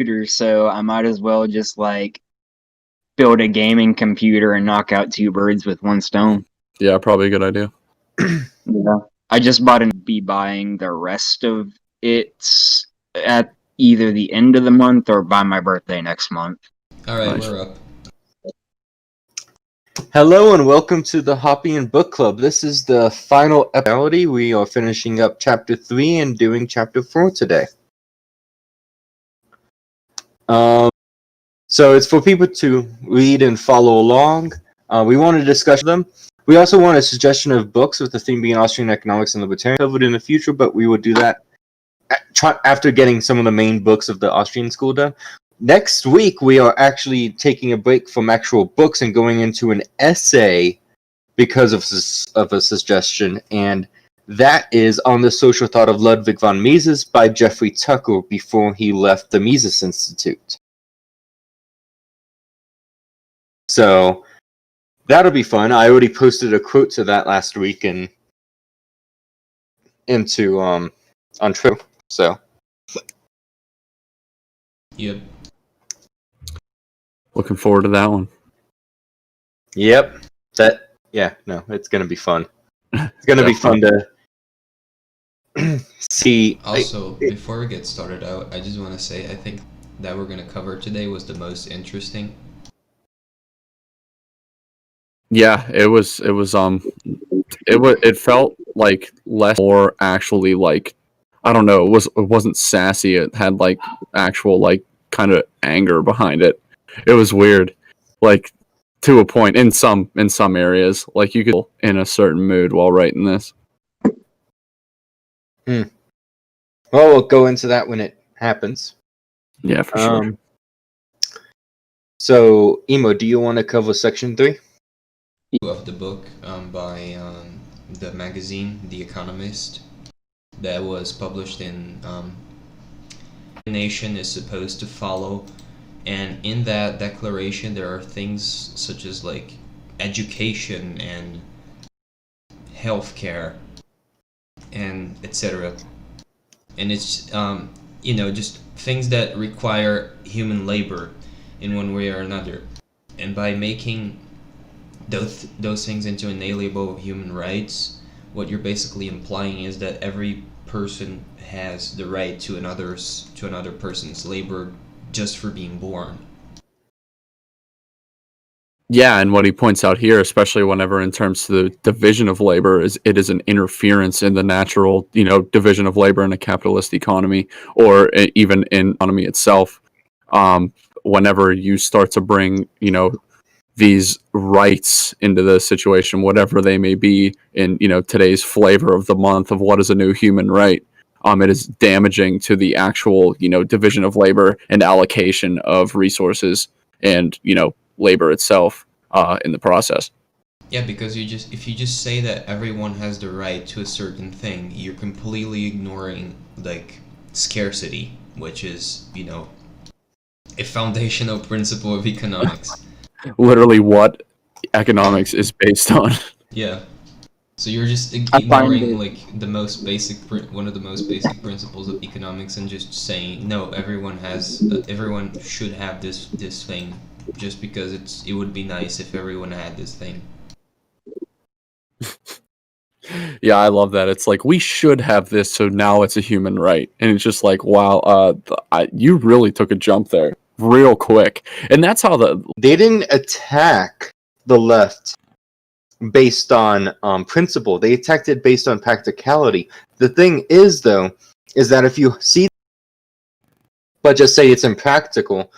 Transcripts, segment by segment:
computer, so I might as well just like build a gaming computer and knock out two birds with one stone. Yeah, probably a good idea. Yeah. I just be buying the rest of it at either the end of the month or by my birthday next month. Alright, Nice. we're up. Hello and welcome to the Hoppean Book Club. This is the final episode. We are finishing up Chapter 3 and doing Chapter 4 today. So it's for people to read and follow along. We want to discuss them. We also want a suggestion of books with the theme being Austrian economics and libertarian covered in the future, but we will do that after getting some of the main books of the Austrian school done. Next week, we are actually taking a break from actual books and going into an essay because of a suggestion, and that is on the social thought of Ludwig von Mises by Jeffrey Tucker before he left the Mises Institute. So that'll be fun. I already posted a quote to that last week and on Twitter. So Yep. Looking forward to that one. yep, it's gonna be fun. It's gonna be fun to see. Also, before we get started out, I just want to say I think that we're going to cover today was the most interesting. Yeah, it felt like less or actually like, I don't know, it wasn't sassy. It had like actual like kind of anger behind it. It was weird, like to a point in some areas. Like you could in a certain mood while writing this. Well, we'll go into that when it happens. Yeah, for sure. So, Emo, do you want to cover section 3? Of the book by the magazine The Economist that was published in the nation is supposed to follow, and in that declaration there are things such as like education and healthcare and etc. And it's just things that require human labor in one way or another, and by making those things into inalienable human rights, what you're basically implying is that every person has the right to another person's labor just for being born. Yeah, and what he points out here, especially whenever in terms to the division of labor, is it is an interference in the natural, division of labor in a capitalist economy, or even in economy itself. Whenever you start to bring, these rights into the situation, whatever they may be, in today's flavor of the month of what is a new human right, it is damaging to the actual division of labor and allocation of resources and labor itself in the process. Yeah, because if you just say that everyone has the right to a certain thing, you're completely ignoring like scarcity, which is a foundational principle of economics. Literally what economics is based on. Yeah. So you're just ignoring like the most basic one of the most basic principles of economics and just saying no, everyone should have this thing just because it would be nice if everyone had this thing. Yeah, I love that. It's like we should have this, so now it's a human right, and it's just like, wow, you really took a jump there real quick, and that's how they didn't attack the left based on principle. They attacked it based on practicality. The thing is, though, is that if you see, but just say it's impractical,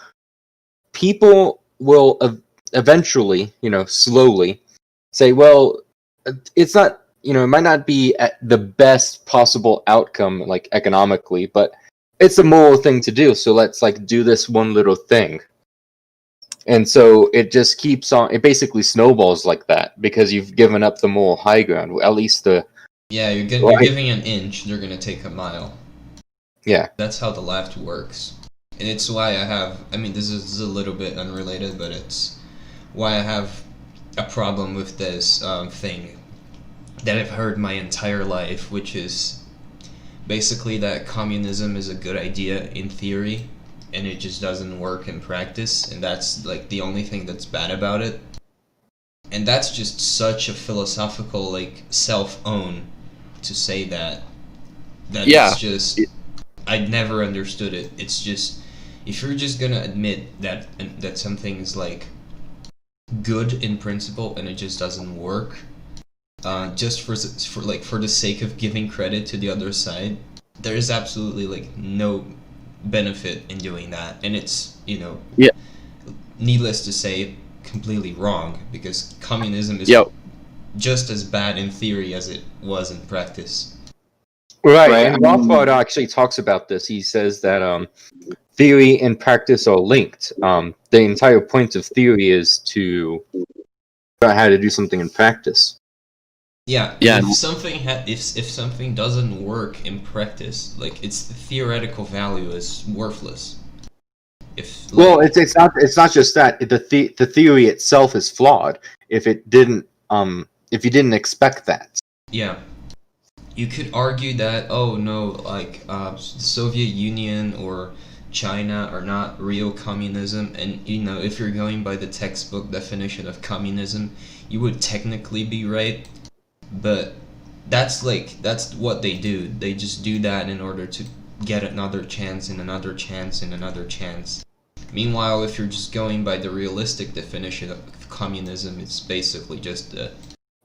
people will eventually, slowly say, well, it's not, it might not be at the best possible outcome, like economically, but it's a moral thing to do. So let's like do this one little thing. And so it just keeps on. It basically snowballs like that because you've given up the moral high ground. At least you're giving an inch, they're gonna take a mile. Yeah, that's how the left works, and it's why this is a little bit unrelated, but it's why I have a problem with this thing that I've heard my entire life, which is basically that communism is a good idea in theory, and it just doesn't work in practice, and that's like the only thing that's bad about it. And that's just such a philosophical like self-own to say that. Yeah. It's just, I never understood it. It's just, if you're just gonna admit that something is like good in principle and it just doesn't work, just for the sake of giving credit to the other side, there is absolutely like no benefit in doing that, and it's, you know, needless to say, completely wrong, because communism is just as bad in theory as it was in practice. Right, and Rothbard actually talks about this. He says that theory and practice are linked. The entire point of theory is to figure out how to do something in practice. Yeah. If something doesn't work in practice, like, its theoretical value is worthless. It's not just that. The theory itself is flawed. If you didn't expect that. Yeah. You could argue that, oh no, like, the Soviet Union or China are not real communism, and, you know, if you're going by the textbook definition of communism, you would technically be right, but that's what they do. They just do that in order to get another chance and another chance and another chance. Meanwhile, if you're just going by the realistic definition of communism, it's basically just a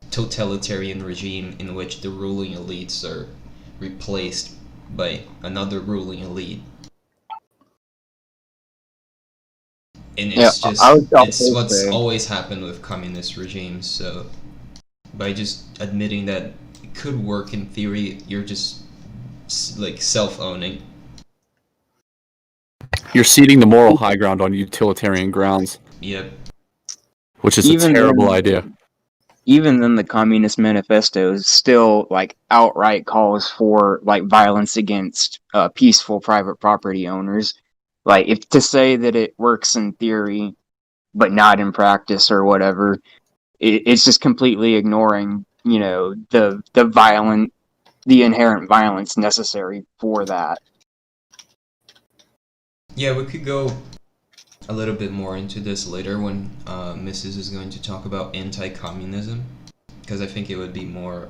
totalitarian regime in which the ruling elites are replaced by another ruling elite. And it's it's what's always happened with communist regimes, so by just admitting that it could work in theory, you're just like self-owning. You're ceding the moral high ground on utilitarian grounds. Yep. Which is a terrible idea. Even then, the Communist Manifesto still, like, outright calls for, like, violence against peaceful private property owners. Like, if to say that it works in theory, but not in practice or whatever, it's just completely ignoring, you know, the inherent violence necessary for that. Yeah, we could go a little bit more into this later when Mrs. is going to talk about anti-communism, because I think it would be more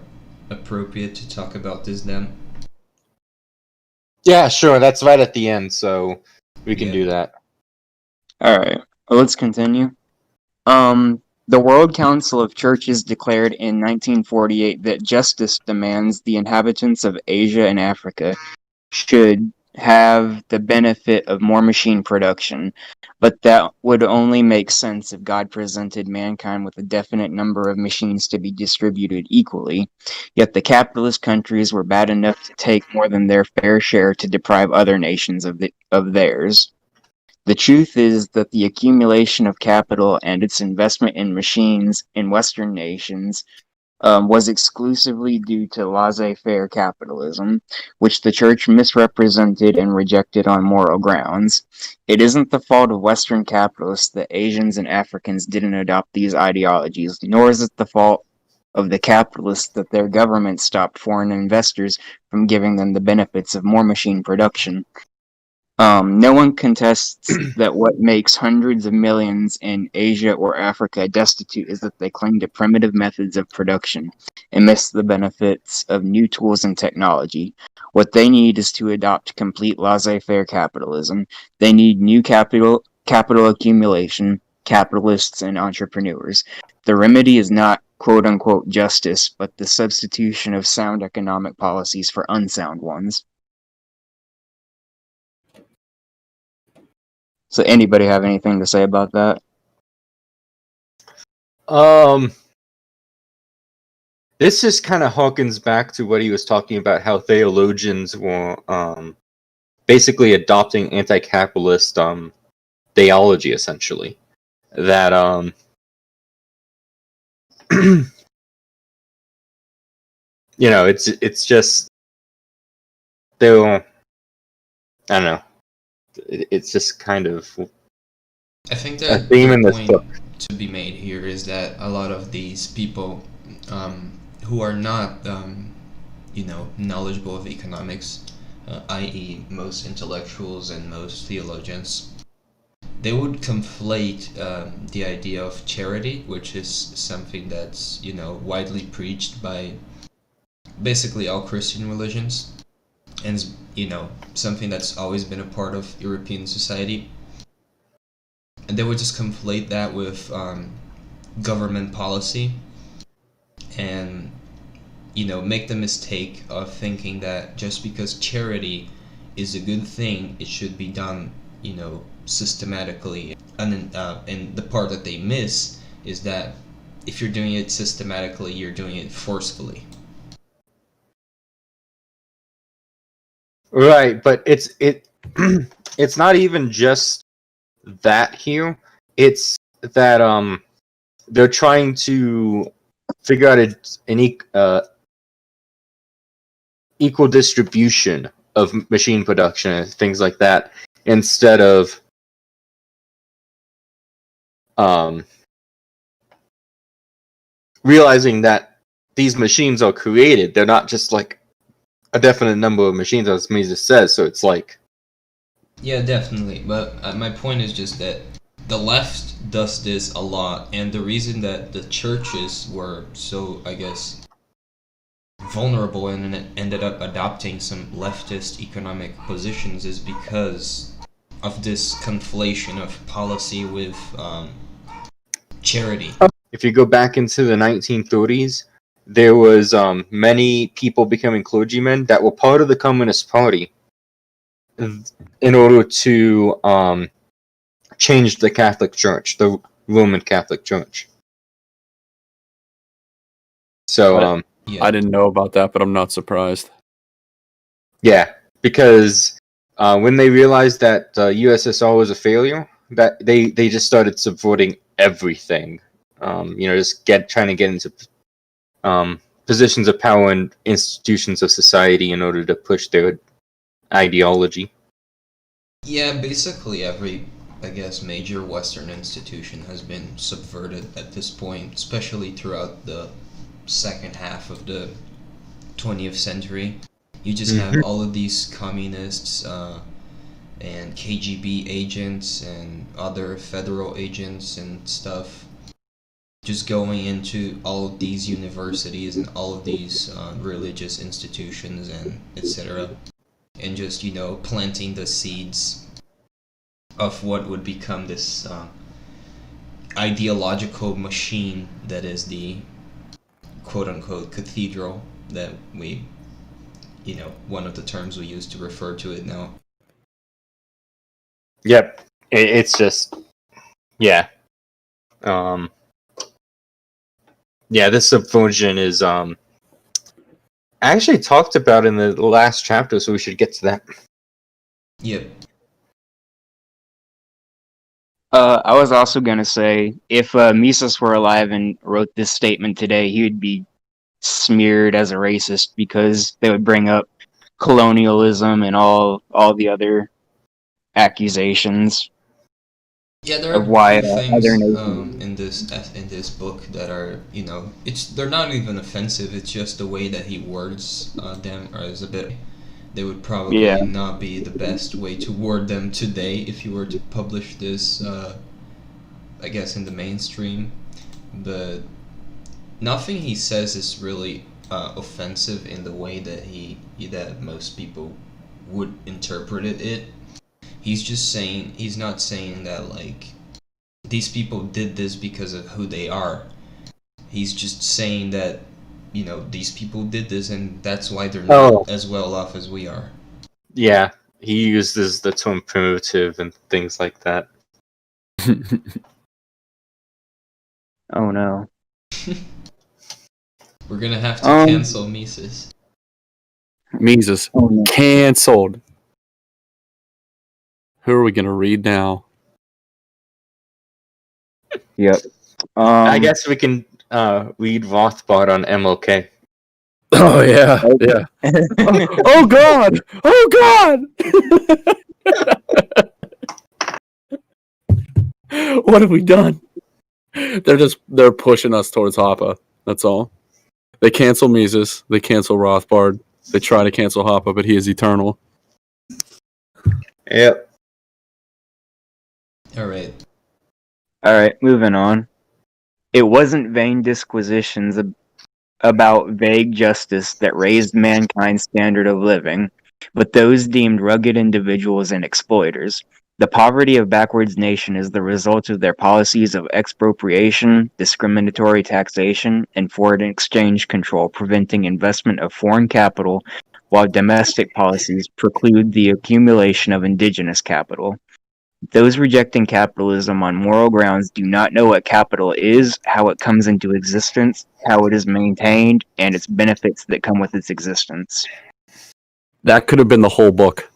appropriate to talk about this then. Yeah, sure, that's right at the end, so we can do that. Alright, well, let's continue. The World Council of Churches declared in 1948 that justice demands the inhabitants of Asia and Africa should have the benefit of more machine production, but that would only make sense if God presented mankind with a definite number of machines to be distributed equally. Yet the capitalist countries were bad enough to take more than their fair share to deprive other nations of theirs. The truth is that the accumulation of capital and its investment in machines in Western nations was exclusively due to laissez-faire capitalism, which the church misrepresented and rejected on moral grounds. It isn't the fault of Western capitalists that Asians and Africans didn't adopt these ideologies, nor is it the fault of the capitalists that their government stopped foreign investors from giving them the benefits of more machine production. No one contests that what makes hundreds of millions in Asia or Africa destitute is that they cling to primitive methods of production and miss the benefits of new tools and technology. What they need is to adopt complete laissez-faire capitalism. They need new capital accumulation, capitalists, and entrepreneurs. The remedy is not quote-unquote justice, but the substitution of sound economic policies for unsound ones. So anybody have anything to say about that? This just kind of harkens back to what he was talking about, how theologians were basically adopting anti-capitalist theology, essentially. That you know, it's just they were, I don't know. It's just kind of I think that a theme in this book to be made here is that a lot of these people who are not, you know, knowledgeable of economics, i.e., most intellectuals and most theologians, they would conflate the idea of charity, which is something that's widely preached by basically all Christian religions, and something that's always been a part of European society. And they would just conflate that with government policy, and make the mistake of thinking that just because charity is a good thing, it should be done systematically. And the part that they miss is that if you're doing it systematically, you're doing it forcefully. Right, but it's not even just that here. It's that they're trying to figure out an equal distribution of machine production and things like that, instead of realizing that these machines are created. They're not just like a definite number of machines, as Mises says. So it's like, yeah, definitely. But my point is just that the left does this a lot, and the reason that the churches were so, I guess, vulnerable and ended up adopting some leftist economic positions is because of this conflation of policy with charity. if you go back into the 1930s, there was many people becoming clergymen that were part of the Communist Party in order to change the Catholic Church, the Roman Catholic Church. So, Yeah. I didn't know about that, but I'm not surprised. yeah, because when they realized that USSR was a failure, that they just started subverting everything. Just trying to get into positions of power and institutions of society in order to push their ideology. Yeah, basically every, I guess, major Western institution has been subverted at this point, especially throughout the second half of the 20th century. You just have all of these communists and KGB agents and other federal agents and stuff just going into all of these universities and all of these religious institutions and etc. And just, planting the seeds of what would become this ideological machine that is the quote-unquote cathedral that we, one of the terms we use to refer to it now. Yep, it's just, yeah. This subversion is I actually talked about in the last chapter, so we should get to that. Yep. I was also gonna say, if Mises were alive and wrote this statement today, he would be smeared as a racist because they would bring up colonialism and all the other accusations. Yeah, there are Of why a few other things nations- in this book that are, they're not even offensive. It's just the way that he words them is a bit. They would probably Yeah. not be the best way to word them today if you were to publish this, I guess, in the mainstream. But nothing he says is really offensive in the way that that most people would interpret it. He's not saying that, like, these people did this because of who they are. He's just saying that, these people did this and that's why they're not as well off as we are. Yeah, he uses the term primitive and things like that. Oh no. We're gonna have to cancel Mises. Mises. Oh, no. Cancelled. Who are we going to read now? Yep. I guess we can read Rothbard on MLK. Oh, yeah. Yeah. Oh, God. Oh, God. What have we done? They're pushing us towards Hoppe. That's all. They cancel Mises. They cancel Rothbard. They try to cancel Hoppe, but he is eternal. Yep. All right. Alright, moving on. It wasn't vain disquisitions about vague justice that raised mankind's standard of living, but those deemed rugged individuals and exploiters. The poverty of backwards nation is the result of their policies of expropriation, discriminatory taxation, and foreign exchange control preventing investment of foreign capital, while domestic policies preclude the accumulation of indigenous capital. Those rejecting capitalism on moral grounds do not know what capital is, how it comes into existence, how it is maintained, and its benefits that come with its existence. That could have been the whole book.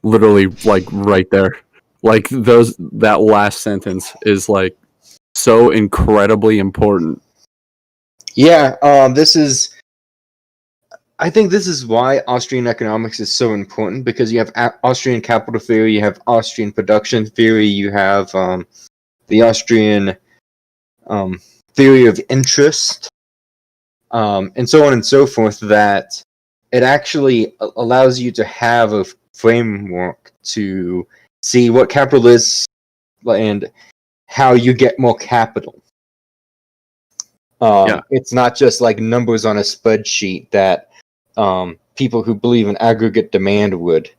Literally, like, right there. Like, that last sentence is, like, so incredibly important. Yeah, I think this is why Austrian economics is so important, because you have Austrian capital theory, you have Austrian production theory, you have the Austrian theory of interest, and so on and so forth, that it actually allows you to have a framework to see what capital is and how you get more capital. It's not just like numbers on a spreadsheet that people who believe in aggregate demand would.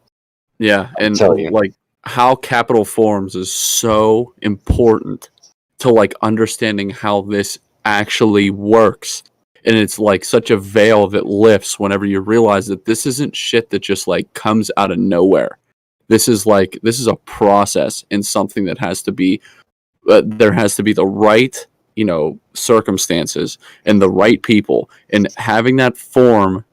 Yeah, and tell you. like how capital forms is so important to like understanding how this actually works. And it's like such a veil that lifts whenever you realize that this isn't shit that just like comes out of nowhere. This is a process and something that has to be there has to be the right, circumstances and the right people, and having that form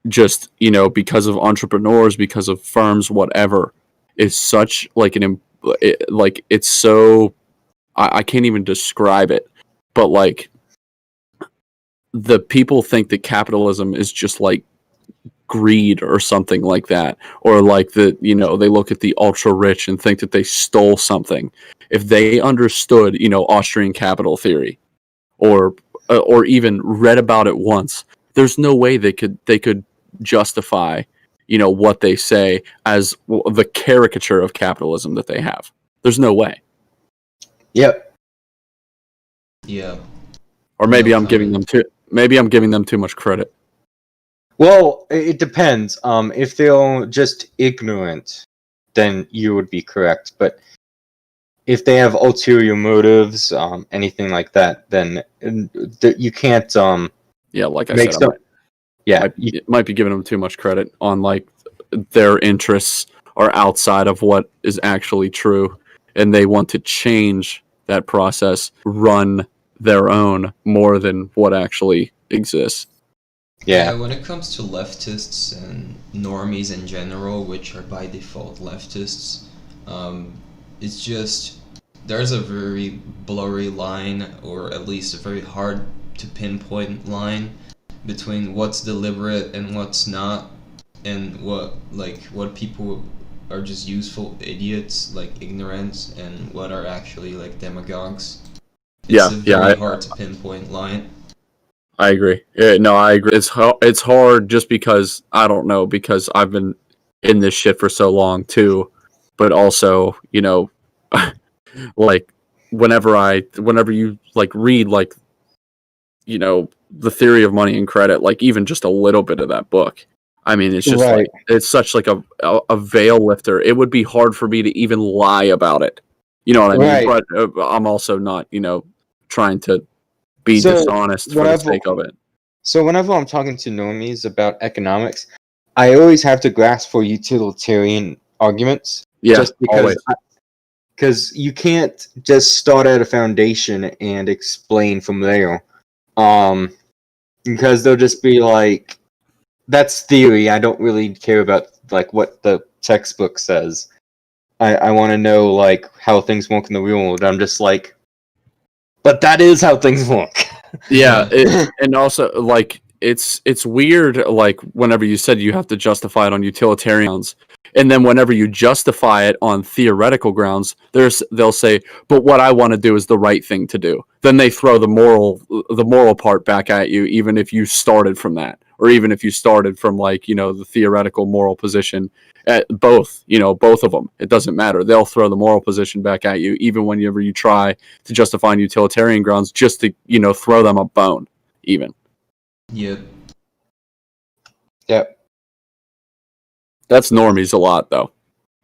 just, because of entrepreneurs, because of firms, whatever, is such like it's so, I can't even describe it, but like the people think that capitalism is just like greed or something like that, or like they look at the ultra rich and think that they stole something. If they understood, Austrian capital theory, or even read about it once, there's no way they could justify, what they say as the caricature of capitalism that they have. There's no way. Yep. Yeah. Or maybe I'm giving them too much credit. Well, it depends. If they're just ignorant, then you would be correct. But if they have ulterior motives, anything like that, then you can't. Yeah, like I said, might be giving them too much credit on like their interests are outside of what is actually true, and they want to change that process, run their own more than what actually exists. Yeah. When it comes to leftists and normies in general, which are by default leftists, it's just there's a very blurry line, or at least a very hard to pinpoint line between what's deliberate and what's not, and what people are just useful idiots, like ignorance, and what are actually like demagogues. It's a very hard to pinpoint line. I agree. No, I agree. It's hard just because I don't know, because I've been in this shit for so long too, but also, like whenever you like read like, the theory of money and credit, like even just a little bit of that book, I mean, it's just Right. like it's such like a veil lifter. It would be hard for me to even lie about it. You know what I mean? Right. But I'm also not, trying to be dishonest for the sake of it. So whenever I'm talking to normies about economics, I always have to grasp for utilitarian arguments. Yeah, just always. Because you can't just start at a foundation and explain from there. Because they'll just be like, that's theory. I don't really care about like what the textbook says. I want to know like how things work in the real world. I'm just like, but that is how things work. Yeah, and also like it's weird. Like whenever you said you have to justify it on utilitarian grounds, and then whenever you justify it on theoretical grounds, they'll say, "But what I want to do is the right thing to do." Then they throw the moral part back at you, even if you started from that, or even if you started from like, the theoretical moral position, at both of them, it doesn't matter. They'll throw the moral position back at you, even whenever you try to justify on utilitarian grounds, just to, throw them a bone, even. Yep. Yep. That's normies a lot, though.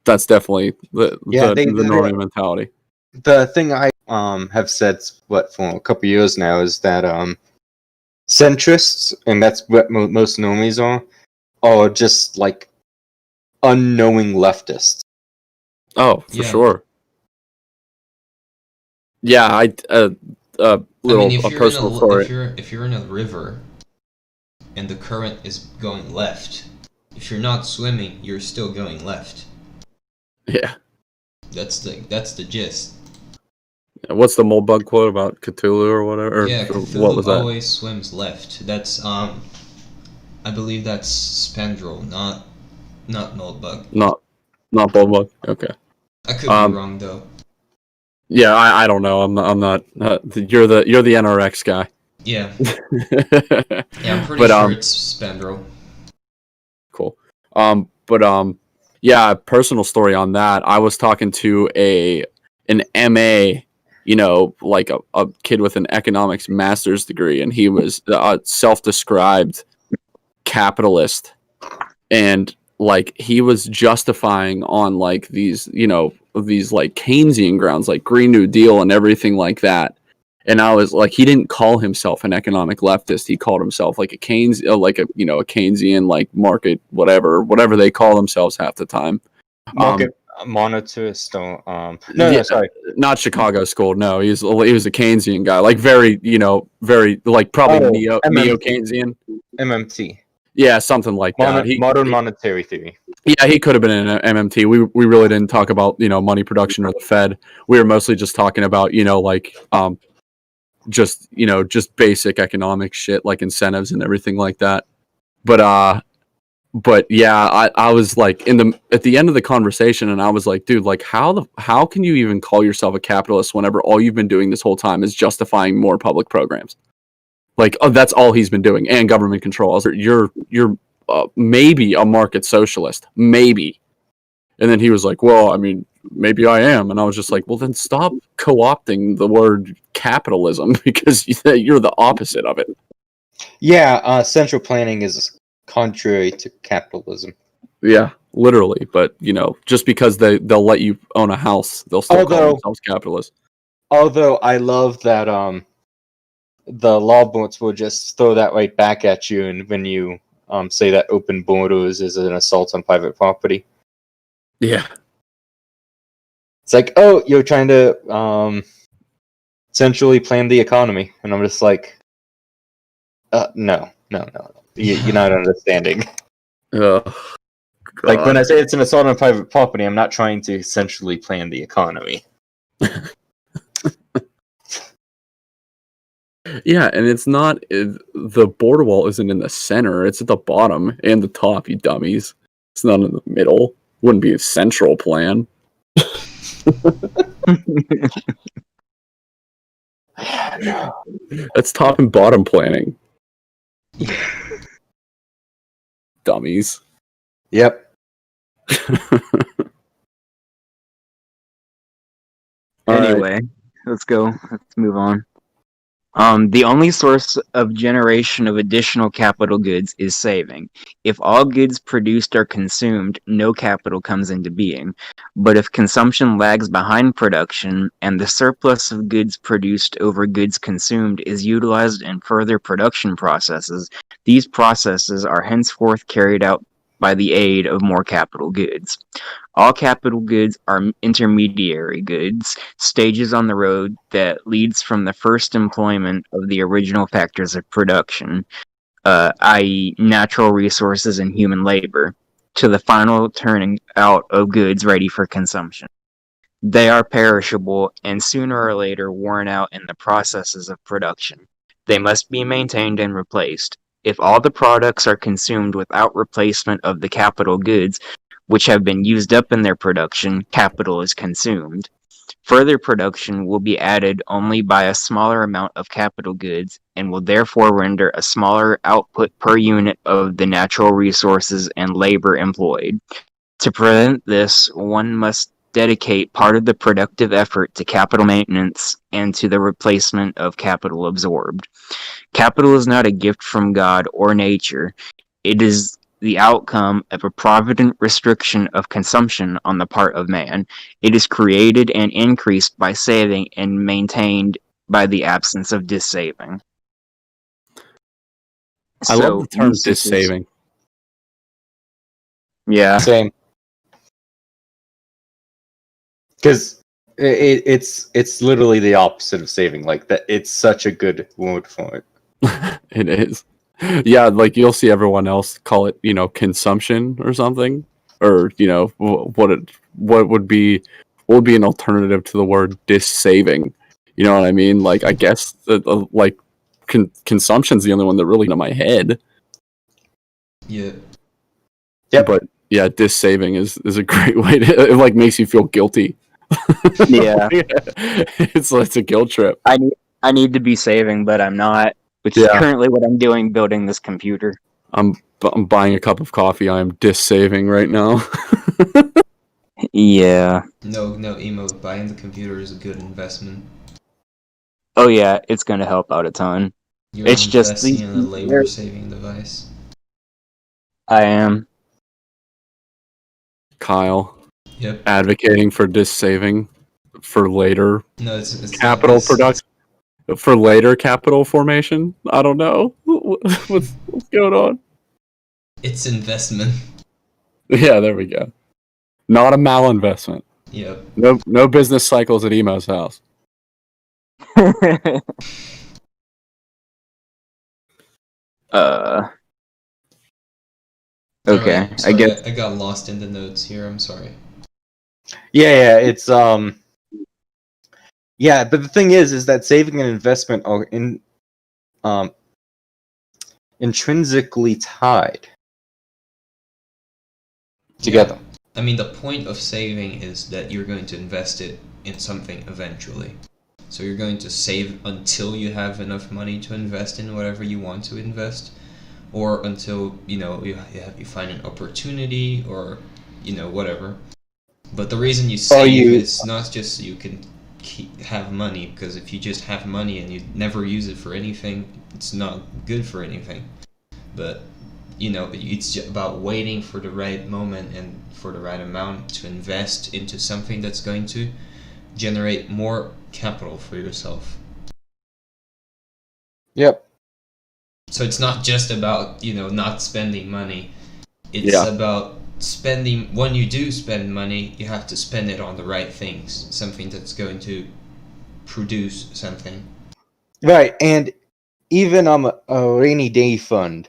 That's definitely the normie mentality. The thing I have said for a couple years now is that centrists, and that's what most normies are just like unknowing leftists. Oh, for sure. Yeah, personal story. If you're in a river and the current is going left, if you're not swimming, you're still going left. Yeah. That's the gist. What's the Moldbug quote about Cthulhu or whatever? Yeah, Cthulhu what was that? always swims left. That's I believe that's Spandrel, not Moldbug. Not Moldbug. Okay. I could be wrong though. Yeah, I don't know. I'm not. You're the NRX guy. Yeah. Yeah, I'm pretty sure it's Spandrel. Cool. Yeah, personal story on that. I was talking to an MA, like a kid with an economics master's degree, and he was a self-described capitalist, and like he was justifying on like these like Keynesian grounds, like Green New Deal and everything like that. And I was like, he didn't call himself an economic leftist. He called himself like a Keynesian, a Keynesian, like market, whatever they call themselves half the time. Market monetarist. Sorry, not Chicago school. No, he was a Keynesian guy, like very like probably neo Keynesian. MMT. Yeah, something like that. Modern monetary theory. Yeah, he could have been an MMT. We really didn't talk about money production or the Fed. We were mostly just talking about just basic economic shit like incentives and everything like that. But yeah, I was like at the end of the conversation, and I was like, dude, like how can you even call yourself a capitalist whenever all you've been doing this whole time is justifying more public programs? Like, that's all he's been doing, and government control. I was like, you're maybe a market socialist, maybe. And then he was like, well, I mean, maybe I am. And I was just like, well, then stop co-opting the word capitalism, because you're the opposite of it. Yeah, central planning is contrary to capitalism. Yeah, literally. But, just because they'll let you own a house, they'll still call themselves capitalists. Although I love that the law books will just throw that right back at you, and when you say that open borders is an assault on private property. Yeah. It's like, oh, you're trying to centrally plan the economy. And I'm just like, no. You're not understanding. Like, when I say it's an assault on private property, I'm not trying to centrally plan the economy. Yeah, and it's not, the border wall isn't in the center, it's at the bottom and the top, you dummies. It's not in the middle. Wouldn't be a central plan. That's top and bottom planning. Dummies. Yep. Anyway, let's go. Let's move on. The only source of generation of additional capital goods is saving. If all goods produced are consumed, no capital comes into being. But if consumption lags behind production, and the surplus of goods produced over goods consumed is utilized in further production processes, these processes are henceforth carried out by the aid of more capital goods. All capital goods are intermediary goods, stages on the road that leads from the first employment of the original factors of production, i.e. natural resources and human labor, to the final turning out of goods ready for consumption. They are perishable and sooner or later worn out in the processes of production. They must be maintained and replaced. If all the products are consumed without replacement of the capital goods, which have been used up in their production, capital is consumed. Further production will be added only by a smaller amount of capital goods and will therefore render a smaller output per unit of the natural resources and labor employed. To prevent this, one must dedicate part of the productive effort to capital maintenance and to the replacement of capital absorbed. Capital is not a gift from God or nature. It is the outcome of a provident restriction of consumption on the part of man. It is created and increased by saving and maintained by the absence of dissaving. I love the term usages- dissaving. Yeah. Same. Because it's literally the opposite of saving. Like that, it's such a good word for it. It is. Yeah, like you'll see everyone else call it, consumption or something, or what would be an alternative to the word dissaving. You know what I mean? Like I guess that consumption's the only one that really in my head. Yeah. Yep. But yeah, dissaving is a great way to. It like makes you feel guilty. Yeah. it's a guilt trip. I need to be saving, but I'm not, which is Yeah. currently what I'm doing building this computer. I'm buying a cup of coffee. I am dissaving right now. Yeah. No, emo. Buying the computer is a good investment. Oh yeah, it's going to help out a ton. You're It's just investing in a these- labor-saving device. I am. Kyle Yep. advocating for dissaving for later No, it's capital it's- production. For later capital formation. I don't know what's going on. It's investment. Yeah, there we go. Not a malinvestment. Yep. No business cycles at Emo's house. Okay, Alright, I sorry, guess. I got lost in the notes here. I'm sorry. Yeah, it's yeah, but the thing is that saving and investment are intrinsically tied together. Yeah. I mean, the point of saving is that you're going to invest it in something eventually. So you're going to save until you have enough money to invest in whatever you want to invest, or until you find an opportunity, or whatever. But the reason you save is not just so you can have money, because if you just have money and you never use it for anything, it's not good for anything. But it's just about waiting for the right moment and for the right amount to invest into something that's going to generate more capital for yourself. Yep. So it's not just about not spending money. It's about spending. When you do spend money, you have to spend it on the right things, something that's going to produce something. Right, and even a rainy day fund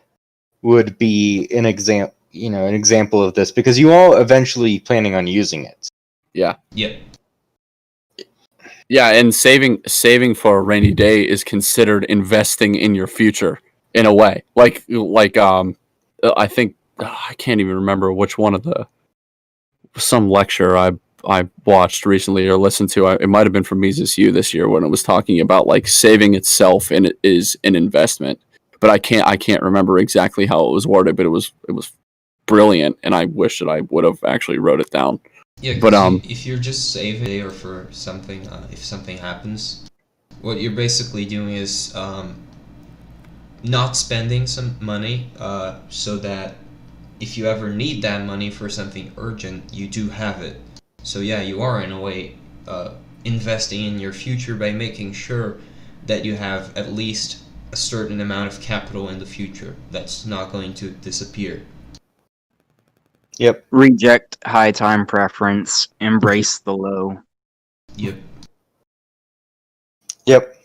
would be an example of this, because you all eventually planning on using it. Yeah. Yep. Yeah, and saving for a rainy day is considered investing in your future in a way. Like I think I can't even remember which one of some lecture I watched recently or listened to. It might have been from Mises U this year when it was talking about like saving itself and it is an investment. But I can't remember exactly how it was worded, but it was brilliant, and I wish that I would have actually wrote it down. Yeah, but if you're just saving or for something, if something happens, what you're basically doing is not spending some money, so that if you ever need that money for something urgent, you do have it. So yeah, you are in a way investing in your future by making sure that you have at least a certain amount of capital in the future that's not going to disappear. Yep. Reject high time preference. Embrace the low. Yep. Yep.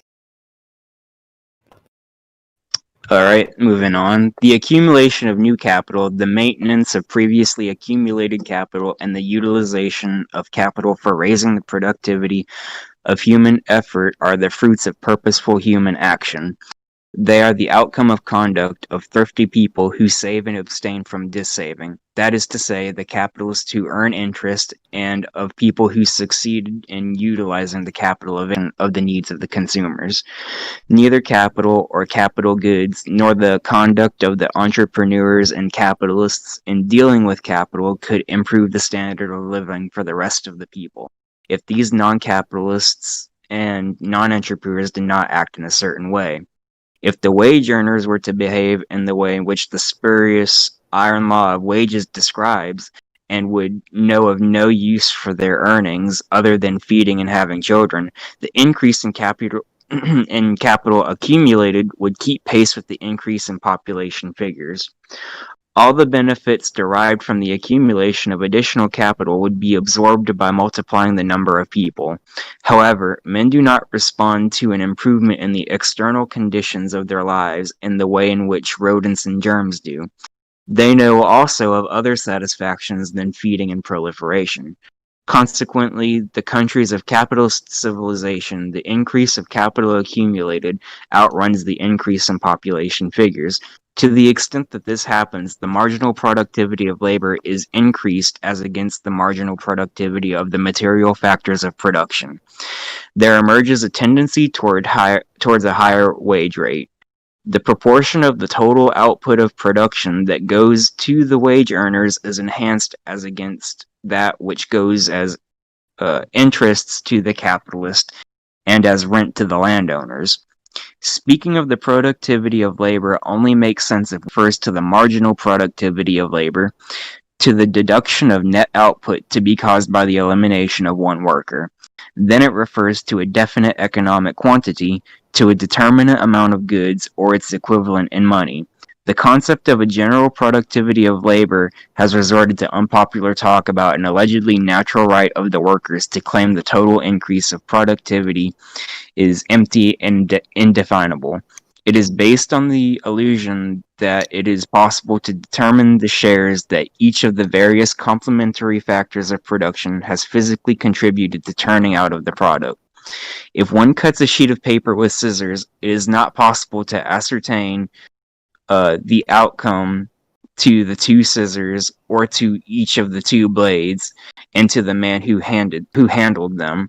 Alright, moving on. The accumulation of new capital, the maintenance of previously accumulated capital, and the utilization of capital for raising the productivity of human effort are the fruits of purposeful human action. They are the outcome of conduct of thrifty people who save and abstain from dissaving. That is to say, the capitalists who earn interest, and of people who succeed in utilizing the capital of the needs of the consumers. Neither capital or capital goods, nor the conduct of the entrepreneurs and capitalists in dealing with capital could improve the standard of living for the rest of the people, if these non-capitalists and non-entrepreneurs did not act in a certain way. If the wage earners were to behave in the way in which the spurious iron law of wages describes, and would know of no use for their earnings other than feeding and having children, the increase in capital in capital accumulated would keep pace with the increase in population figures. All the benefits derived from the accumulation of additional capital would be absorbed by multiplying the number of people. However, men do not respond to an improvement in the external conditions of their lives in the way in which rodents and germs do. They know also of other satisfactions than feeding and proliferation. Consequently, the countries of capitalist civilization, the increase of capital accumulated outruns the increase in population figures. To the extent that this happens, the marginal productivity of labor is increased as against the marginal productivity of the material factors of production. There emerges a tendency towards a higher wage rate. The proportion of the total output of production that goes to the wage earners is enhanced as against that which goes as interests to the capitalist and as rent to the landowners. Speaking of the productivity of labor only makes sense if it refers to the marginal productivity of labor, to the deduction of net output to be caused by the elimination of one worker. Then it refers to a definite economic quantity, to a determinate amount of goods or its equivalent in money. The concept of a general productivity of labor has resorted to unpopular talk about an allegedly natural right of the workers to claim the total increase of productivity is empty and indefinable. It is based on the illusion that it is possible to determine the shares that each of the various complementary factors of production has physically contributed to turning out of the product. If one cuts a sheet of paper with scissors, it is not possible to ascertain the outcome to the two scissors or to each of the two blades and to the man who handled them.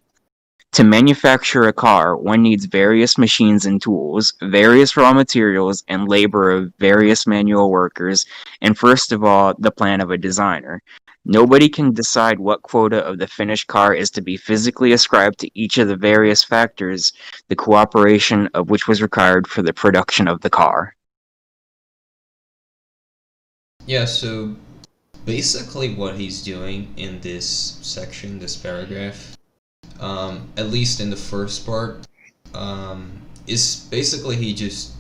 To manufacture a car, one needs various machines and tools, various raw materials, and labor of various manual workers, and first of all, the plan of a designer. Nobody can decide what quota of the finished car is to be physically ascribed to each of the various factors, the cooperation of which was required for the production of the car. Yeah, so basically what he's doing in this section, this paragraph, at least in the first part, is basically he just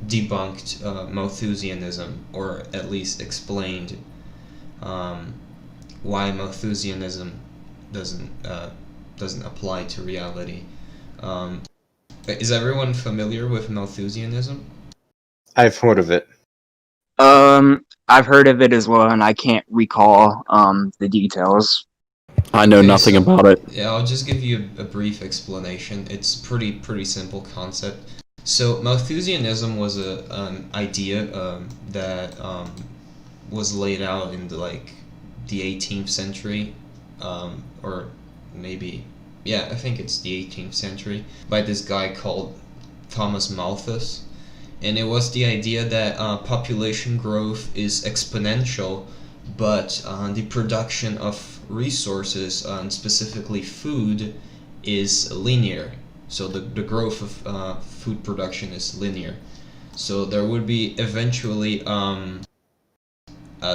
debunked Malthusianism, or at least explained why Malthusianism doesn't apply to reality. Is everyone familiar with Malthusianism? I've heard of it. I've heard of it as well, and I can't recall the details. I know Okay, nothing so- about it. Yeah, I'll just give you a brief explanation. It's pretty simple concept. So Malthusianism was an idea that was laid out in the 18th century, or maybe, yeah, I think it's the 18th century, by this guy called Thomas Malthus. And it was the idea that population growth is exponential, but the production of resources, and specifically food, is linear. So the growth of food production is linear. So there would be eventually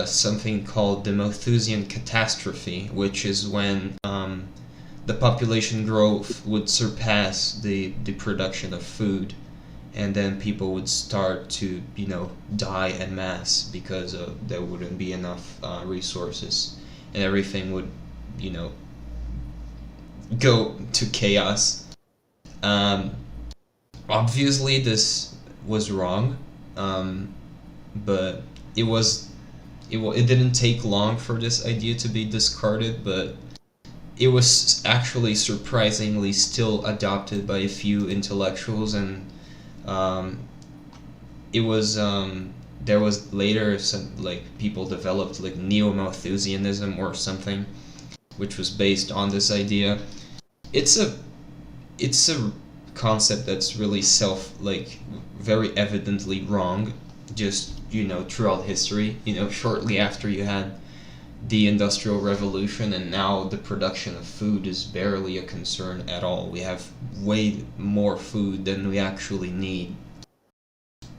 something called the Malthusian catastrophe, which is when the population growth would surpass the production of food, and then people would start to, die en masse because there wouldn't be enough resources, and everything would, go to chaos. Obviously, this was wrong, but it didn't take long for this idea to be discarded, but it was actually surprisingly still adopted by a few intellectuals and it was there was later some like people developed like neo-Malthusianism or something, which was based on this idea. It's a concept that's really very evidently wrong, just throughout history. Shortly after you had the Industrial Revolution, and now the production of food is barely a concern at all. We have way more food than we actually need.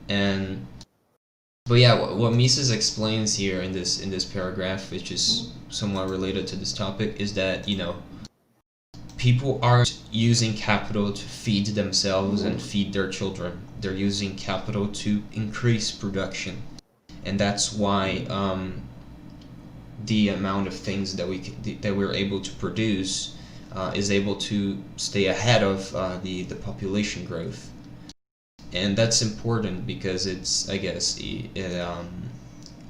And but yeah, what Mises explains here in this paragraph, which is somewhat related to this topic, is that people aren't using capital to feed themselves and feed their children. They're using capital to increase production, and that's why the amount of things that we're able to produce is able to stay ahead of the population growth. And that's important because I guess it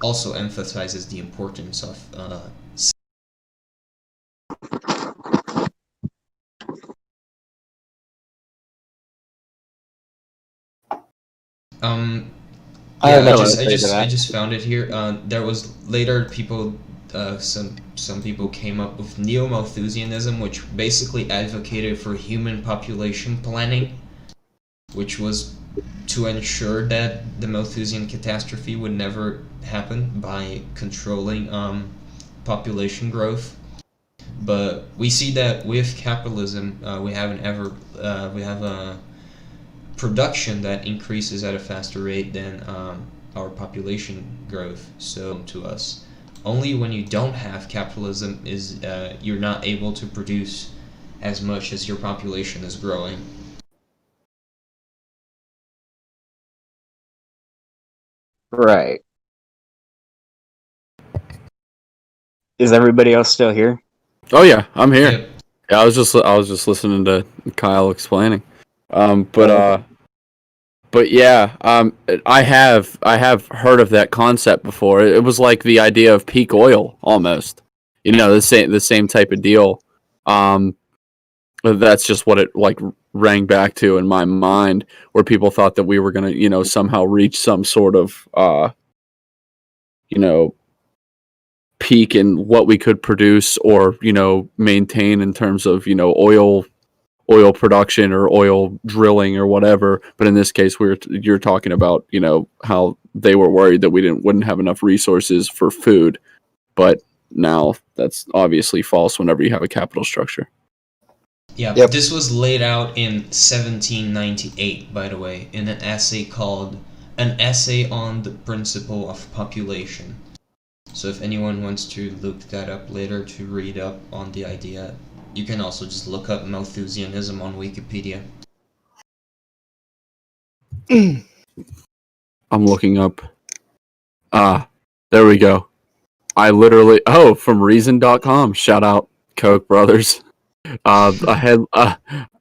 also emphasizes the importance of I yeah, have I just found it here. There was later people, some people came up with neo-Malthusianism, which basically advocated for human population planning, which was to ensure that the Malthusian catastrophe would never happen by controlling population growth. But we see that with capitalism, we have a production that increases at a faster rate than our population growth. So to us, only when you don't have capitalism is you're not able to produce as much as your population is growing. Right. Is everybody else still here? Oh yeah, I'm here. Yep. Yeah, I was just listening to Kyle explaining. But yeah, I have heard of that concept before. It was like the idea of peak oil almost. The same type of deal. That's just what it like rang back to in my mind, where people thought that we were gonna, somehow reach some sort of peak in what we could produce or, maintain in terms of, oil production or oil drilling or whatever. But in this case, you're talking about, how they were worried that we wouldn't have enough resources for food. But now that's obviously false whenever you have a capital structure. Yeah, Yep. This was laid out in 1798, by the way, in an essay called An Essay on the Principle of Population. So if anyone wants to look that up later to read up on the idea, you can also just look up Malthusianism on Wikipedia. I'm looking up. There we go. From Reason.com. Shout out Koch brothers. A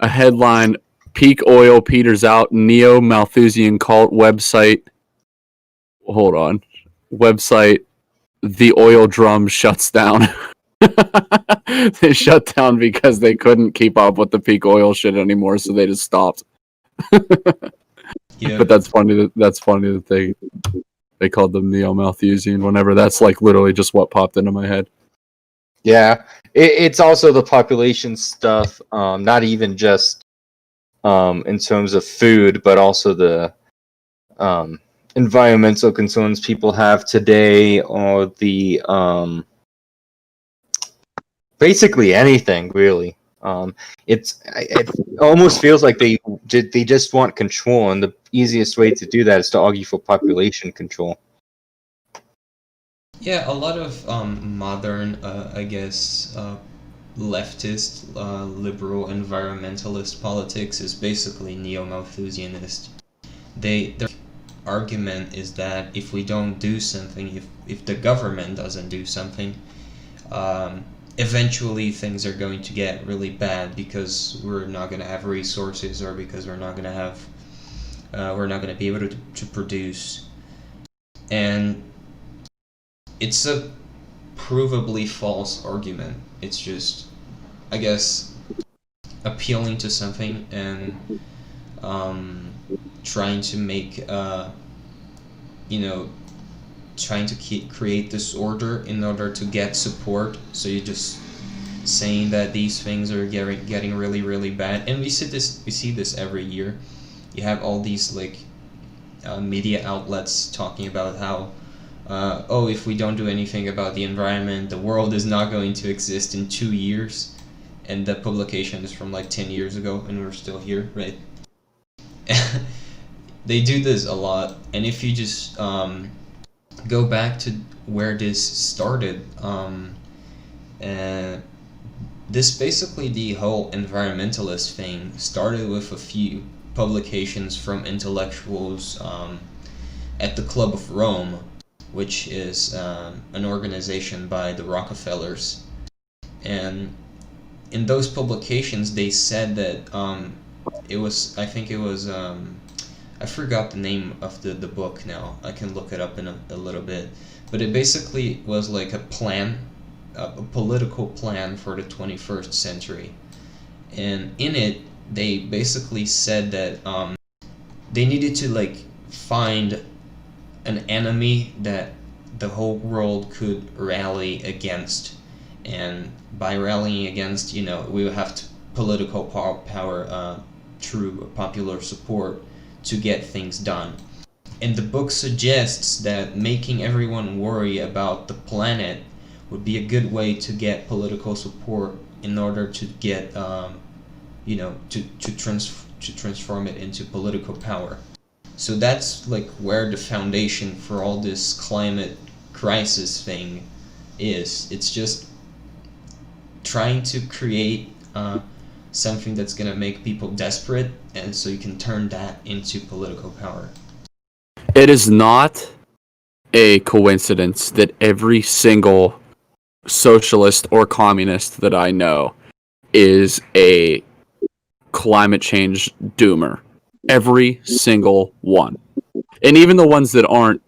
headline: Peak oil peters out. Neo Malthusian cult website. Hold on. Website. The oil drum shuts down. They shut down because they couldn't keep up with the peak oil shit anymore, so they just stopped. Yeah. But that's funny. That's funny that they called them Neo Malthusian. Whenever that's like literally just what popped into my head. Yeah, it's also the population stuff, not even just in terms of food, but also the environmental concerns people have today, or the basically anything really. It almost feels like they just want control, and the easiest way to do that is to argue for population control. Yeah, a lot of modern, I guess, leftist, liberal, environmentalist politics is basically neo-Malthusianist. Their argument is that if we don't do something, if the government doesn't do something, eventually things are going to get really bad because we're not going to have resources, or because we're not going to be able to produce. And it's a provably false argument. It's just, I guess, appealing to something and trying to make you know, trying to create disorder in order to get support. So you're just saying that these things are getting really, really bad, and we see this every year. You have all these like media outlets talking about how oh, if we don't do anything about the environment, the world is not going to exist in 2 years, and that publication is from like 10 years ago, and we're still here, right? They do this a lot, and if you just go back to where this started, this basically, the whole environmentalist thing started with a few publications from intellectuals at the Club of Rome, which is an organization by the Rockefellers. And in those publications, they said that I forgot the name of the book now. I can look it up in a little bit. But it basically was like a plan, a political plan for the 21st century. And in it, they basically said that they needed to like find an enemy that the whole world could rally against. And by rallying against, we would have political power through popular support to get things done. And the book suggests that making everyone worry about the planet would be a good way to get political support in order to get, to transform it into political power. So that's like where the foundation for all this climate crisis thing is. It's just trying to create something that's going to make people desperate, and so you can turn that into political power. It is not a coincidence that every single socialist or communist that I know is a climate change doomer. Every single one. And even the ones that aren't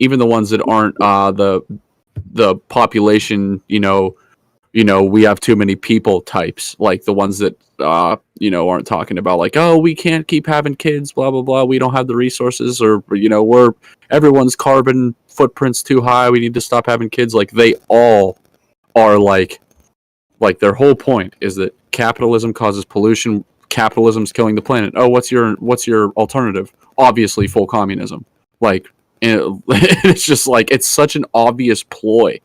the population, we have too many people types, like the ones that aren't talking about like, oh, we can't keep having kids, blah blah blah, we don't have the resources, or everyone's carbon footprint's too high, we need to stop having kids. Like, they all are like their whole point is that capitalism causes pollution, capitalism's killing the planet. Oh, what's your alternative? Obviously full communism. Like, it's just like, it's such an obvious ploy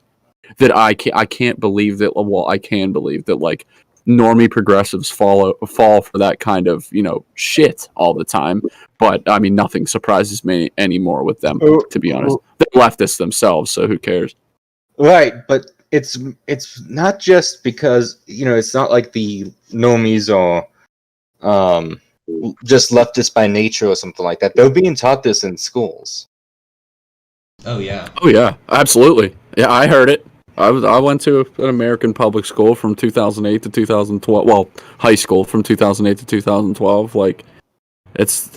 that I can't believe that. Well, I can believe that like normie progressives fall for that kind of shit all the time. But I mean, nothing surprises me anymore with them, to be honest. They're leftists themselves, so who cares? Right, but it's not just because it's not like the normies are just leftist by nature or something like that. They're being taught this in schools. Oh yeah, absolutely. Yeah, I heard it. I went to an American public school from 2008 to 2012. Well, high school from 2008 to 2012. Like, it's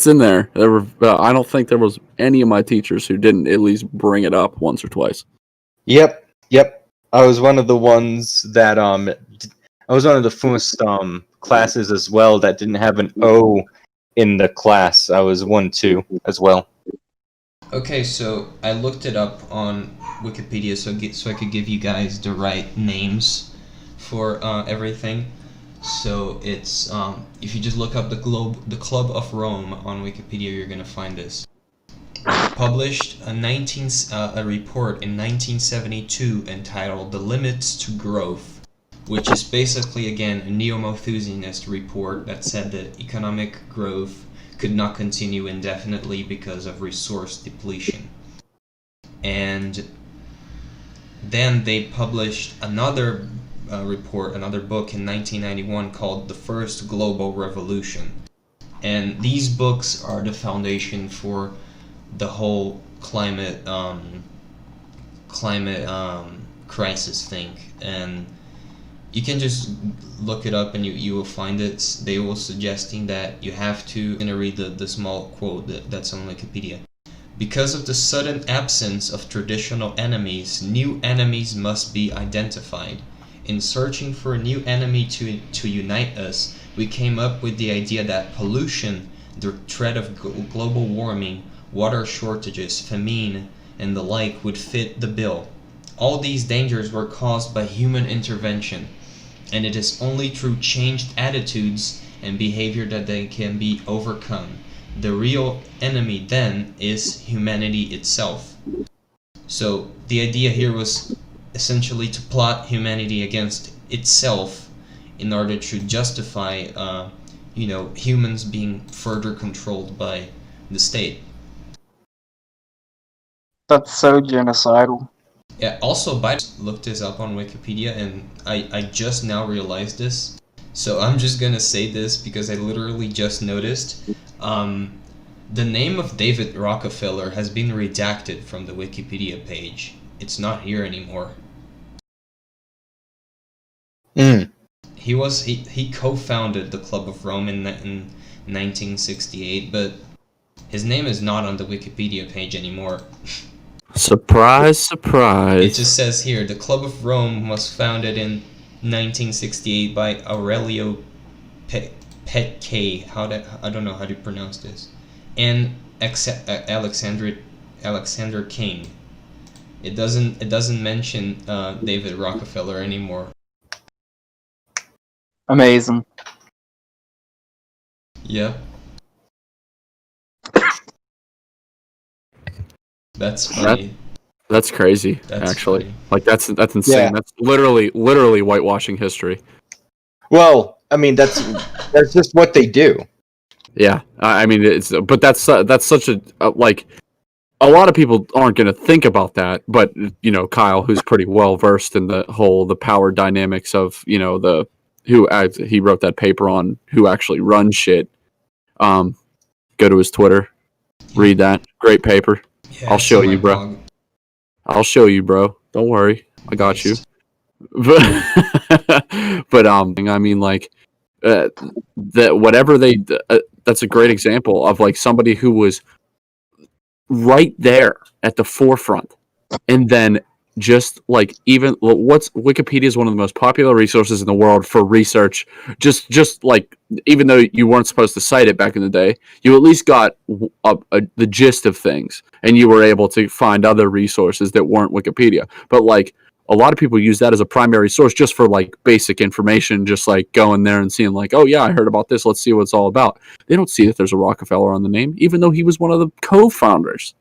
in there. There were I don't think there was any of my teachers who didn't at least bring it up once or twice. Yep. I was one of the ones that I was one of the first classes as well that didn't have an O in the class. I was 1-2 as well. Okay, so I looked it up on Wikipedia so I could give you guys the right names for everything. So it's if you just look up the Club of Rome on Wikipedia, you're gonna find this. Published a report in 1972 entitled "The Limits to Growth," which is basically, again, a neo-Malthusianist report that said that economic growth could not continue indefinitely because of resource depletion. And then they published another report, another book in 1991 called "The First Global Revolution." And these books are the foundation for the whole climate crisis thing. And you can just look it up and you will find it. They were suggesting that you have to. I'm gonna read the small quote that's on Wikipedia. Because of the sudden absence of traditional enemies, new enemies must be identified. In searching for a new enemy to unite us, we came up with the idea that pollution, the threat of global warming, water shortages, famine, and the like would fit the bill. All these dangers were caused by human intervention, and it is only through changed attitudes and behavior that they can be overcome. The real enemy then is humanity itself. So the idea here was essentially to plot humanity against itself in order to justify humans being further controlled by the state. That's so genocidal. Yeah, also, I looked this up on Wikipedia, and I just now realized this. So I'm just gonna say this because I literally just noticed. The name of David Rockefeller has been redacted from the Wikipedia page. It's not here anymore. He co-founded the Club of Rome in 1968, but his name is not on the Wikipedia page anymore. Surprise, surprise. It just says here, the Club of Rome was founded in 1968 by Aurelio Petke. I don't know how to pronounce this. And Alexander King. It doesn't mention David Rockefeller anymore. Amazing. Yeah. That's funny. That's crazy, That's actually. funny. Like, that's insane. Yeah. That's literally whitewashing history. Well, I mean, that's just what they do. Yeah, I mean, but that's such a like, a lot of people aren't going to think about that, but Kyle, who's pretty well versed in the power dynamics of he wrote that paper on who actually runs shit. Go to his Twitter, read that great paper. Yeah, I'll show you, bro. blog. I'll show you, bro. Don't worry, I got you. But I mean, like, that whatever they that's a great example of like somebody who was right there at the forefront, and then just like Wikipedia is one of the most popular resources in the world for research. Just like, even though you weren't supposed to cite it back in the day, you at least got the gist of things, and you were able to find other resources that weren't Wikipedia. But like, a lot of people use that as a primary source just for like basic information, just like going there and seeing like, oh yeah, I heard about this, let's see what it's all about. They don't see that there's a Rockefeller on the name, even though he was one of the co-founders.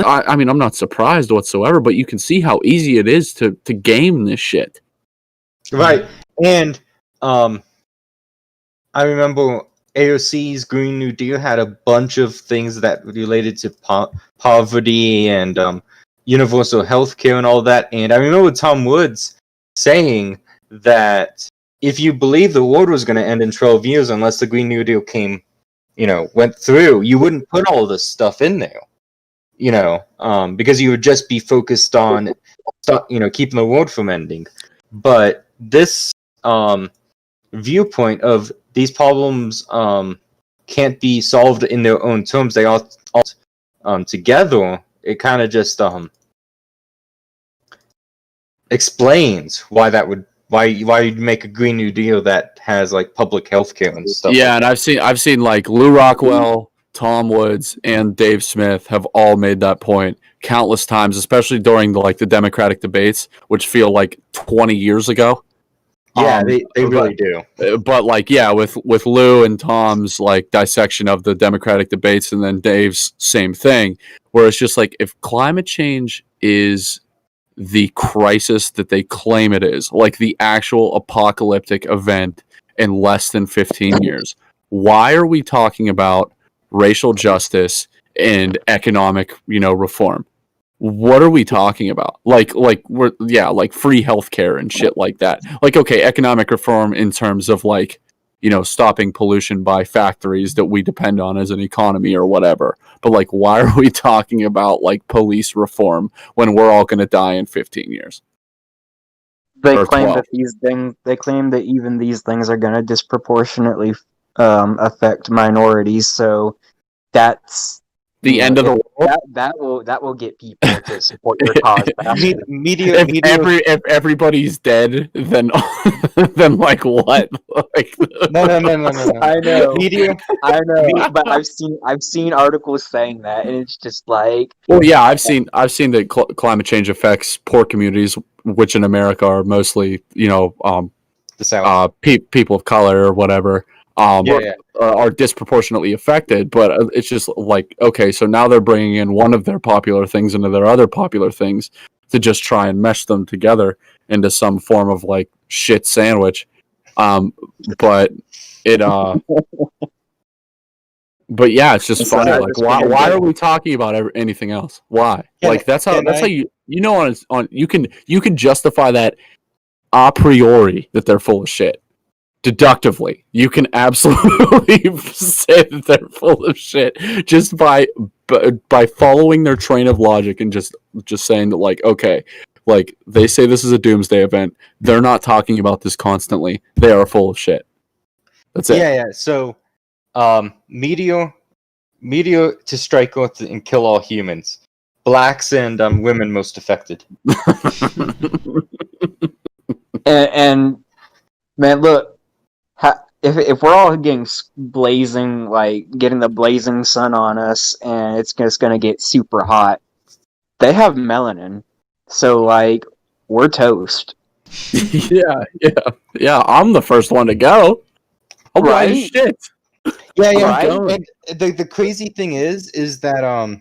I mean, I'm not surprised whatsoever, but you can see how easy it is to game this shit. Right. And I remember AOC's Green New Deal had a bunch of things that related to poverty and universal health care and all that. And I remember Tom Woods saying that if you believe the world was going to end in 12 years unless the Green New Deal went through, you wouldn't put all this stuff in there. Because you would just be focused on, keeping the world from ending. But this viewpoint of these problems can't be solved in their own terms. They all together. It kind of just explains why you'd make a Green New Deal that has like public health care and stuff. Yeah, like and I've seen like Lou Rockwell, Tom Woods, and Dave Smith have all made that point countless times, especially during the Democratic debates, which feel like 20 years ago. Yeah, they really do. But like, yeah, with Lou and Tom's like dissection of the Democratic debates, and then Dave's same thing, where it's just like, if climate change is the crisis that they claim it is, like the actual apocalyptic event in less than 15 years, why are we talking about racial justice and economic, reform? What are we talking about? Like free healthcare and shit like that. Like, okay, economic reform in terms of like, stopping pollution by factories that we depend on as an economy or whatever. But like, why are we talking about like police reform when we're all going to die in 15 years? They claim that even these things are going to disproportionately affect minorities. So that's The end of the world. That will get people to support your cause. If everybody's dead, then then like what? Like No. I know. Meteor. I know, but I've seen articles saying that, and it's just like, well, yeah, I've seen that climate change affects poor communities, which in America are mostly The South. people of color or whatever. Yeah. Are disproportionately affected, but it's just like, okay, so now they're bringing in one of their popular things into their other popular things to just try and mesh them together into some form of like shit sandwich. But it but yeah, it's just funny. Like, why are we talking about anything else? Why? Like that's how you you can justify that a priori that they're full of shit. Deductively, you can absolutely say that they're full of shit just by following their train of logic and just saying that, like, okay, like they say this is a doomsday event. They're not talking about this constantly. They are full of shit. That's it. Yeah. So, meteor to strike Earth and kill all humans. Blacks and women most affected. and man, look. If we're all getting getting the blazing sun on us, and it's just gonna get super hot, they have melanin, so like we're toast. yeah. I'm the first one to go. I'm white as shit. Yeah. Right? And the crazy thing is that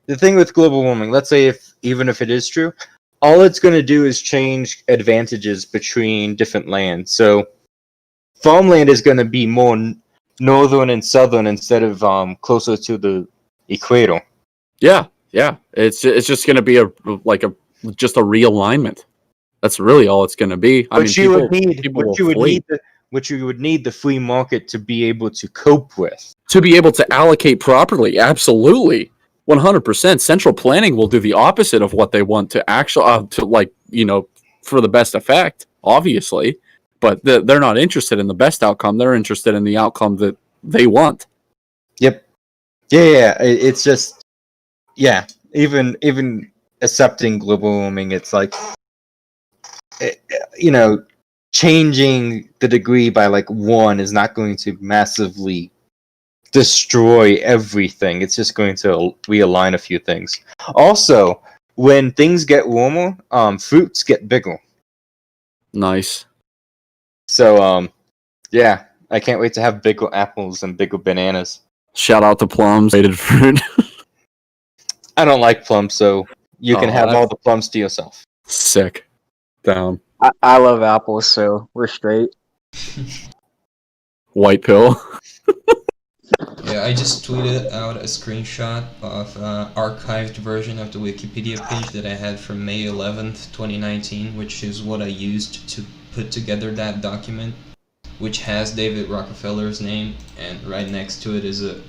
the thing with global warming, let's say even if it is true, all it's going to do is change advantages between different lands. So farmland is going to be more northern and southern instead of closer to the equator. Yeah. It's just going to be just a realignment. That's really all it's going to be. What you would need the free market to be able to cope with. To be able to allocate properly, absolutely. 100%. Central planning will do the opposite of what they want to actually, for the best effect, obviously. But they're not interested in the best outcome. They're interested in the outcome that they want. Yep. Yeah. It's just, yeah. Even accepting global warming, it's like, changing the degree by like 1 is not going to massively destroy everything. It's just going to realign a few things. Also, when things get warmer, fruits get bigger. Nice. So, yeah, I can't wait to have bigger apples and bigger bananas. Shout out to plums, rated fruit. I don't like plums, so you can have all the plums to yourself. Sick. Down. I love apples, so we're straight. White pill. Yeah, I just tweeted out a screenshot of archived version of the Wikipedia page that I had from May 11th, 2019, which is what I used to put together that document, which has David Rockefeller's name, and right next to it is a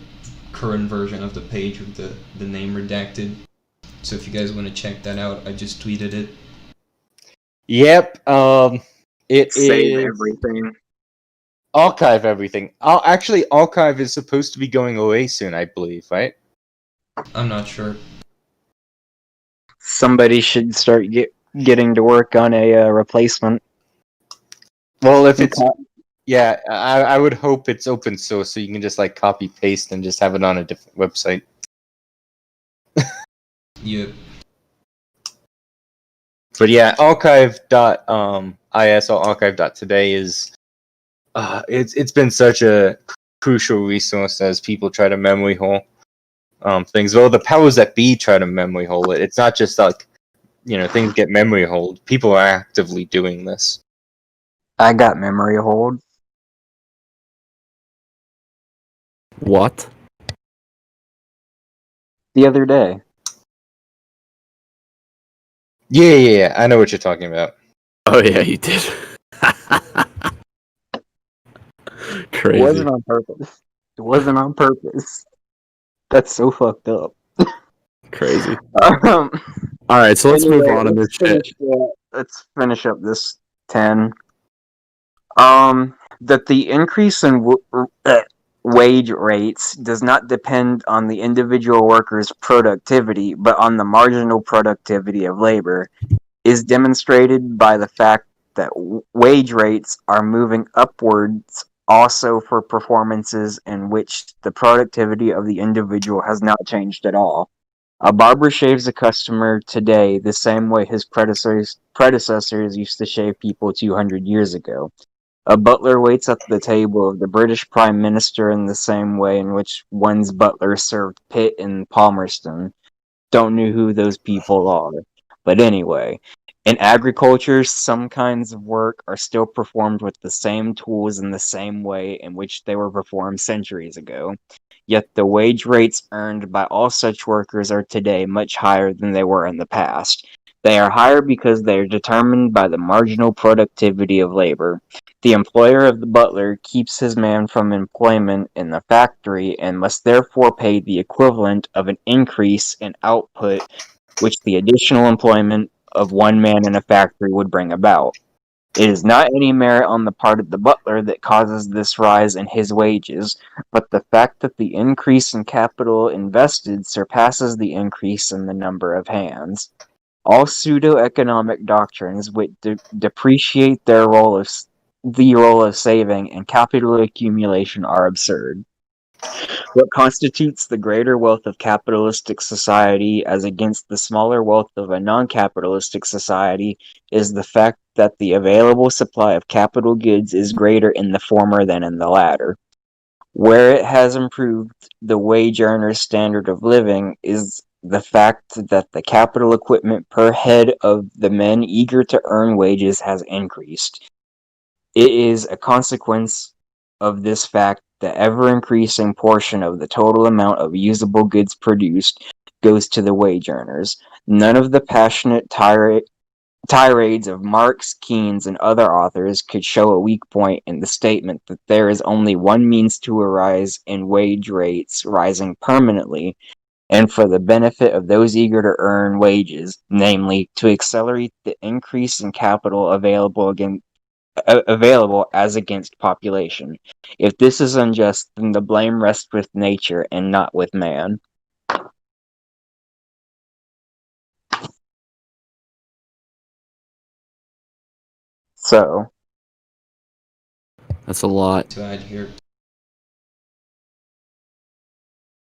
current version of the page with the name redacted. So if you guys want to check that out, I just tweeted it. Yep, it Save is... everything. Archive everything. Actually, archive is supposed to be going away soon, I believe, right? I'm not sure. Somebody should start getting to work on a replacement. Well, if it's... Yeah, I would hope it's open source, so you can just like copy paste and just have it on a different website. Yep. But yeah, archive.is or archive.today is... it's been such a crucial resource as people try to memory hole things. Well, the powers that be try to memory hole it. It's not just like, things get memory holed. People are actively doing this. I got memory hold. What? The other day. Yeah, I know what you're talking about. Oh yeah, you did. Crazy. It wasn't on purpose. It wasn't on purpose. That's so fucked up. Crazy. All right, so let's move on in this shit. Let's finish up this 10. That the increase in wage rates does not depend on the individual worker's productivity, but on the marginal productivity of labor, is demonstrated by the fact that wage rates are moving upwards also for performances in which the productivity of the individual has not changed at all. A barber shaves a customer today the same way his predecessors used to shave people 200 years ago. A butler waits at the table of the British Prime Minister in the same way in which one's butler served Pitt in Palmerston. Don't know who those people are. But anyway, in agriculture, some kinds of work are still performed with the same tools in the same way in which they were performed centuries ago. Yet the wage rates earned by all such workers are today much higher than they were in the past. They are higher because they are determined by the marginal productivity of labor. The employer of the butler keeps his man from employment in the factory and must therefore pay the equivalent of an increase in output which the additional employment of one man in a factory would bring about. It is not any merit on the part of the butler that causes this rise in his wages, but the fact that the increase in capital invested surpasses the increase in the number of hands. All pseudo-economic doctrines which depreciate the role of saving and capital accumulation are absurd. What constitutes the greater wealth of capitalistic society as against the smaller wealth of a non-capitalistic society is the fact that the available supply of capital goods is greater in the former than in the latter. Where it has improved the wage earner's standard of living is the fact that the capital equipment per head of the men eager to earn wages has increased. It is a consequence of this fact the ever-increasing portion of the total amount of usable goods produced goes to the wage earners. None of the passionate tirades of Marx, Keynes, and other authors could show a weak point in the statement that there is only one means to a rise in wage rates rising permanently, and for the benefit of those eager to earn wages, namely, to accelerate the increase in capital available as against population. If this is unjust, then the blame rests with nature and not with man. So, That's a lot. To add here,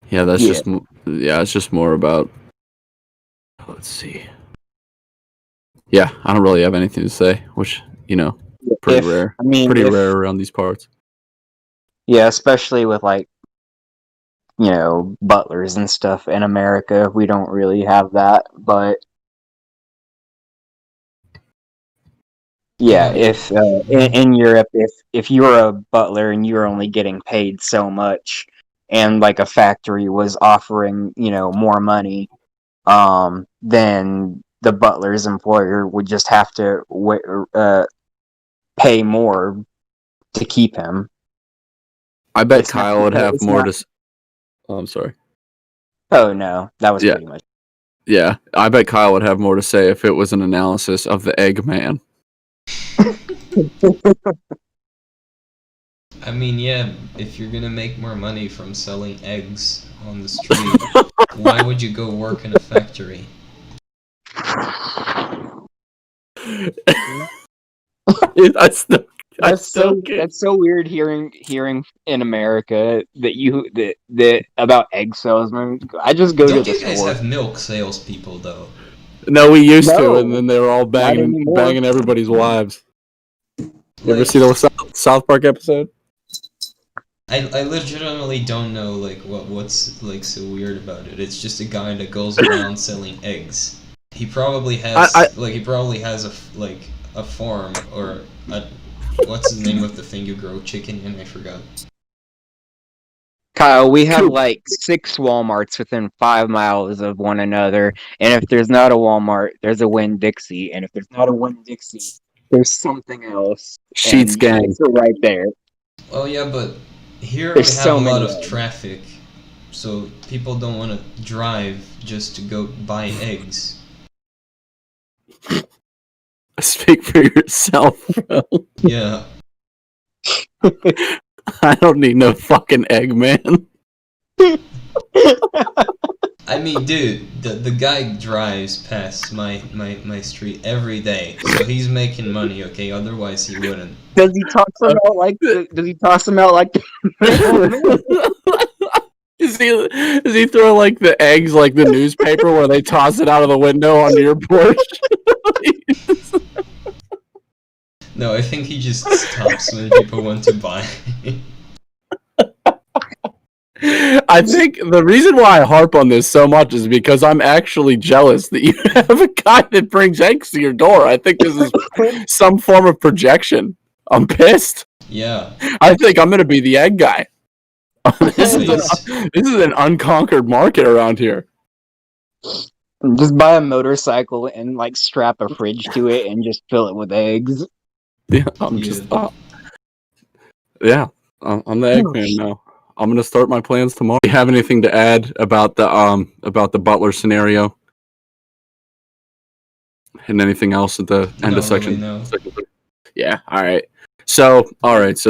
Yeah, that's Yeah. just it's just more about. Let's see. Yeah, I don't really have anything to say, which pretty rare. Pretty rare around these parts. Yeah, especially with butlers and stuff in America, we don't really have that, but yeah, if in Europe, if you were a butler and you were only getting paid so much, and like a factory was offering more money, then the butler's employer would just have to pay more to keep him. I bet It's Kyle not- would have it's more not- to. Oh, I'm sorry. Oh no, that was Yeah. pretty much. Yeah, I bet Kyle would have more to say if it was an analysis of the Eggman. I mean, yeah, if you're gonna make more money from selling eggs on the street, why would you go work in a factory? That's so weird hearing in America that about egg salesmen. I just go to Don't the you guys store. have milk salespeople though? No, we used to, No, and then they were all banging anymore. everybody's wives. You ever Like, see the South Park episode? I legitimately don't know what's so weird about it. It's just a guy that goes around selling eggs. He probably has a farm or what's the name of the thing you grow chicken in? I forgot. Kyle, we have 6 Walmarts within 5 miles of one another, and if there's not a Walmart, there's a Winn-Dixie, and if there's not a Winn-Dixie, there's something else. Sheets and gang. It's right there. Well, yeah, but here There's we have so a lot many of eggs. traffic, so people don't want to drive just to go buy eggs. Speak for yourself, bro. Yeah. I don't need no fucking egg, man. I mean, dude, the guy drives past my street every day, so he's making money, okay? Otherwise, he wouldn't. Does he toss them out like? Does he toss them out like? Does he throw like the eggs like the newspaper where they toss it out of the window onto your porch? No, I think he just stops when people want to buy. I think the reason why I harp on this so much is because I'm actually jealous that you have a guy that brings eggs to your door. I think this is some form of projection. I'm pissed. Yeah. I think I'm gonna be the egg guy. This is an unconquered market around here. Just buy a motorcycle and like strap a fridge to it and just fill it with eggs. Yeah, I'm the egg man now. I'm gonna start my plans tomorrow. Do you have anything to add about the Butler scenario? And anything else at the end of section? Really, no. Yeah. All right. So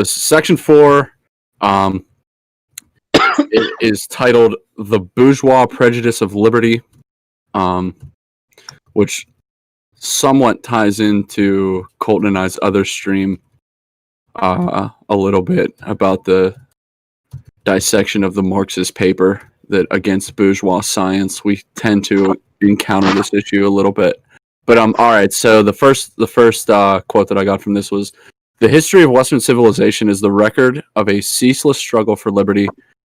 section 4, it is titled "The Bourgeois Prejudice of Liberty," which somewhat ties into Colton and I's other stream a little bit about the dissection of the Marxist paper that against bourgeois science. We tend to encounter this issue a little bit. But all right, so the first quote that I got from this was, "The history of Western civilization is the record of a ceaseless struggle for liberty.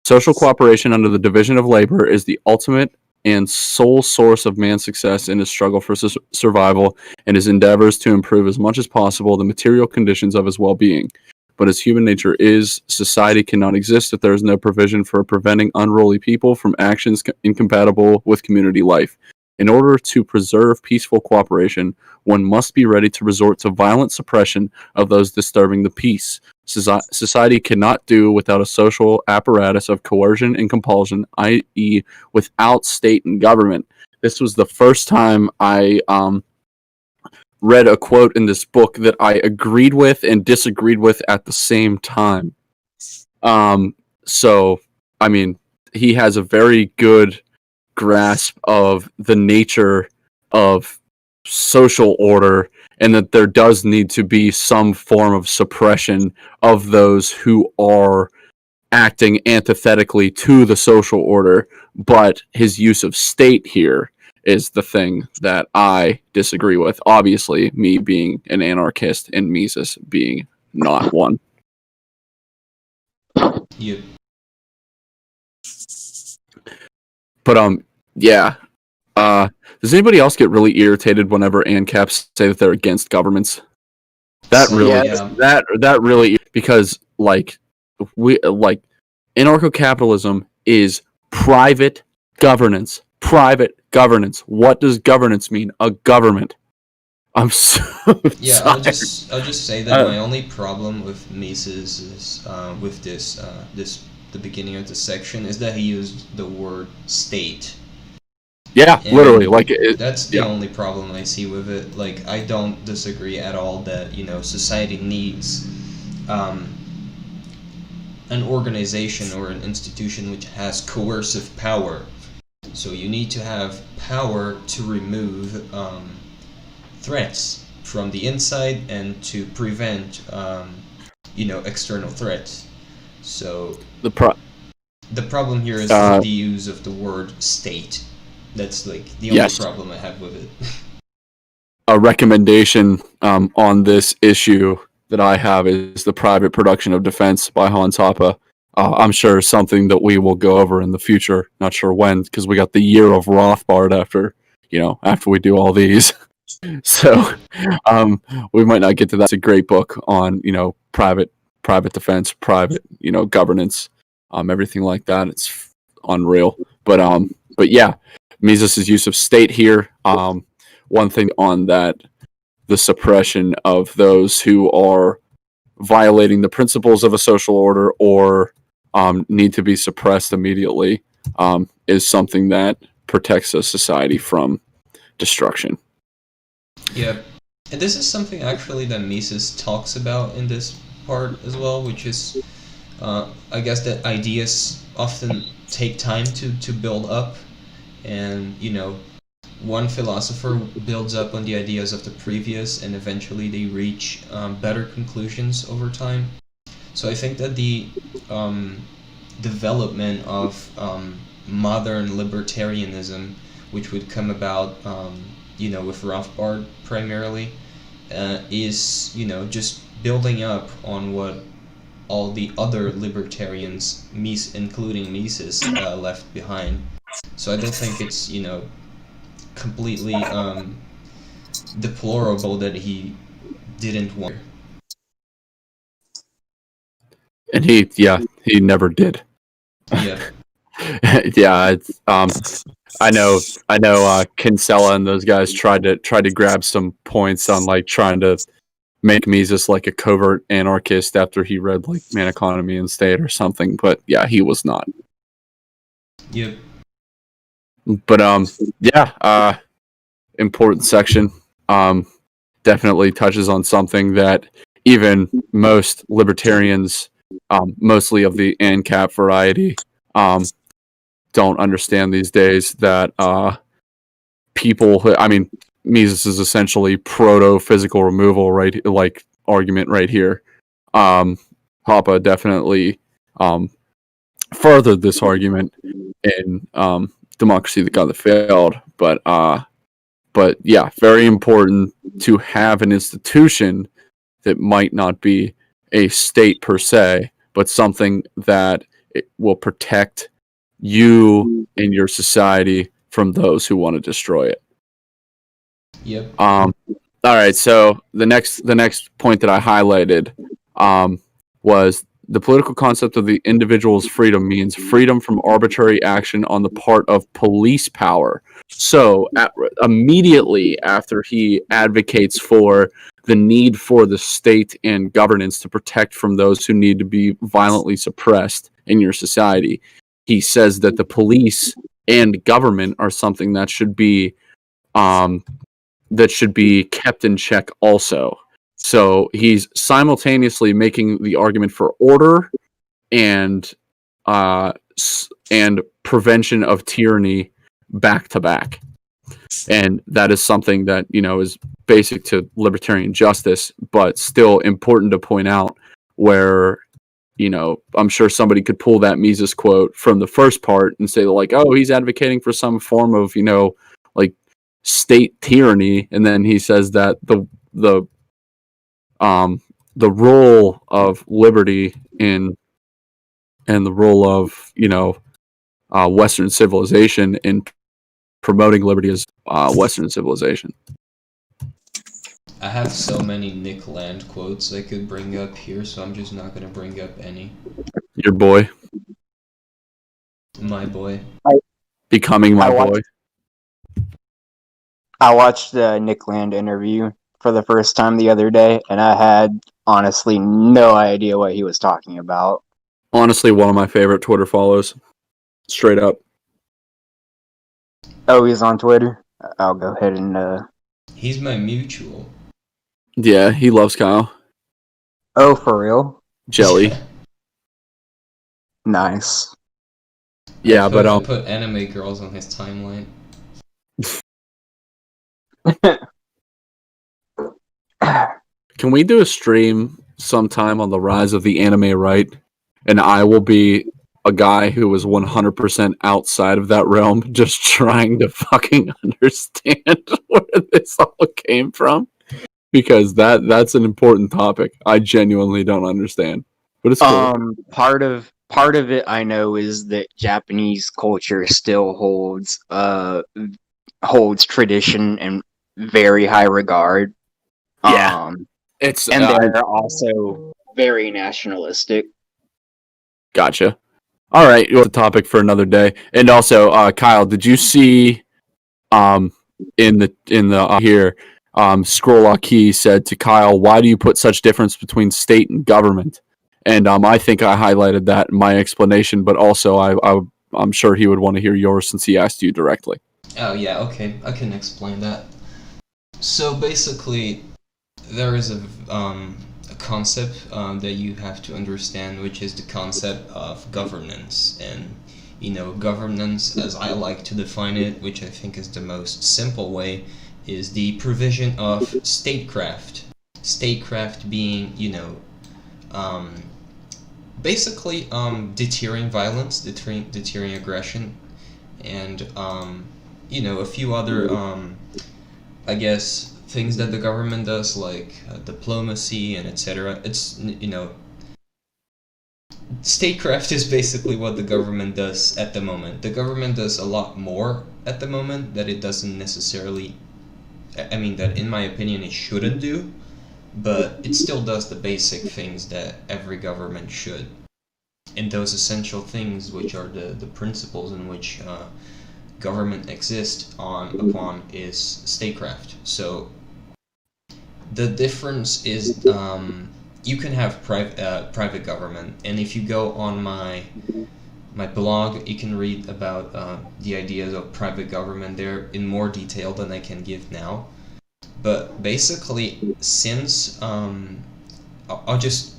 Social cooperation under the division of labor is the ultimate and sole source of man's success in his struggle for survival and his endeavors to improve as much as possible the material conditions of his well-being. But as human nature is, society cannot exist if there is no provision for preventing unruly people from actions incompatible with community life. In order to preserve peaceful cooperation, one must be ready to resort to violent suppression of those disturbing the peace. Society cannot do without a social apparatus of coercion and compulsion, i.e., without state and government." This was the first time I read a quote in this book that I agreed with and disagreed with at the same time. So, I mean, he has a very good grasp of the nature of social order and that there does need to be some form of suppression of those who are acting antithetically to the social order. But his use of state here is the thing that I disagree with. Obviously, me being an anarchist and Mises being not one. Yep. But yeah. Does anybody else get really irritated whenever ANCAPs say that they're against governments? That really, Yeah. that really, because anarcho-capitalism is private governance. Private governance. What does governance mean? A government. I'm so Yeah, tired. I'll just say that my only problem with Mises is with the beginning of the section is that he used the word state. Yeah, And literally. That's the only problem I see with it. Like, I don't disagree at all that, society needs an organization or an institution which has coercive power. So you need to have power to remove threats from the inside and to prevent, external threats. So the problem here is the use of the word state. That's like the only problem I have with it. A recommendation on this issue that I have is The Private Production of Defense by Hans Hoppe. I'm sure something that we will go over in the future. Not sure when, because we got the year of Rothbard after we do all these. So we might not get to that. It's a great book on private defense, private governance, everything like that. It's unreal. But yeah, Mises' use of state here. One thing on that, the suppression of those who are violating the principles of a social order or need to be suppressed immediately is something that protects a society from destruction. Yeah, and this is something actually that Mises talks about in this part as well, which is I guess that ideas often take time to build up, and one philosopher builds up on the ideas of the previous, and eventually they reach better conclusions over time. So I think that the development of modern libertarianism, which would come about, with Rothbard primarily, is just building up on what all the other libertarians, including Mises, left behind. So I don't think it's completely deplorable that he didn't want. And he never did. Yeah. Yeah, it's, I know, Kinsella and those guys tried to grab some points on like trying to make Mises like a covert anarchist after he read like Man, Economy, and State or something, but yeah, he was not. Yep. But important section. Definitely touches on something that even most libertarians, mostly of the ANCAP variety, don't understand these days, that Mises is essentially proto-physical removal, right? Like argument right here. Hoppe definitely furthered this argument in Democracy: The God That Failed, but yeah, very important to have an institution that might not be a state per se, but something that it will protect you and your society from those who want to destroy it. Yep. All right. So the next point that I highlighted was the political concept of the individual's freedom means freedom from arbitrary action on the part of police power. So immediately after he advocates for the need for the state and governance to protect from those who need to be violently suppressed in your society, he says that the police and government are something that should be kept in check also. So he's simultaneously making the argument for order and prevention of tyranny back to back. And that is something that, is basic to libertarian justice, but still important to point out, where, I'm sure somebody could pull that Mises quote from the first part and say like, oh, he's advocating for some form of, like state tyranny. And then he says that the role of liberty and the role of Western civilization in promoting liberty is Western civilization. I have so many Nick Land quotes I could bring up here, so I'm just not gonna bring up any. Your boy. My boy. Becoming my boy. I watched the Nick Land interview for the first time the other day, and I had honestly no idea what he was talking about. Honestly, one of my favorite Twitter follows. Straight up. Oh, he's on Twitter? I'll go ahead and... He's my mutual. Yeah, he loves Kyle. Oh, for real? Jelly. Nice. Yeah, I but put anime girls on his timeline. Can we do a stream sometime on the rise of the anime right? And I will be a guy who was 100% outside of that realm, just trying to fucking understand where this all came from. Because that's an important topic. I genuinely don't understand. But it's cool. Part of it I know is that Japanese culture still holds tradition in very high regard. Yeah. It's and they're also very nationalistic. Gotcha. All right, the topic for another day. And also, Kyle, did you see in the here Scroll-Key said to Kyle, "Why do you put such difference between state and government?" And I think I highlighted that in my explanation, but also I'm sure he would want to hear yours since he asked you directly. Oh yeah, okay, I can explain that. So basically, there is a a concept that you have to understand, which is the concept of governance. And governance, as I like to define it, which I think is the most simple way, is the provision of statecraft. Statecraft being, basically deterring violence, deterring aggression, and a few other I guess things that the government does, like diplomacy and etc. It's statecraft is basically what the government does at the moment. The government does a lot more at the moment that it doesn't necessarily, that in my opinion it shouldn't do, but it still does the basic things that every government should. And those essential things, which are the principles in which government exists upon, is statecraft. So the difference is you can have private government, and if you go on my blog, you can read about the ideas of private government there in more detail than I can give now. But basically, since I'll just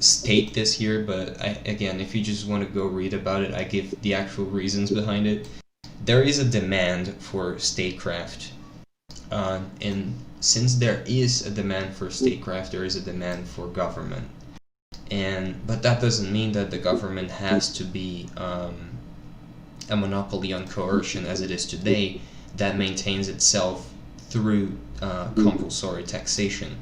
state this here, but again, if you just want to go read about it, I give the actual reasons behind it. There is a demand for statecraft, and since there is a demand for statecraft, there is a demand for government. But that doesn't mean that the government has to be a monopoly on coercion as it is today, that maintains itself through compulsory taxation.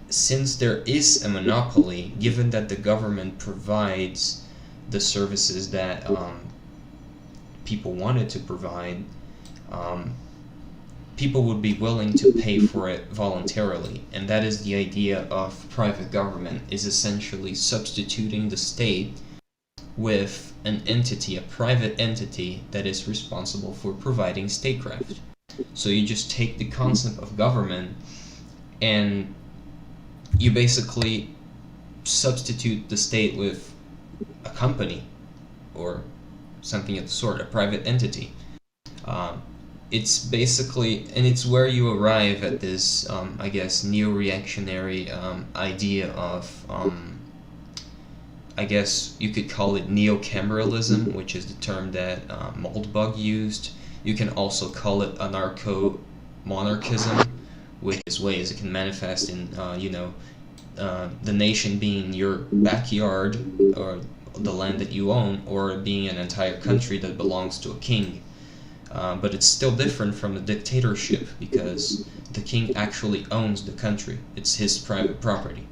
Since there is a monopoly, given that the government provides the services that people wanted to provide, people would be willing to pay for it voluntarily. And that is the idea of private government, is essentially substituting the state with an entity, a private entity, that is responsible for providing statecraft. So you just take the concept of government and you basically substitute the state with a company or something of the sort, a private entity. It's basically, and it's where you arrive at this, I guess, neo-reactionary idea of, I guess you could call it neo-cameralism, which is the term that Moldbug used. You can also call it anarcho-monarchism, which is ways it can manifest in, the nation being your backyard or the land that you own, or being an entire country that belongs to a king. But it's still different from a dictatorship, because the king actually owns the country. It's his private property.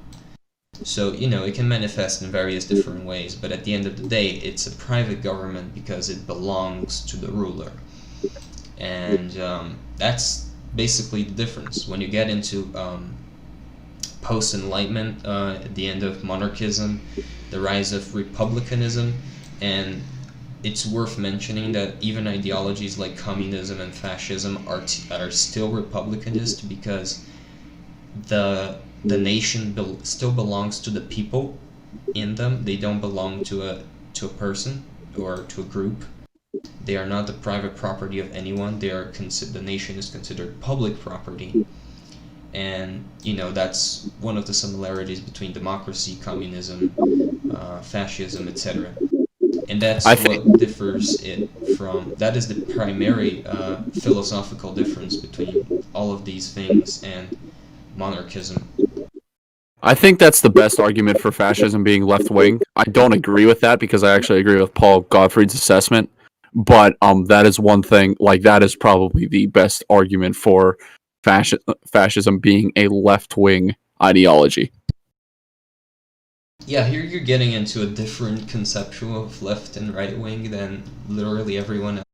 So, it can manifest in various different ways, but at the end of the day, it's a private government because it belongs to the ruler. And that's basically the difference. When you get into post-enlightenment, at the end of monarchism, the rise of republicanism, and it's worth mentioning that even ideologies like communism and fascism are still republicanist, because the nation still belongs to the people in them. They don't belong to a person or to a group. They are not the private property of anyone. The nation is considered public property. And, that's one of the similarities between democracy, communism, fascism, etc. And that's what differs it from, that is the primary philosophical difference between all of these things and monarchism. I think that's the best argument for fascism being left-wing. I don't agree with that, because I actually agree with Paul Gottfried's assessment. But that is one thing, that is probably the best argument for fascism being a left-wing ideology. Yeah, here you're getting into a different conceptual of left and right wing than literally everyone else.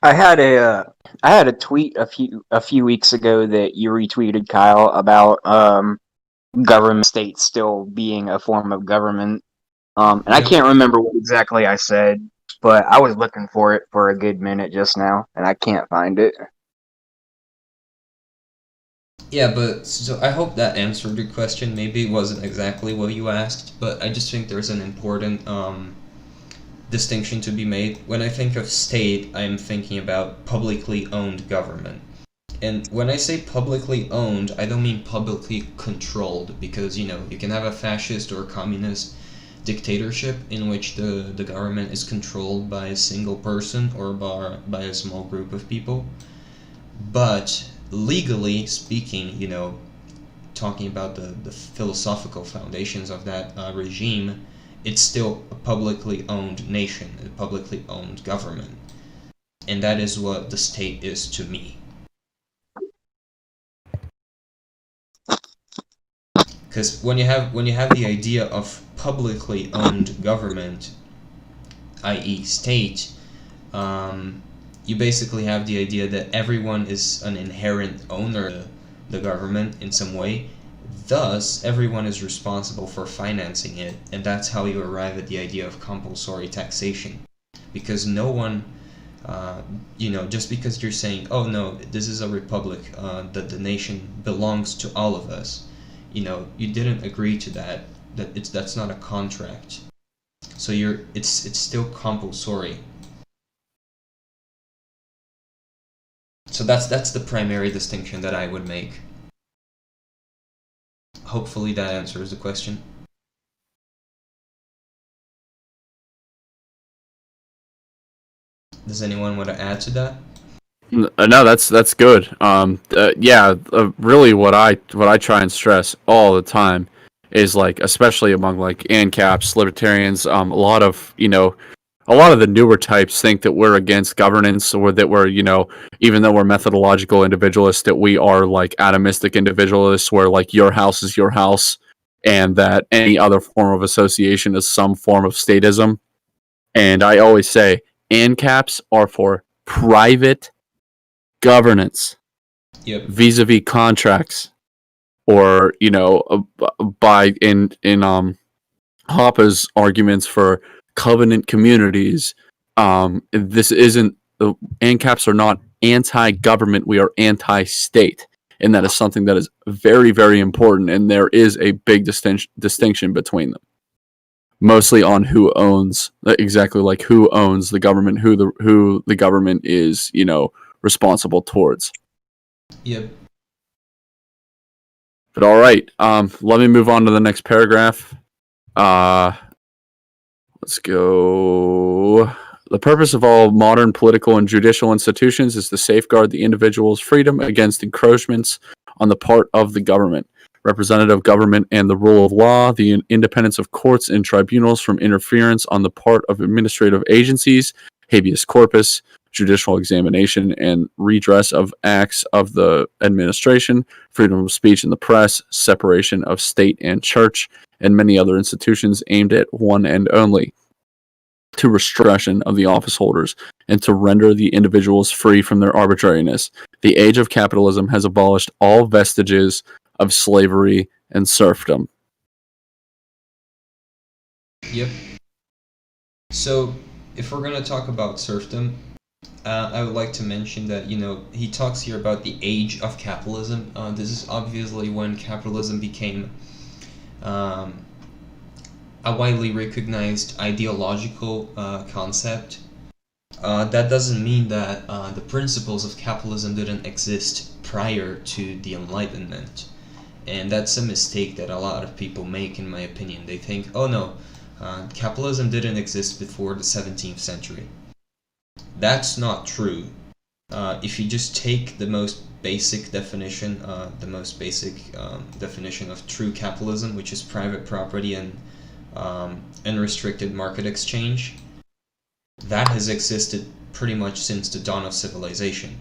I had a tweet a few weeks ago that you retweeted, Kyle, about government state still being a form of government. And I can't remember what exactly I said, but I was looking for it for a good minute just now, and I can't find it. Yeah, but so I hope that answered your question. Maybe it wasn't exactly what you asked, but I just think there's an important distinction to be made. When I think of state, I'm thinking about publicly owned government. And when I say publicly owned, I don't mean publicly controlled, because you can have a fascist or communist dictatorship in which the government is controlled by a single person or by a small group of people. But legally speaking, talking about the philosophical foundations of that regime, it's still a publicly owned nation, a publicly owned government. And that is what the state is to me. Because when you have the idea of publicly owned government, i.e. state, you basically have the idea that everyone is an inherent owner of the government in some way. Thus, everyone is responsible for financing it, and that's how you arrive at the idea of compulsory taxation. Because no one, just because you're saying, oh no, this is a republic, that the nation belongs to all of us, you didn't agree to that. That's not a contract. So it's still compulsory. So that's the primary distinction that I would make. Hopefully that answers the question. Does anyone want to add to that? No, that's good. Really, what I try and stress all the time is, like, especially among like ANCAPs, libertarians, a lot of the newer types think that we're against governance, or that we're, even though we're methodological individualists, that we are like atomistic individualists, where like your house is your house, and that any other form of association is some form of statism. And I always say ANCAPs are for private governance. Yep. Vis-a-vis contracts, or by in Hoppe's arguments for covenant communities. This isn't, ANCAPs are not anti-government, we are anti-state, and that is something that is very, very important, and there is a big distinction between them, mostly on who owns, exactly like who owns the government, who the government is responsible towards. Yep. But all right, let me move on to the next paragraph. Let's go. The purpose of all modern political and judicial institutions is to safeguard the individual's freedom against encroachments on the part of the government, representative government, and the rule of law, the independence of courts and tribunals from interference on the part of administrative agencies, habeas corpus, judicial examination and redress of acts of the administration, freedom of speech in the press, separation of state and church, and many other institutions aimed at one end only, to restriction of the office holders, and to render the individuals free from their arbitrariness. The age of capitalism has abolished all vestiges of slavery and serfdom. Yep. So, if we're going to talk about serfdom, I would like to mention that, he talks here about the age of capitalism. This is obviously when capitalism became a widely recognized ideological concept. That doesn't mean that the principles of capitalism didn't exist prior to the Enlightenment. And that's a mistake that a lot of people make, in my opinion. They think, oh no, capitalism didn't exist before the 17th century. That's not true. If you just take the most basic definition, definition of true capitalism, which is private property and unrestricted market exchange, that has existed pretty much since the dawn of civilization.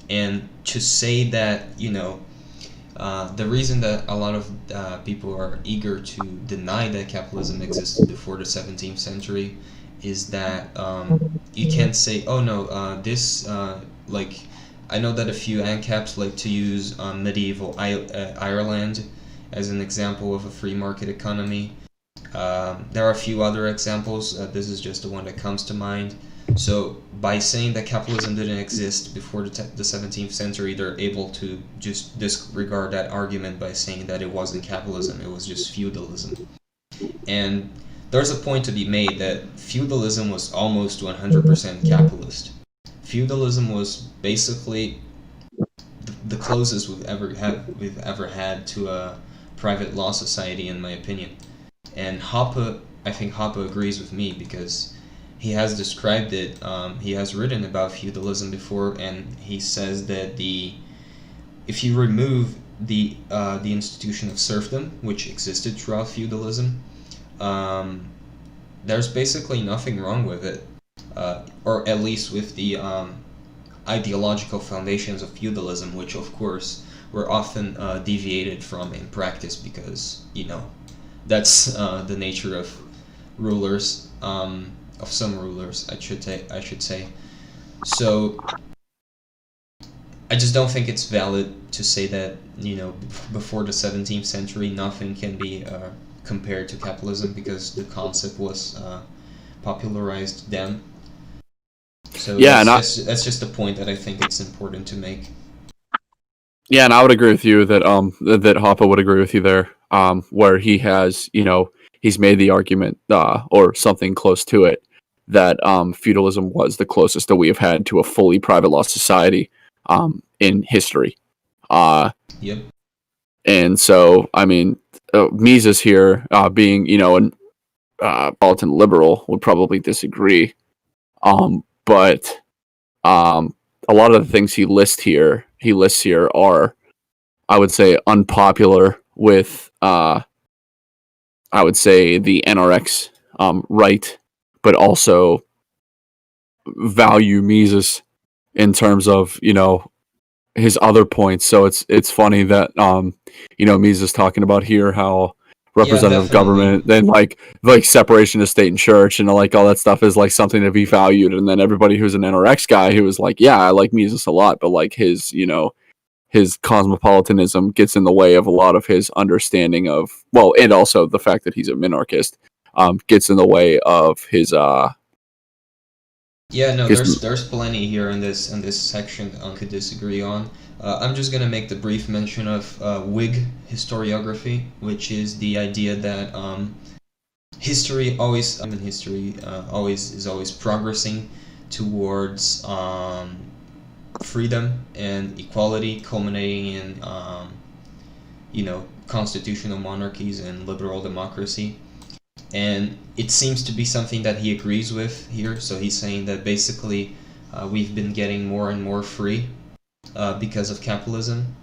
And to say that, the reason that a lot of people are eager to deny that capitalism existed before the 17th century is that you can't say, oh no, I know that a few ANCAPs like to use medieval Ireland as an example of a free market economy. There are a few other examples. This is just the one that comes to mind. So by saying that capitalism didn't exist before the 17th century, they're able to just disregard that argument by saying that it wasn't capitalism, it was just feudalism. And there's a point to be made that feudalism was almost 100% capitalist. Feudalism was basically the closest we've ever had to a private law society, in my opinion. And I think Hoppe agrees with me because he has described it. He has written about feudalism before, and he says that if you remove the institution of serfdom, which existed throughout feudalism, there's basically nothing wrong with it, or at least with the ideological foundations of feudalism, which of course were often deviated from in practice because that's the nature of rulers, of some rulers, I should say. So I just don't think it's valid to say that before the 17th century nothing can be compared to capitalism because the concept was popularized then. So Yeah, that's just a point that I think it's important to make. yeah, and I would agree with you that that Hoppe would agree with you there, where he has he's made the argument or something close to it that feudalism was the closest that we have had to a fully private law society in history. Yep. And so, I mean, Mises here, being an Politan liberal, would probably disagree. But a lot of the things he lists here are, I would say, unpopular with, I would say, the NRX right, but also value Mises in terms of his other points. So it's funny that Mises talking about here how representative government, then like separation of state and church and like all that stuff is like something to be valued, and then everybody who's an NRX guy who was like, yeah, I like Mises a lot, but like his his cosmopolitanism gets in the way of a lot of his understanding of, well, and also the fact that he's a minarchist gets in the way of his Yeah, no, there's plenty here in this section I could disagree on. I'm just gonna make the brief mention of Whig historiography, which is the idea that history is always progressing towards freedom and equality, culminating in constitutional monarchies and liberal democracy. And it seems to be something that he agrees with here. So he's saying that basically we've been getting more and more free because of capitalism.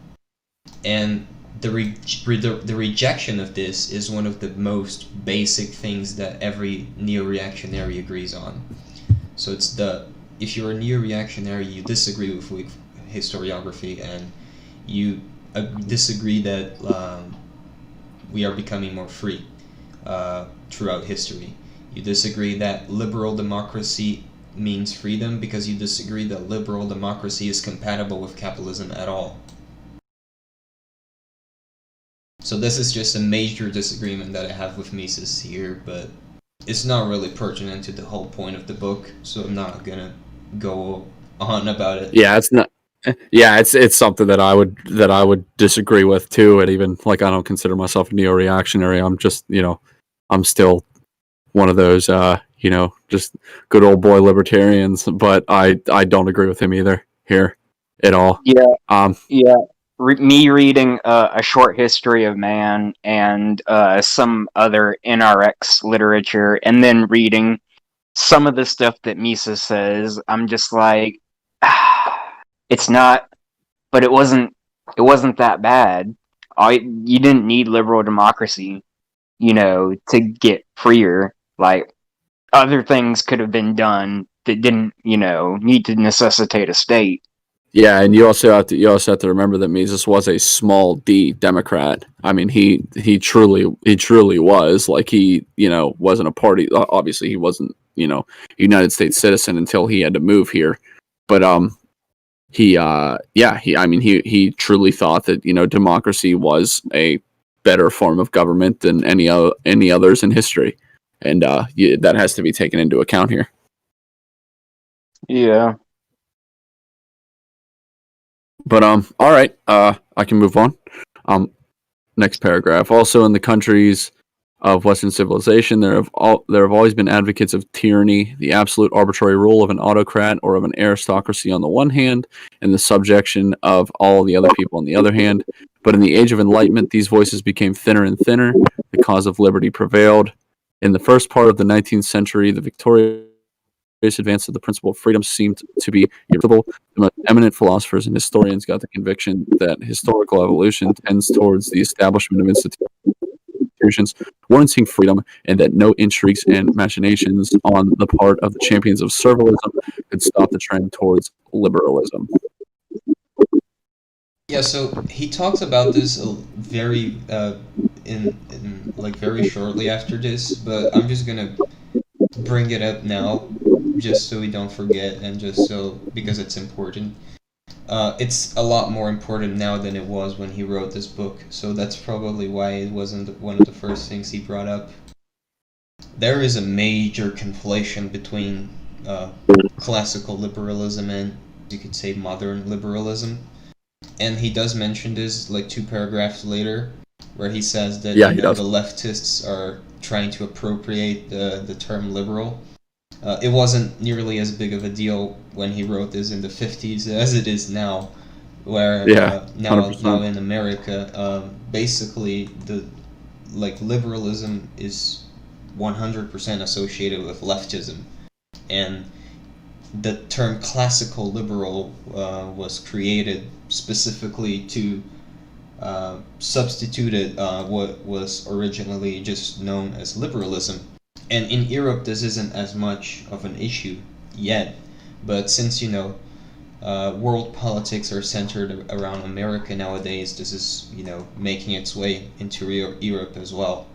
And the rejection of this is one of the most basic things that every neo-reactionary agrees on. So it's if you're a neo-reactionary, you disagree with historiography, and you disagree that we are becoming more free throughout history. You disagree that liberal democracy means freedom because you disagree that liberal democracy is compatible with capitalism at all. So this is just a major disagreement that I have with Mises here, but it's not really pertinent to the whole point of the book, so I'm not gonna go on about it. Yeah, it's not. Yeah, it's something that I would disagree with too, and even like I don't consider myself a neo-reactionary. I'm just I'm still one of those just good old boy libertarians, but I don't agree with him either here at all. Yeah. Yeah. Me reading A Short History of Man and some other NRX literature, and then reading some of the stuff that Mises says, I'm just like, it's not, but it wasn't that bad. You didn't need liberal democracy, to get freer. Like, other things could have been done that didn't, need to necessitate a state. Yeah, and you also have to remember that Mises was a small D Democrat. I mean, he truly was, like, he wasn't a party. Obviously, he wasn't a United States citizen until he had to move here. But he truly thought that democracy was a better form of government than any others in history, and that has to be taken into account here. Yeah. But all right, I can move on. Next paragraph. Also, in the countries of Western civilization. There have always been advocates of tyranny, the absolute arbitrary rule of an autocrat or of an aristocracy on the one hand, and the subjection of all the other people on the other hand. But in the Age of Enlightenment, these voices became thinner and thinner. The cause of liberty prevailed. In the first part of the 19th century, the victorious advance of the principle of freedom seemed to be irrevocable. The most eminent philosophers and historians got the conviction that historical evolution tends towards the establishment of institutions warranting freedom, and that no intrigues and machinations on the part of the champions of servilism could stop the trend towards liberalism. Yeah, so he talks about this very in like very shortly after this, but I'm just gonna bring it up now, just so we don't forget, and just so because it's important. It's a lot more important now than it was when he wrote this book, so that's probably why it wasn't one of the first things he brought up. There is a major conflation between classical liberalism and, you could say, modern liberalism. And he does mention this like 2 paragraphs later, where he says that the leftists are trying to appropriate the term liberal. It wasn't nearly as big of a deal when he wrote this in the 50s as it is now, where now in America, basically the liberalism is 100% associated with leftism, and the term classical liberal was created specifically to substitute it what was originally just known as liberalism. And in Europe, this isn't as much of an issue yet, but since world politics are centered around America nowadays, this is making its way into Europe as well.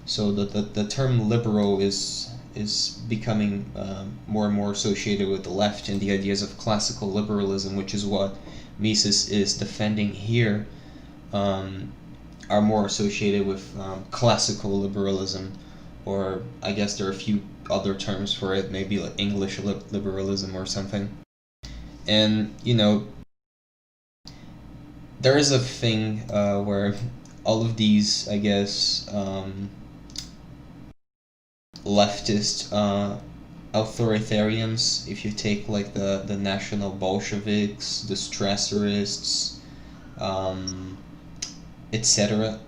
So the term liberal is becoming more and more associated with the left, and the ideas of classical liberalism, which is what Mises is defending here, are more associated with classical liberalism, or I guess there are a few other terms for it, maybe like English liberalism or something. And there is a thing where all of these, I guess, leftist authoritarians, if you take like the National Bolsheviks, the Strasserists, etc.,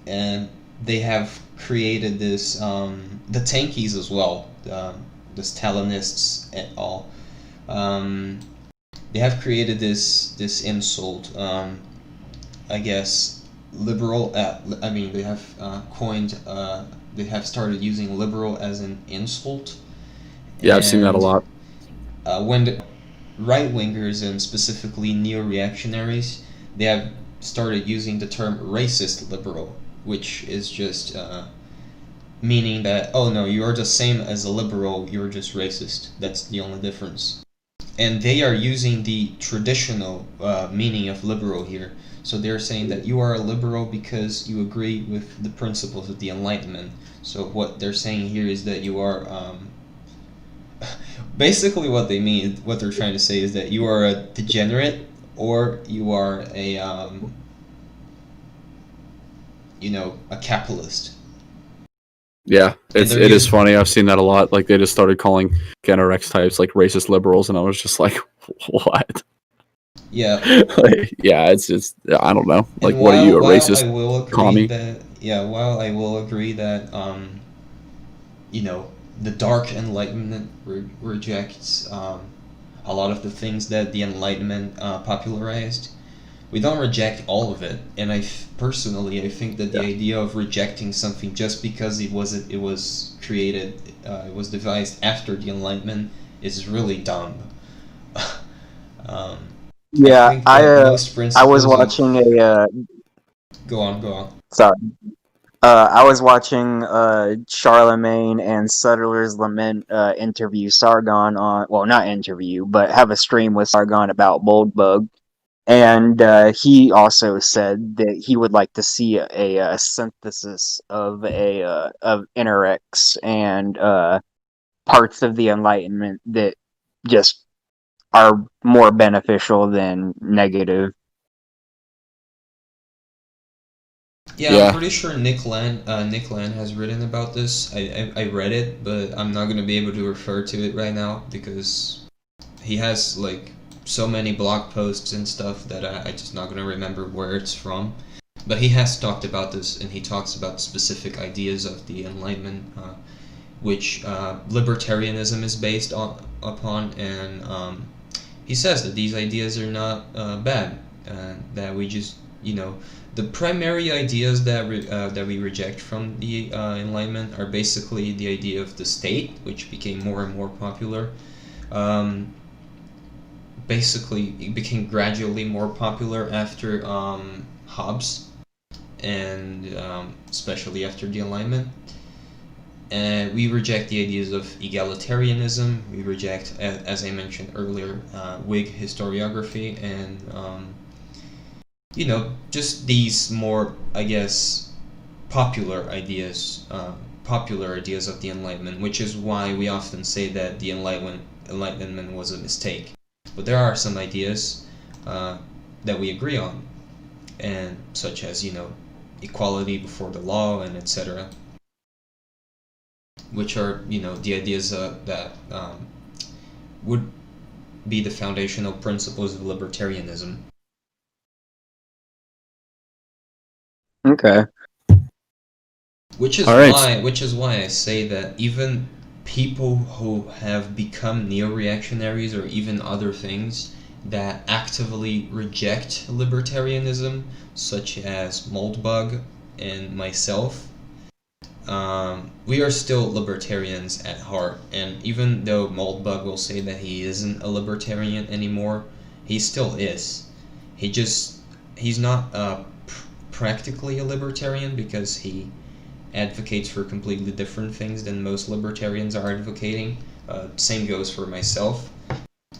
and they have created this, the Tankies as well, the Stalinists et al. They have created this insult, I guess, liberal. They have coined. They have started using liberal as an insult. Yeah, I've seen that a lot. When the right-wingers and specifically neo-reactionaries, they have started using the term racist liberal, which is just meaning that, oh no, you are the same as a liberal, you're just racist. That's the only difference. And they are using the traditional meaning of liberal here. So they're saying that you are a liberal because you agree with the principles of the Enlightenment. So what they're saying here is that you are... basically what they're trying to say is that you are a degenerate, or you are a a capitalist. Yeah, it is funny. I've seen that a lot. Like, they just started calling Genorex types like racist liberals, and I was just like, what? Yeah. Yeah, it's just, I don't know. Like, what are you, a racist commie? While I will agree that, the Dark Enlightenment rejects a lot of the things that the Enlightenment popularized, we don't reject all of it. And personally, I think that the idea of rejecting something just because it was created, it was devised after the Enlightenment, is really dumb. I was watching a. Go on. Sorry. I was watching Charlemagne and Sutler's Lament interview Sargon on, well, not interview, but have a stream with Sargon about Moldbug. And he also said that he would like to see a synthesis of of Interrex and parts of the Enlightenment that just are more beneficial than negative. Yeah, I'm pretty sure Nick Land has written about this. I read it, but I'm not gonna be able to refer to it right now because he has like so many blog posts and stuff that I just not gonna remember where it's from. But he has talked about this, and he talks about specific ideas of the Enlightenment, which libertarianism is based upon, and he says that these ideas are not bad, that we just, the primary ideas that we reject from the Enlightenment are basically the idea of the state, which became more and more popular. Basically, it became gradually more popular after Hobbes, and especially after the Enlightenment. And we reject the ideas of egalitarianism. We reject, as I mentioned earlier, Whig historiography, and just these more, I guess, popular ideas of the Enlightenment, which is why we often say that the Enlightenment was a mistake. But there are some ideas that we agree on, and such as equality before the law, and etc., which are the ideas that would be the foundational principles of libertarianism. Okay. Which is why I say that even people who have become neo-reactionaries or even other things that actively reject libertarianism, such as Moldbug and myself, we are still libertarians at heart. And even though Moldbug will say that he isn't a libertarian anymore, he still is. He's not practically a libertarian because he advocates for completely different things than most libertarians are advocating. Same goes for myself.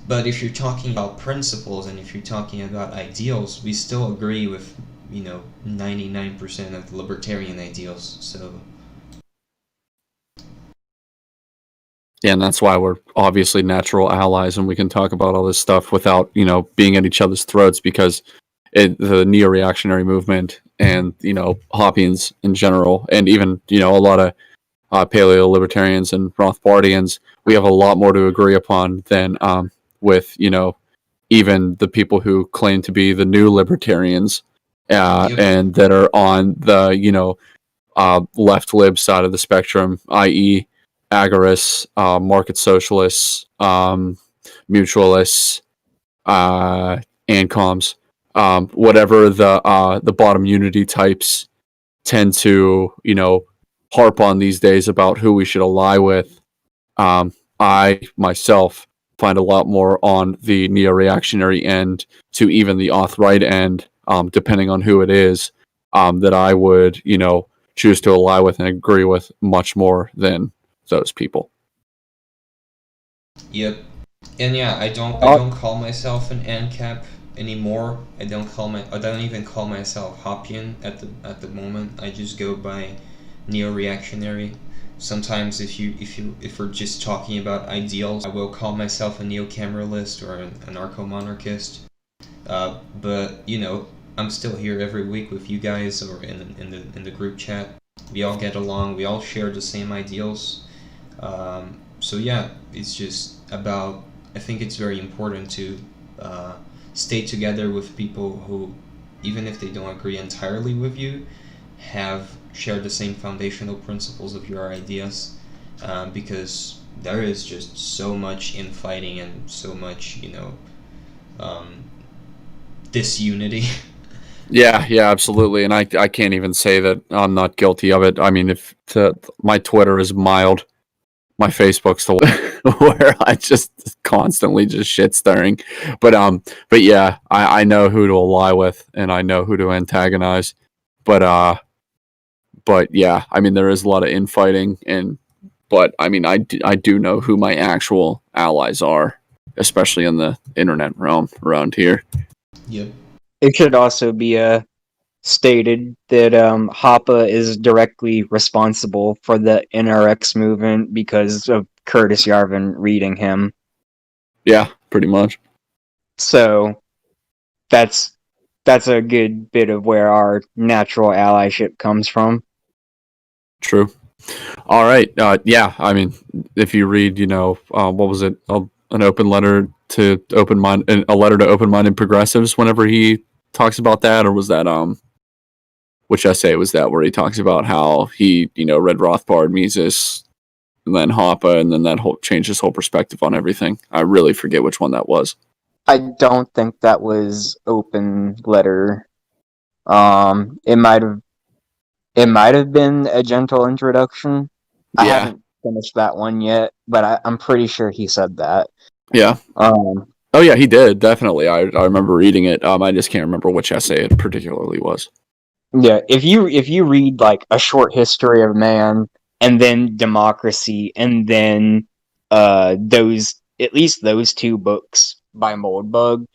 But if you're talking about principles and if you're talking about ideals, we still agree with 99% of the libertarian ideals. So yeah, and that's why we're obviously natural allies, and we can talk about all this stuff without being at each other's throats, because the neo-reactionary movement and Hoppeans in general, and even a lot of paleo-libertarians and Rothbardians, we have a lot more to agree upon than with even the people who claim to be the new libertarians, and that are on the left lib side of the spectrum, i.e. agorists, market socialists, mutualists, ANCOMs. Whatever the bottom unity types tend to harp on these days about who we should ally with. I myself find a lot more on the neo-reactionary end to even the auth-right end, depending on who it is, that I would choose to ally with and agree with much more than those people. Yep. And yeah, I don't call myself an ANCAP anymore. I don't even call myself Hoppean at the moment. I just go by neo-reactionary. Sometimes if we're just talking about ideals, I will call myself a neo-cameralist or an anarcho-monarchist. But I'm still here every week with you guys, or in the group chat. We all get along. We all share the same ideals. So yeah, it's just about. I think it's very important to stay together with people who, even if they don't agree entirely with you, share the same foundational principles of your ideas, because there is just so much infighting and so much disunity. Yeah, absolutely, and I can't even say that I'm not guilty of it. I mean, my Twitter is mild, my Facebook's the where I just constantly just shit stirring, but yeah, I know who to ally with and I know who to antagonize, but yeah, I mean there is a lot of infighting, but I mean I do know who my actual allies are, especially in the internet realm around here. Yep. It should also be stated that Hoppe is directly responsible for the NRX movement because of Curtis Yarvin reading him. Yeah, pretty much. So that's that's a good bit of where our natural allyship comes from. True. All right. Yeah. I mean, if you read, what was it? An open letter to a letter to open-minded progressives. Whenever he talks about that, or was that which essay was that where he talks about how he read Rothbard, Mises, and then Hoppe, and then that whole changed his whole perspective on everything. I really forget which one that was. I don't think that was open letter. It might have been A Gentle Introduction. I Yeah. haven't finished that one yet, but I'm pretty sure he said that. Yeah. Oh yeah, he did, definitely. I remember reading it. I just can't remember which essay it particularly was. Yeah, if you read like A Short History of Man and then Democracy and then those, at least those two books by Moldbug,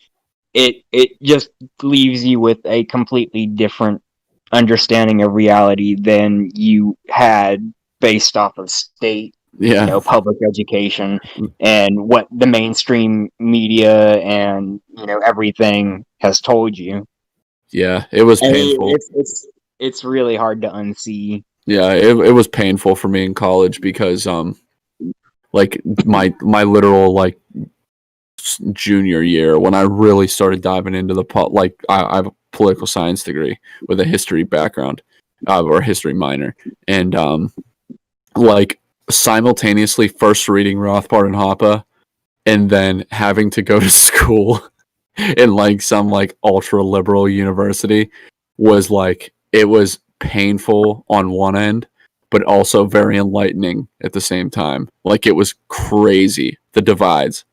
it just leaves you with a completely different understanding of reality than you had based off of state, public education and what the mainstream media and everything has told you. Yeah, it was painful. It's really hard to unsee. Yeah, it was painful for me in college because like my literal like junior year when I really started diving into I have a political science degree with a history background or a history minor, and like simultaneously first reading Rothbard and Hoppe and then having to go to school in like some like ultra liberal university was like, it was painful on one end but also very enlightening at the same time. Like, it was crazy, the divides.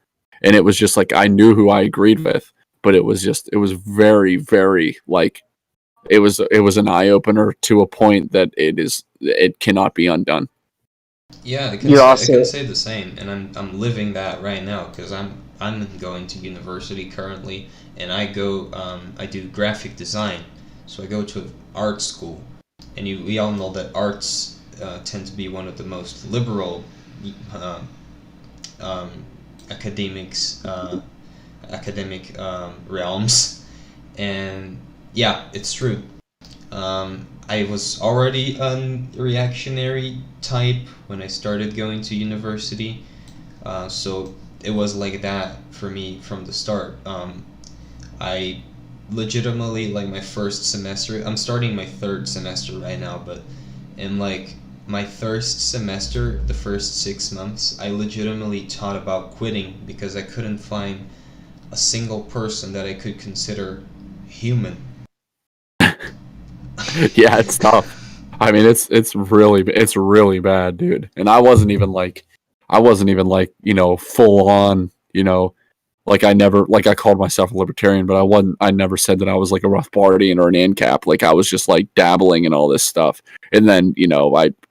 And it was just like, I knew who I agreed with, but it was very, very like, it was an eye opener to a point that it cannot be undone. Yeah, I can say the same, and I'm living that right now because I'm going to university currently, and I do graphic design, so I go to art school, and we all know that arts tend to be one of the most liberal academic realms, and yeah, it's true. I was already a reactionary type when I started going to university, so it was like that for me from the start. I legitimately, like, my first semester, I'm starting my third semester right now, but in like my first semester, the first 6 months, I legitimately thought about quitting because I couldn't find a single person that I could consider human. Yeah, it's tough. I mean, it's really bad, dude. And I wasn't even like full on, like I called myself a libertarian, but I never said that I was like a Rothbardian or an ANCAP. Like, I was just like dabbling in all this stuff. And then,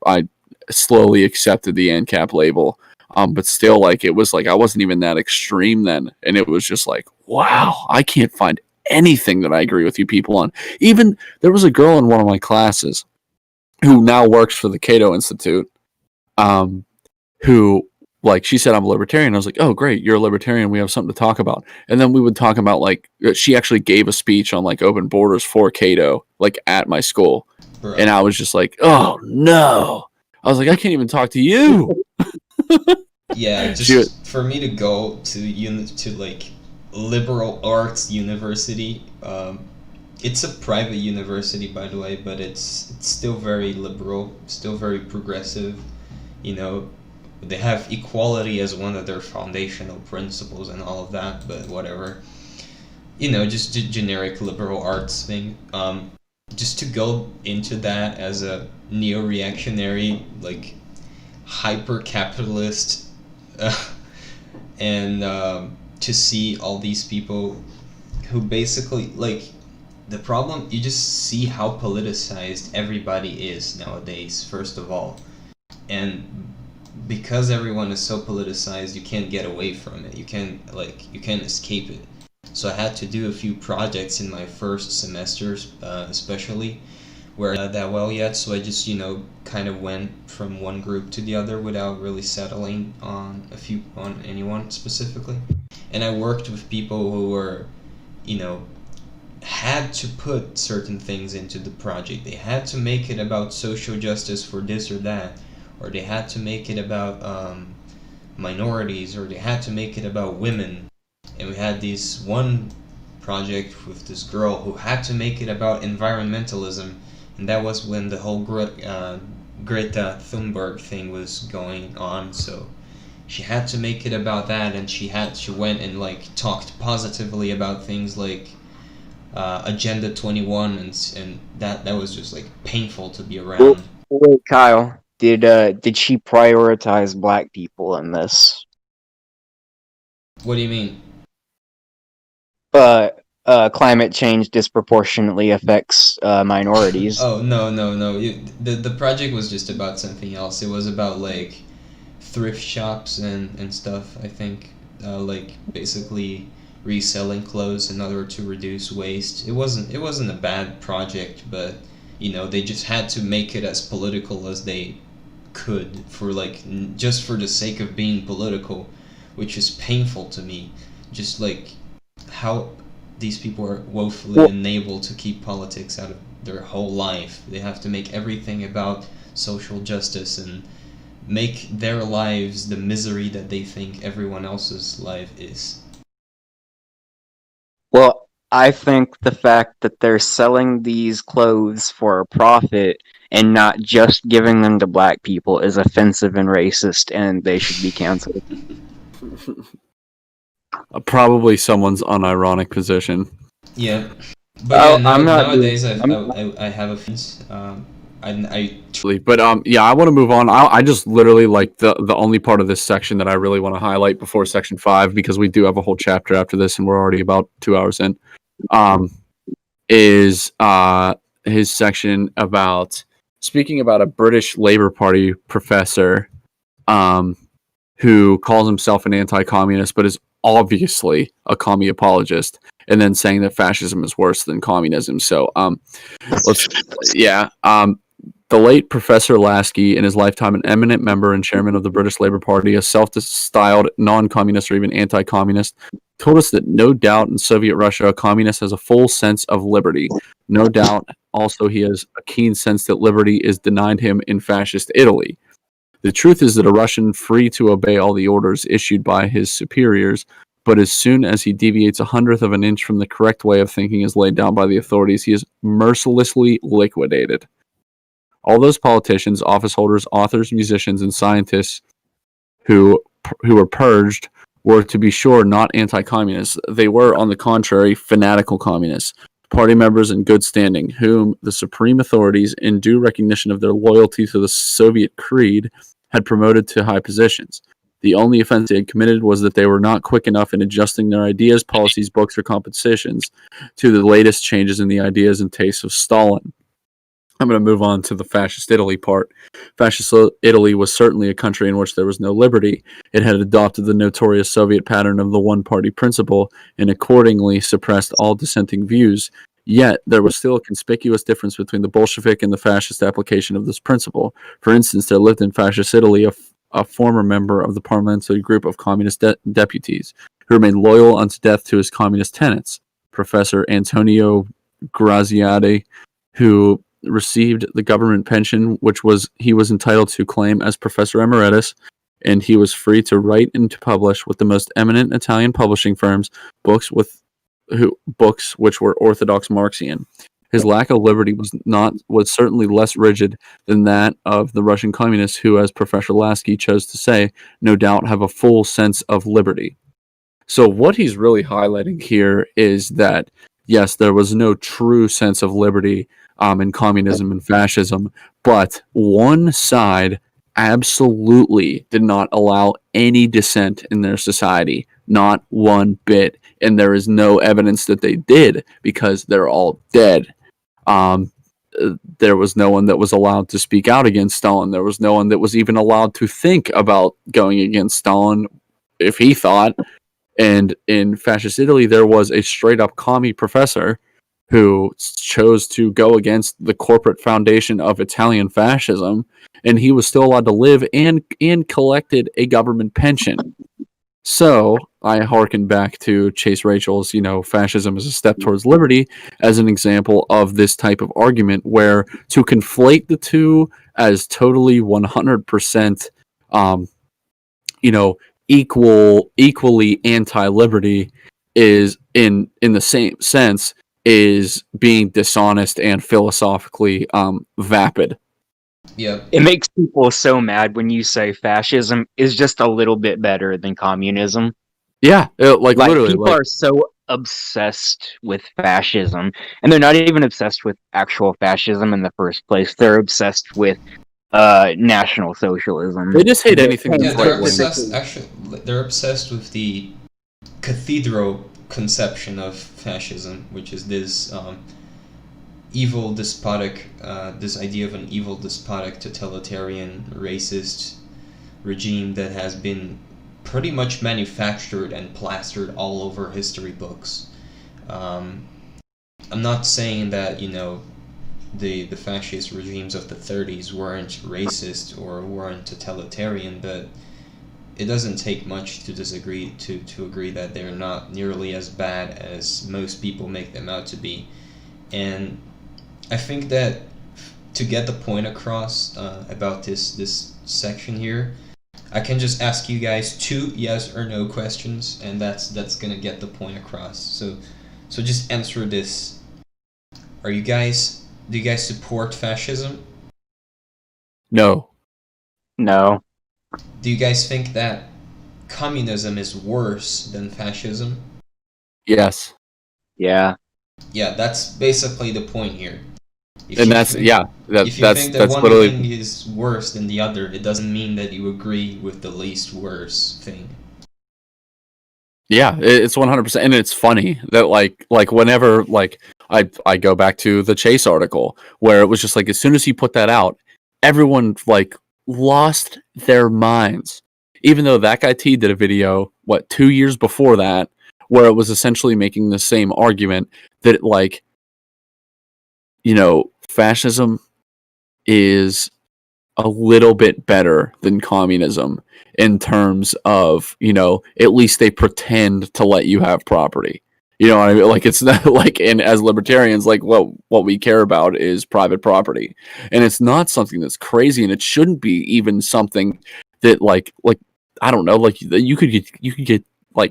I slowly accepted the ANCAP label. But still, like, it was like I wasn't even that extreme then. And it was just like, wow, I can't find anything that I agree with you people on. Even there was a girl in one of my classes who now works for the Cato Institute, who, like, she said I'm a libertarian. I was like, oh, great, you're a libertarian. We have something to talk about. And then we would talk about, like, she actually gave a speech on, like, open borders for Cato, like, at my school. Bro. And I was just like, oh, no. I was like, I can't even talk to you. Yeah, just for me to go to like, liberal arts university, it's a private university, by the way, but it's still very liberal, still very progressive. They have equality as one of their foundational principles and all of that, but whatever. Just generic liberal arts thing. Just to go into that as a neo-reactionary, like, hyper-capitalist, and to see all these people who basically, like, the problem, you just see how politicized everybody is nowadays, first of all. And because everyone is so politicized, you can't get away from it. You can't escape it. So I had to do a few projects in my first semesters, especially, where not that well yet. So I just, kind of went from one group to the other without really settling on anyone specifically. And I worked with people who were, had to put certain things into the project. They had to make it about social justice for this or that, or they had to make it about minorities, or they had to make it about women. And we had this one project with this girl who had to make it about environmentalism, and that was when the whole Greta Thunberg thing was going on. So she had to make it about that, and she went and like talked positively about things like Agenda 21, and that was just like painful to be around. Wait, Kyle, did she prioritize black people in this? What do you mean? Climate change disproportionately affects minorities. Oh, no. The project was just about something else. It was about like thrift shops and stuff, I think. Like basically reselling clothes in order to reduce waste. It wasn't a bad project, but you know, they just had to make it as political as they could for like just for the sake of being political, which is painful to me. Just like how these people are woefully unable to keep politics out of their whole life. They have to make everything about social justice and make their lives the misery that they think everyone else's life is. Well, I think the fact that they're selling these clothes for a profit and not just giving them to black people is offensive and racist, and they should be canceled. Probably someone's unironic position. Yeah, but yeah, I'm not nowadays doing- I have a friends. But yeah, I want to move on. I just literally like the only part of this section that I really want to highlight before section 5, because we do have a whole chapter after this and we're already about 2 hours in, is his section about speaking about a British Labour Party professor who calls himself an anti-communist but is obviously a commie apologist, and then saying that fascism is worse than communism. So the late Professor Lasky, in his lifetime an eminent member and chairman of the British Labour Party, a self-styled non-communist or even anti-communist, told us that no doubt in Soviet Russia, a communist has a full sense of liberty. No doubt also he has a keen sense that liberty is denied him in fascist Italy. The truth is that a Russian free to obey all the orders issued by his superiors, but as soon as he deviates 1/100 of an inch from the correct way of thinking as laid down by the authorities, he is mercilessly liquidated. All those politicians, office holders, authors, musicians, and scientists who were purged were, to be sure, not anti-communists. They were, on the contrary, fanatical communists, party members in good standing, whom the supreme authorities, in due recognition of their loyalty to the Soviet creed, had promoted to high positions. The only offense they had committed was that they were not quick enough in adjusting their ideas, policies, books, or compositions to the latest changes in the ideas and tastes of Stalin. I'm going to move on to the fascist Italy part. Fascist Italy was certainly a country in which there was no liberty. It had adopted the notorious Soviet pattern of the one-party principle and accordingly suppressed all dissenting views. Yet, there was still a conspicuous difference between the Bolshevik and the fascist application of this principle. For instance, there lived in fascist Italy a former member of the parliamentary group of communist deputies who remained loyal unto death to his communist tenets. Professor Antonio Graziati, who received the government pension, which he was entitled to claim as Professor Emeritus, and he was free to write and to publish with the most eminent Italian publishing firms books which were orthodox Marxian. His lack of liberty was certainly less rigid than that of the Russian communists, who, as Professor Lasky chose to say, no doubt have a full sense of liberty. So what he's really highlighting here is that, yes, there was no true sense of liberty in communism and fascism, but one side absolutely did not allow any dissent in their society, not one bit, and there is no evidence that they did because they're all dead. There was no one that was allowed to speak out against Stalin. There was no one that was even allowed to think about going against Stalin if he thought. And in fascist Italy, there was a straight-up commie professor who chose to go against the corporate foundation of Italian fascism, and he was still allowed to live and collected a government pension. So, I hearken back to Chase Rachel's, fascism is a step towards liberty as an example of this type of argument where to conflate the two as totally 100%, equally anti-liberty is in the same sense is being dishonest and philosophically vapid. Yeah. It makes people so mad when you say fascism is just a little bit better than communism. Yeah, Like literally, people are so obsessed with fascism, and they're not even obsessed with actual fascism in the first place. They're obsessed with National Socialism. they just hate anything Yeah, that's they're right wing. obsessed. Actually, they're obsessed with the cathedral conception of fascism, which is this evil, despotic, this idea of an evil, despotic, totalitarian, racist regime that has been pretty much manufactured and plastered all over history books. I'm not saying that the fascist regimes of the 30s weren't racist or weren't totalitarian, but it doesn't take much to disagree to agree that they're not nearly as bad as most people make them out to be. And I think that to get the point across about this section here, I can just ask you guys 2 yes or no questions, and that's gonna get the point across. So just answer this. Do you guys support fascism? No. No. Do you guys think that communism is worse than fascism? Yes. Yeah. Yeah, that's basically the point here. If And you that's think- yeah. If you That's think that one literally thing is worse than the other, it doesn't mean that you agree with the least worst thing. yeah. It's 100%, and it's funny that like whenever I go back to the Chase article where it was just like as soon as he put that out, everyone lost their minds. Even though that guy T did a video 2 years before that where it was essentially making the same argument that fascism is a little bit better than communism in terms of, at least they pretend to let you have property. You know what I mean? Like it's not and as libertarians, what we care about is private property. And it's not something that's crazy, and it shouldn't be even something that I don't know, you could get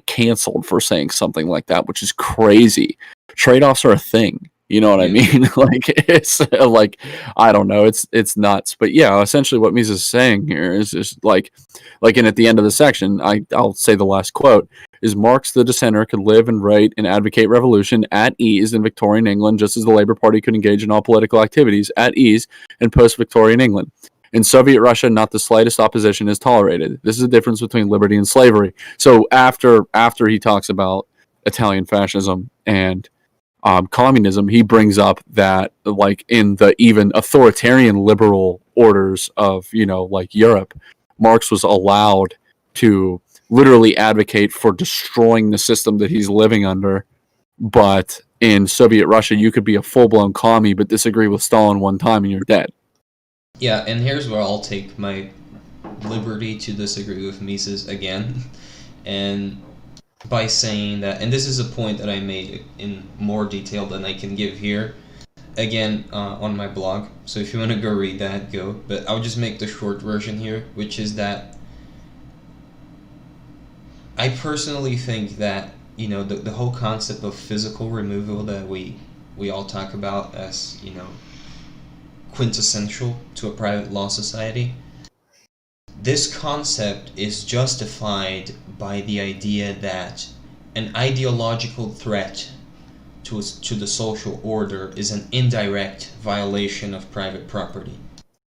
canceled for saying something like that, which is crazy. Trade-offs are a thing. You know what I mean? It's I don't know. It's nuts. But yeah, essentially what Mises is saying here is just and at the end of the section, I'll say the last quote is Marx the dissenter could live and write and advocate revolution at ease in Victorian England, just as the Labour Party could engage in all political activities at ease in post-Victorian England. In Soviet Russia, not the slightest opposition is tolerated. This is the difference between liberty and slavery. So after he talks about Italian fascism and communism, he brings up that in the even authoritarian liberal orders of Europe, Marx was allowed to literally advocate for destroying the system that he's living under. But in Soviet Russia, you could be a full-blown commie but disagree with Stalin one time and you're dead. Yeah, and here's where I'll take my liberty to disagree with Mises again, and by saying that, and this is a point that I made in more detail than I can give here, again, on my blog, so if you want to go read that, go, but I'll just make the short version here, which is that I personally think that, the whole concept of physical removal that we all talk about as, quintessential to a private law society, this concept is justified by the idea that an ideological threat to the social order is an indirect violation of private property.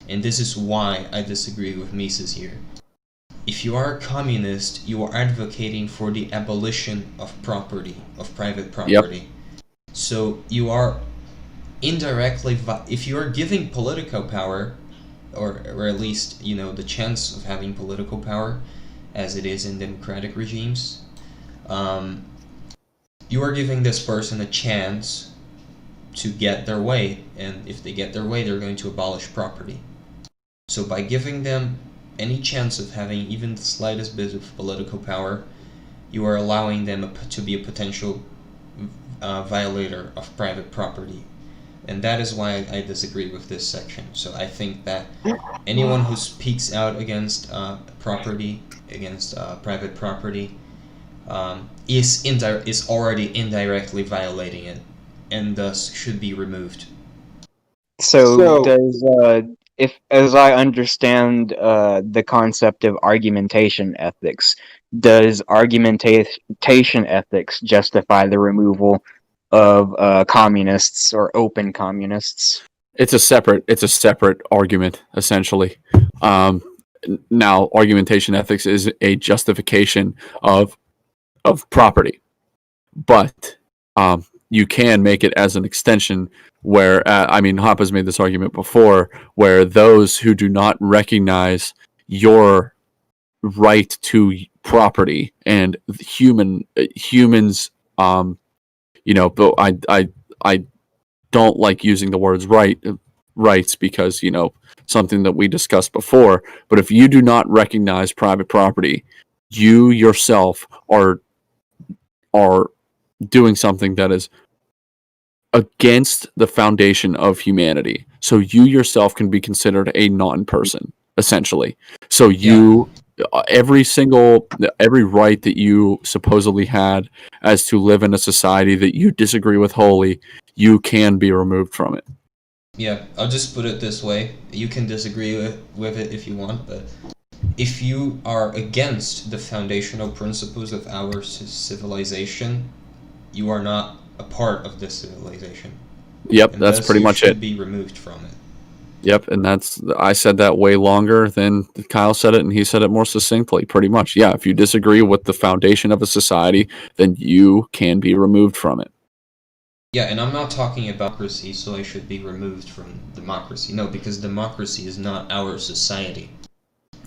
And this is why I disagree with Mises here. If you are a communist, you are advocating for the abolition of property, of private property. Yep. So you are indirectly, if you are giving political power, or at least, the chance of having political power, as it is in democratic regimes, you are giving this person a chance to get their way, and if they get their way, they're going to abolish property. So by giving them any chance of having even the slightest bit of political power, you are allowing them to be a potential violator of private property. And that is why I disagree with this section. So I think that anyone who speaks out against property, against private property, is already indirectly violating it, and thus should be removed. So does if as I understand the concept of argumentation ethics, does argumentation ethics justify the removal of communists or open communists? It's a separate argument, essentially. Now, argumentation ethics is a justification of property, but you can make it as an extension where, Hoppa's made this argument before, where those who do not recognize your right to property and humans, but I don't like using the words rights because, something that we discussed before, but if you do not recognize private property, you yourself are doing something that is against the foundation of humanity. So you yourself can be considered a non-person, essentially. So every right that you supposedly had as to live in a society that you disagree with wholly, you can be removed from it. Yeah, I'll just put it this way. You can disagree with it if you want, but if you are against the foundational principles of our civilization, you are not a part of this civilization. Yep, and that's pretty much it. Be removed from it. Yep, and I said that way longer than Kyle said it, and he said it more succinctly. Pretty much, yeah. If you disagree with the foundation of a society, then you can be removed from it. Yeah, and I'm not talking about democracy, so I should be removed from democracy. No, because democracy is not our society.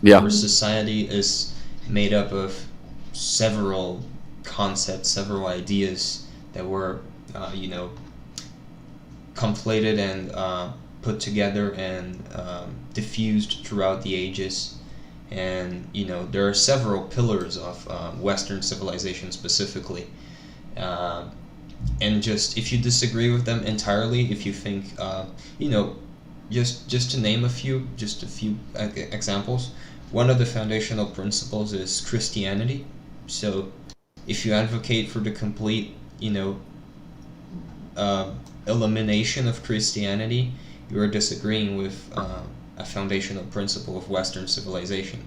Yeah. Our society is made up of several concepts, several ideas that were, conflated and put together and diffused throughout the ages. And, there are several pillars of Western civilization specifically. And just, if you disagree with them entirely, if you think, just to name a few examples, one of the foundational principles is Christianity. So if you advocate for the complete, elimination of Christianity, you are disagreeing with a foundational principle of Western civilization.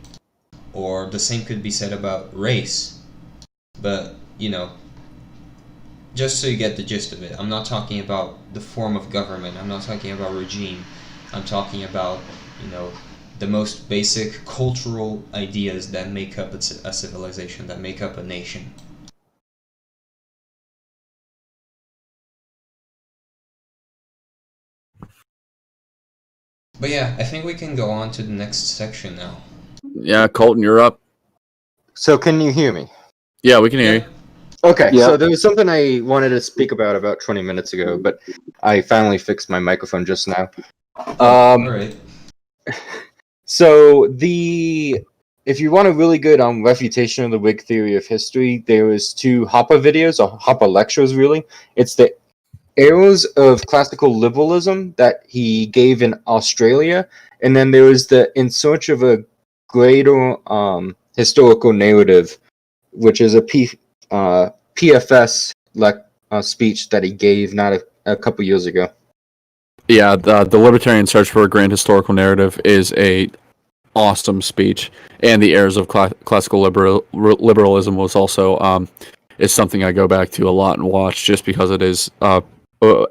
Or the same could be said about race. But, just so you get the gist of it, I'm not talking about the form of government, I'm not talking about regime, I'm talking about, the most basic cultural ideas that make up a civilization, that make up a nation. But yeah, I think we can go on to the next section now. Yeah, Colton, you're up. So can you hear me? Yeah, we can hear you. Okay, Yeah. So there was something I wanted to speak about 20 minutes ago, but I finally fixed my microphone just now. All right. So if you want a really good refutation of the Whig theory of history, there was 2 Hoppe videos, or Hoppe lectures really. It's the Arrows of Classical Liberalism that he gave in Australia, and then there was the In Search of a Greater Historical Narrative, which is a PFS speech that he gave not a couple years ago. Yeah, the Libertarian Search for a Grand Historical Narrative is a awesome speech, and the Errors of Classical Liberalism was also is something I go back to a lot and watch just because it is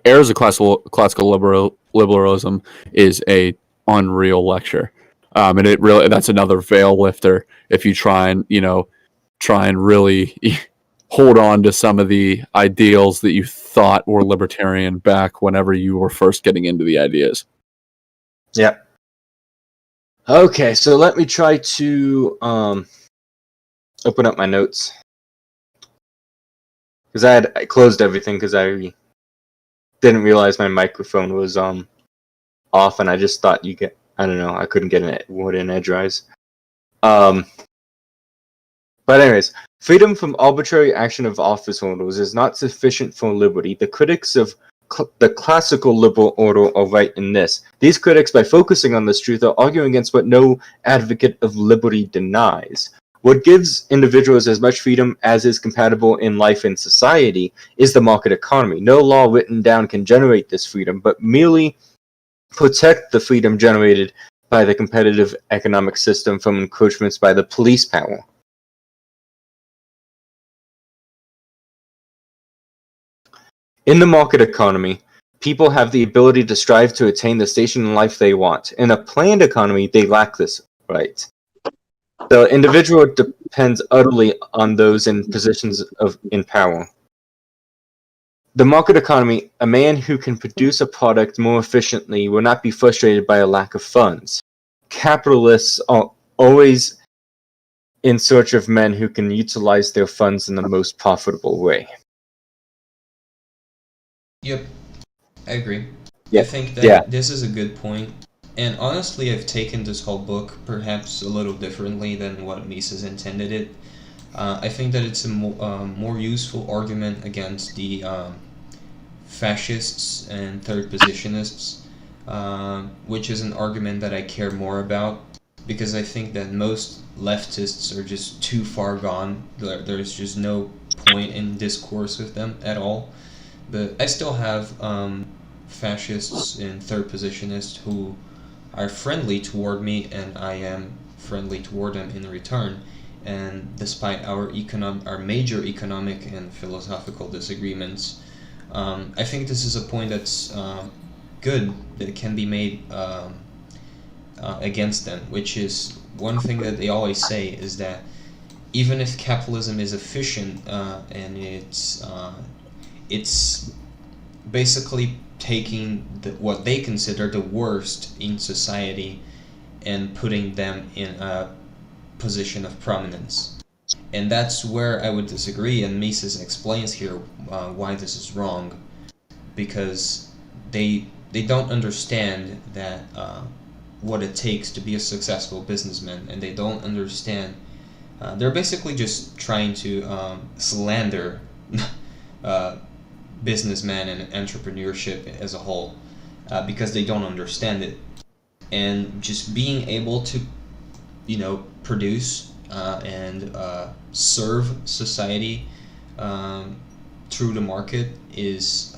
Errors of Classical Liberalism is a unreal lecture, and it really that's another veil lifter if you try and really hold on to some of the ideals that you thought were libertarian back whenever you were first getting into the ideas. Yep. Okay, so let me try to open up my notes. Because I closed everything because I didn't realize my microphone was off, and I just thought I couldn't get it in edgewise. But anyways, freedom from arbitrary action of office holders is not sufficient for liberty. The critics of the classical liberal order are right in this. These critics, by focusing on this truth, are arguing against what no advocate of liberty denies. What gives individuals as much freedom as is compatible in life and society is the market economy. No law written down can generate this freedom, but merely protect the freedom generated by the competitive economic system from encroachments by the police power. In the market economy, people have the ability to strive to attain the station in life they want. In a planned economy, they lack this right. The individual depends utterly on those in positions in power. The market economy, a man who can produce a product more efficiently will not be frustrated by a lack of funds. Capitalists are always in search of men who can utilize their funds in the most profitable way. Yep, I agree. Yeah. I think that this is a good point. And honestly, I've taken this whole book perhaps a little differently than what Mises intended it. I think that it's a more useful argument against the fascists and third positionists, which is an argument that I care more about, because I think that most leftists are just too far gone. There's just no point in discourse with them at all. But I still have fascists and third positionists who are friendly toward me, and I am friendly toward them in return. And despite our major economic and philosophical disagreements, I think this is a point that's good that can be made against them, which is one thing that they always say is that even if capitalism is efficient and it's basically taking what they consider the worst in society and putting them in a position of prominence. And that's where I would disagree, and Mises explains here why this is wrong, because they don't understand that what it takes to be a successful businessman, and they don't understand. They're basically just trying to slander businessman and entrepreneurship as a whole, because they don't understand it. And just being able to, produce and serve society through the market is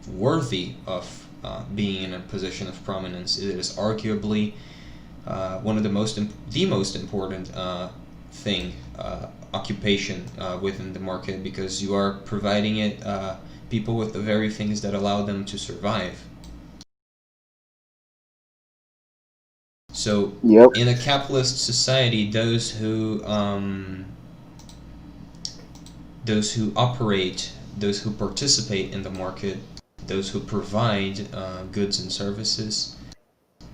worthy of being in a position of prominence. It is arguably one of the most important occupation within the market, because you are providing it people with the very things that allow them to survive. So, in a capitalist society, those who operate, those who participate in the market, those who provide goods and services,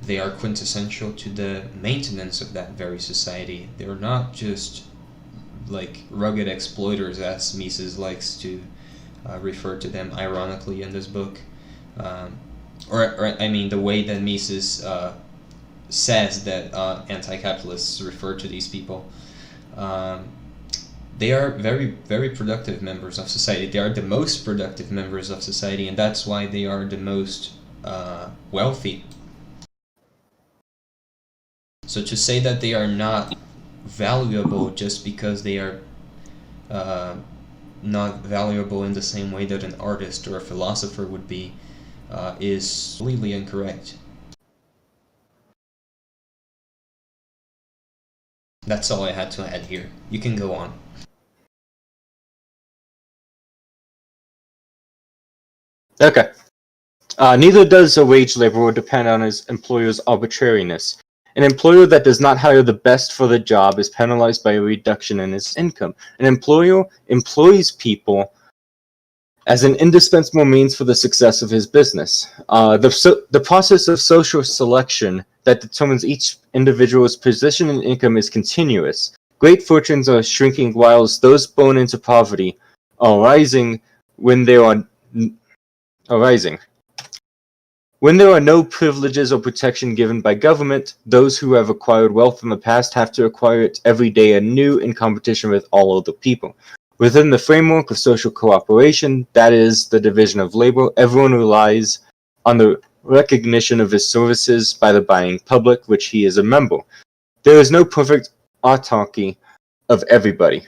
they are quintessential to the maintenance of that very society. They're not just like rugged exploiters, as Mises likes to refer to them ironically in this book, or I mean the way that Mises says that anti-capitalists refer to these people. They are very, very productive members of society. They are the most productive members of society, and that's why they are the most wealthy. So to say that they are not valuable just because they are not valuable in the same way that an artist or a philosopher would be is completely incorrect. That's all I had to add here. You can go on. Okay. Neither does a wage laborer depend on his employer's arbitrariness. An employer that does not hire the best for the job is penalized by a reduction in his income. An employer employs people as an indispensable means for the success of his business. The process of social selection that determines each individual's position and income is continuous. Great fortunes are shrinking, whilst those born into poverty are rising when they are rising. When there are no privileges or protection given by government, those who have acquired wealth in the past have to acquire it every day anew in competition with all other people. Within the framework of social cooperation, that is, the division of labor, everyone relies on the recognition of his services by the buying public, which he is a member. There is no perfect autarky of everybody.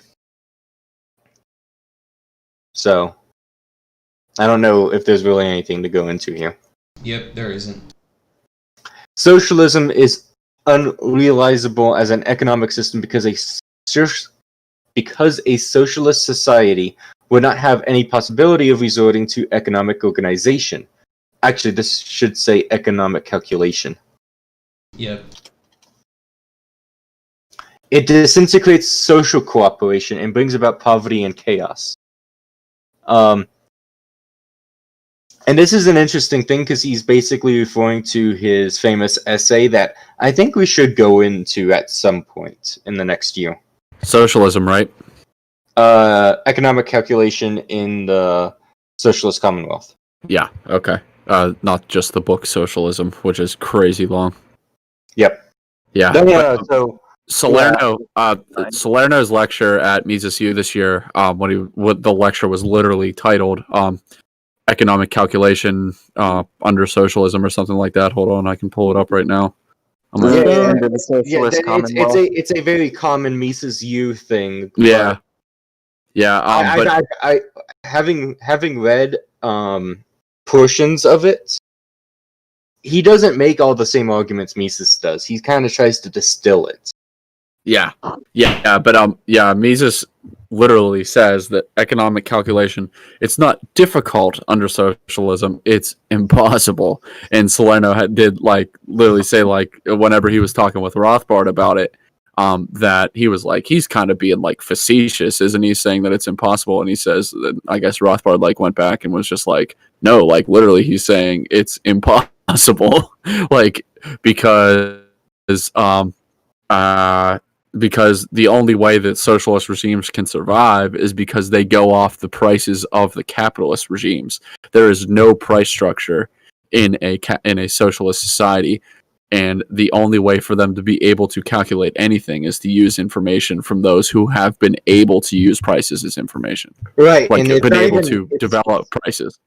So, I don't know if there's really anything to go into here. Yep, there isn't. Socialism is unrealizable as an economic system because a socialist society would not have any possibility of resorting to economic organization. Actually, this should say economic calculation. Yep. It disintegrates social cooperation and brings about poverty and chaos. And this is an interesting thing because he's basically referring to his famous essay that I think we should go into at some point in the next year. Socialism, right? Economic calculation in the Socialist Commonwealth. Yeah, okay. Not just the book Socialism, which is crazy long. Yep. Yeah. So Salerno, Salerno's lecture at Mises U this year, what the lecture was literally titled, Economic Calculation under Socialism or something like that. Hold on, I can pull it up right now. Under the Socialist Commonwealth. It's a very common Mises U thing. Yeah. Yeah. I having read portions of it, he doesn't make all the same arguments Mises does. He kind of tries to distill it. Yeah, but Mises literally says that economic calculation, it's not difficult under socialism, it's impossible. And Salerno did literally say, whenever he was talking with Rothbard about it, that he was he's kind of being facetious, isn't he, saying that it's impossible? And he says that, I guess Rothbard went back and was just no, literally he's saying it's impossible, because the only way that socialist regimes can survive is because they go off the prices of the capitalist regimes. There is no price structure in a socialist society, and the only way for them to be able to calculate anything is to use information from those who have been able to use prices as information. Right, and been able to develop prices.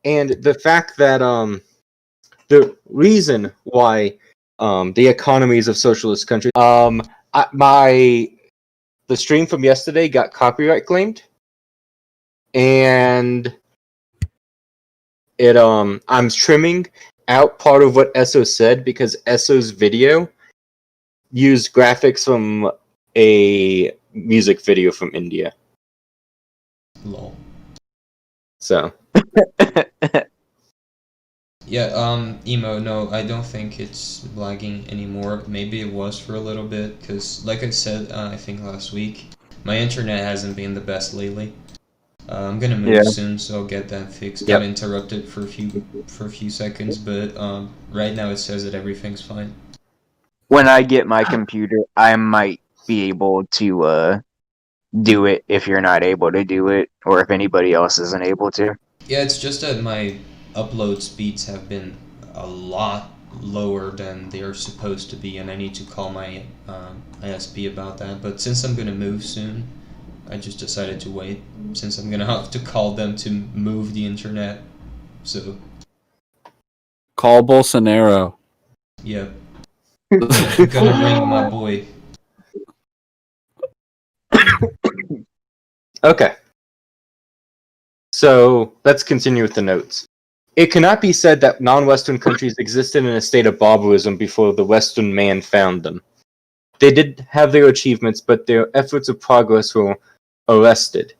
And the fact that the reason why the economies of socialist countries the stream from yesterday got copyright claimed, and I'm trimming out part of what Esso said because Esso's video used graphics from a music video from India. Lol. So. Yeah, Emo, no, I don't think it's lagging anymore. Maybe it was for a little bit, because like I said, I think last week, my internet hasn't been the best lately. I'm gonna move soon, so I'll get that fixed. Got interrupted for a few seconds, but right now it says that everything's fine. When I get my computer, I might be able to do it if you're not able to do it, or if anybody else isn't able to. Yeah, it's just that my upload speeds have been a lot lower than they are supposed to be, and I need to call my ISP about that. But since I'm gonna move soon, I just decided to wait, since I'm gonna have to call them to move the internet. So call Bolsonaro. Yep. I'm gonna ring my boy. Okay. So let's continue with the notes. It cannot be said that non-Western countries existed in a state of barbarism before the Western man found them. They did have their achievements, but their efforts of progress were arrested.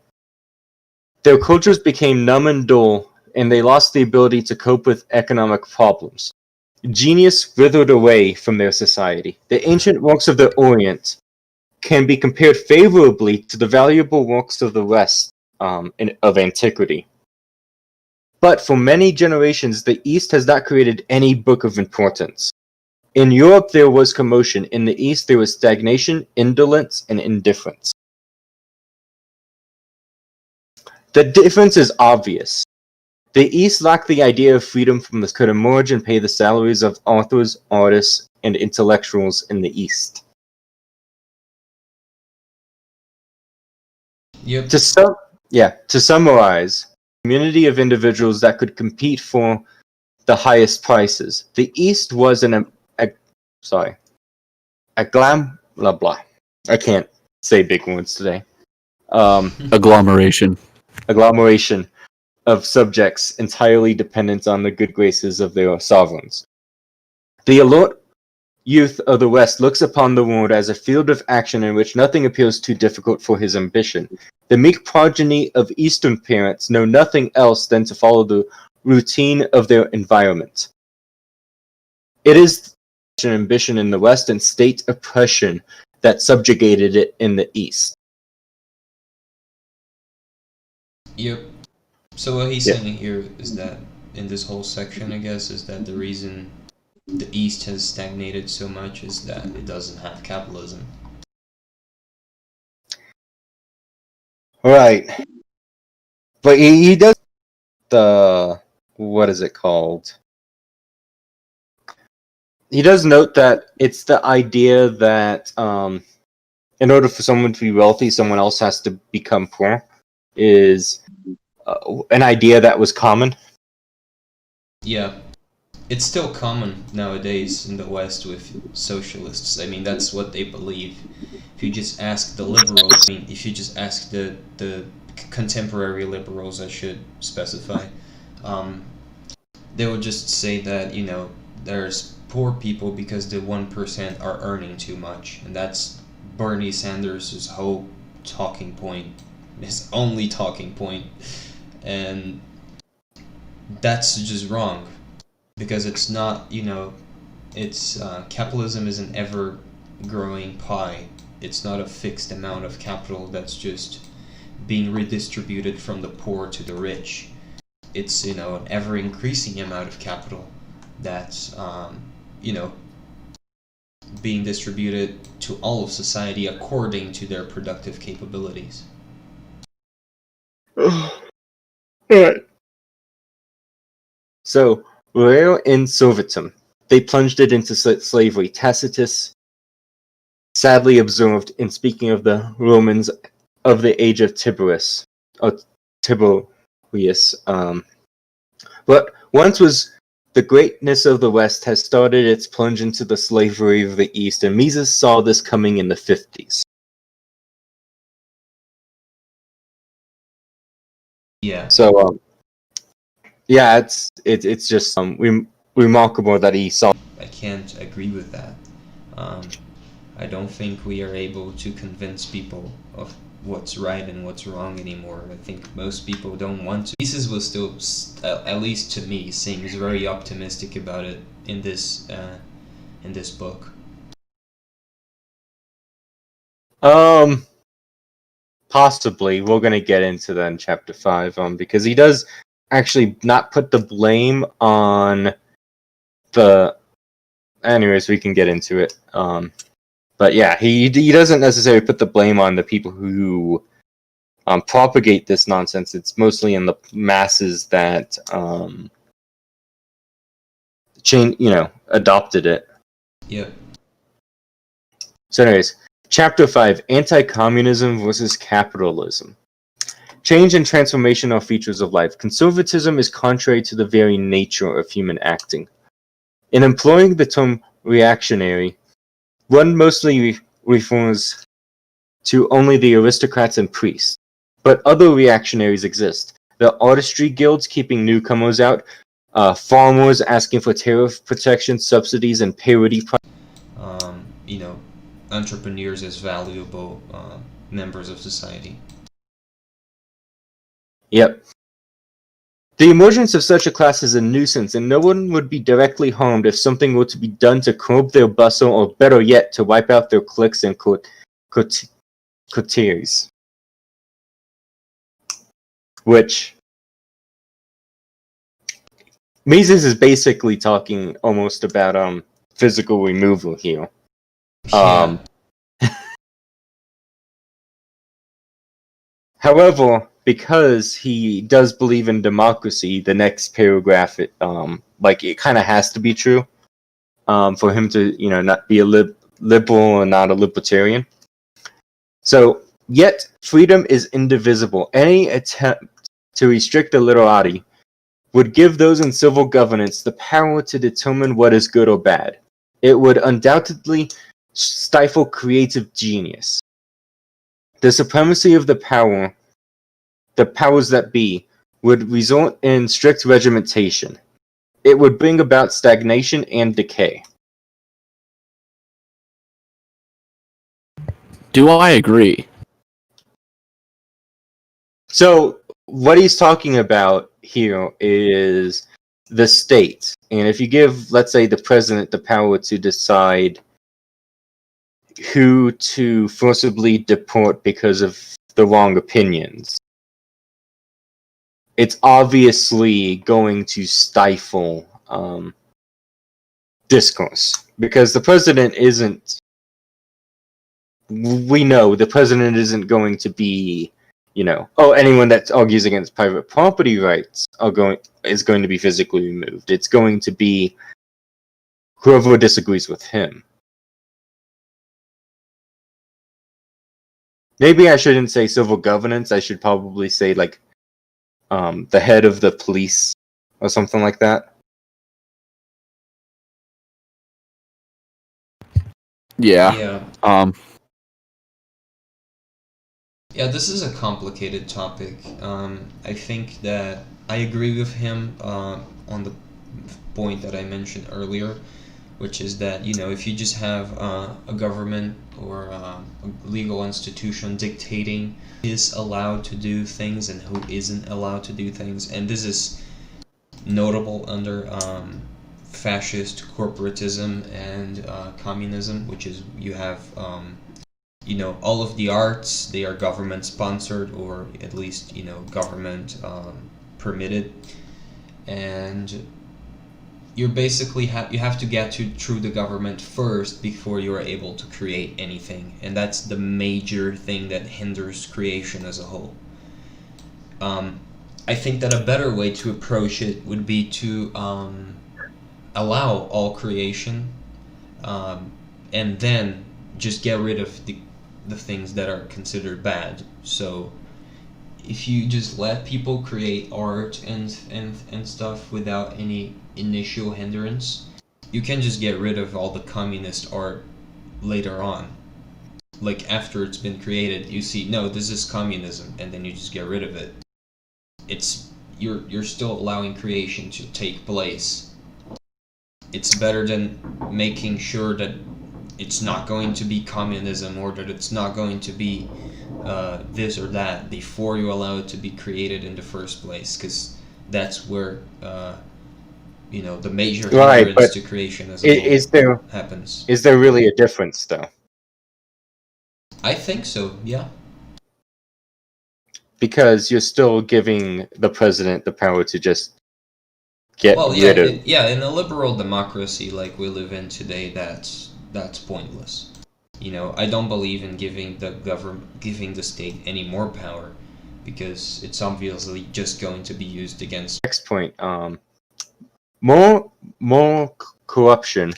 Their cultures became numb and dull, and they lost the ability to cope with economic problems. Genius withered away from their society. The ancient works of the Orient can be compared favorably to the valuable works of the West of antiquity. But for many generations, the East has not created any book of importance. In Europe, there was commotion. In the East, there was stagnation, indolence, and indifference. The difference is obvious. The East lacked the idea of freedom from this could emerge and pay the salaries of authors, artists, and intellectuals in the East. Yep. To summarize, community of individuals that could compete for the highest prices. The East was blah blah. I can't say big words today. Agglomeration. Agglomeration of subjects entirely dependent on the good graces of their sovereigns. The alert youth of the West looks upon the world as a field of action in which nothing appears too difficult for his ambition. The meek progeny of Eastern parents know nothing else than to follow the routine of their environment. It is ambition in the West and state oppression that subjugated it in the East. Yep. So what he's saying here is that in this whole section, I guess, is that the reason the East has stagnated so much is that it doesn't have capitalism. Right. But he does what is it called? He does note that it's the idea that in order for someone to be wealthy, someone else has to become poor, is an idea that was common. Yeah. It's still common nowadays in the West with socialists. I mean, that's what they believe. If you just ask the liberals, if you just ask the contemporary liberals, I should specify, they will just say that, there's poor people because the 1% are earning too much. And that's Bernie Sanders' whole talking point, his only talking point. And that's just wrong. Because it's not, it's capitalism is an ever-growing pie. It's not a fixed amount of capital that's just being redistributed from the poor to the rich. It's, an ever-increasing amount of capital that's, being distributed to all of society according to their productive capabilities. Alright. So, Rare in Silverton, they plunged it into slavery. Tacitus sadly observed in speaking of the Romans of the age of Tiberius. But once was the greatness of the West has started its plunge into the slavery of the East, and Mises saw this coming in the 50s. Yeah. So, yeah, it's just remarkable that he saw. I can't agree with that. I don't think we are able to convince people of what's right and what's wrong anymore. I think most people don't want to. Mises was still, at least to me, seems very optimistic about it in this book. Possibly. We're gonna get into that in chapter 5, because he does actually not put the blame on the... Anyways, we can get into it. But yeah, he doesn't necessarily put the blame on the people who propagate this nonsense. It's mostly in the masses that adopted it. Yep. So anyways, chapter 5, Anti-Communism versus Capitalism. Change and transformation are features of life. Conservatism is contrary to the very nature of human acting. In employing the term reactionary, one mostly refers to only the aristocrats and priests. But other reactionaries exist. The artistry guilds keeping newcomers out, farmers asking for tariff protection, subsidies, and parity. Entrepreneurs as valuable members of society. Yep. The emergence of such a class is a nuisance, and no one would be directly harmed if something were to be done to curb their bustle, or better yet, to wipe out their cliques and coteries. Which... Mises is basically talking almost about physical removal here. Yeah. However, because he does believe in democracy, the next paragraph, it kind of has to be true, for him to, not be a liberal and not a libertarian. So, yet freedom is indivisible. Any attempt to restrict the literati would give those in civil governance the power to determine what is good or bad. It would undoubtedly stifle creative genius. The supremacy of the powers that be, would result in strict regimentation. It would bring about stagnation and decay. Do I agree? So, what he's talking about here is the state. And if you give, let's say, the president the power to decide who to forcibly deport because of the wrong opinions, it's obviously going to stifle discourse. Because the president isn't... We know the president isn't going to be, anyone that argues against private property rights is going to be physically removed. It's going to be whoever disagrees with him. Maybe I shouldn't say civil governance. I should probably say the head of the police or something like that. Yeah. Yeah, this is a complicated topic. I think that I agree with him on the point that I mentioned earlier, which is that, if you just have a government or a legal institution dictating who is allowed to do things and who isn't allowed to do things, and this is notable under fascist corporatism and communism, which is you have all of the arts, they are government sponsored or at least government permitted, and you're basically you have to get through the government first before you are able to create anything, and that's the major thing that hinders creation as a whole. I think that a better way to approach it would be to allow all creation, and then just get rid of the things that are considered bad. So if you just let people create art and stuff without any initial hindrance, you can just get rid of all the communist art later on. Like after it's been created, you see, no, this is communism, and then you just get rid of it. You're still allowing creation to take place. It's better than making sure that it's not going to be communism or that it's not going to be this or that before you allow it to be created in the first place, because that's where the major hindrance to creation as a whole happens. Is there really a difference, though? I think so, yeah. Because you're still giving the president the power to just get rid of... in a liberal democracy like we live in today, that's pointless. I don't believe in giving the state any more power, because it's obviously just going to be used against... Next point, more corruption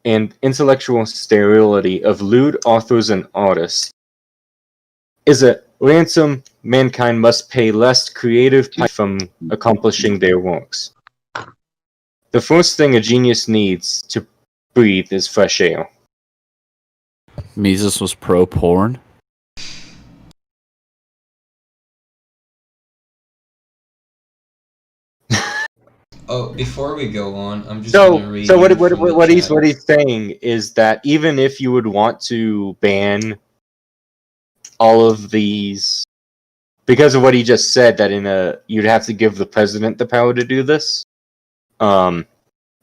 and intellectual sterility of lewd authors and artists is a ransom mankind must pay lest creative from accomplishing their works. The first thing a genius needs to breathe is fresh air. Mises was pro-porn? Oh, before we go on, I'm just gonna read. So what he's saying is that even if you would want to ban all of these, because of what he just said, that you'd have to give the president the power to do this,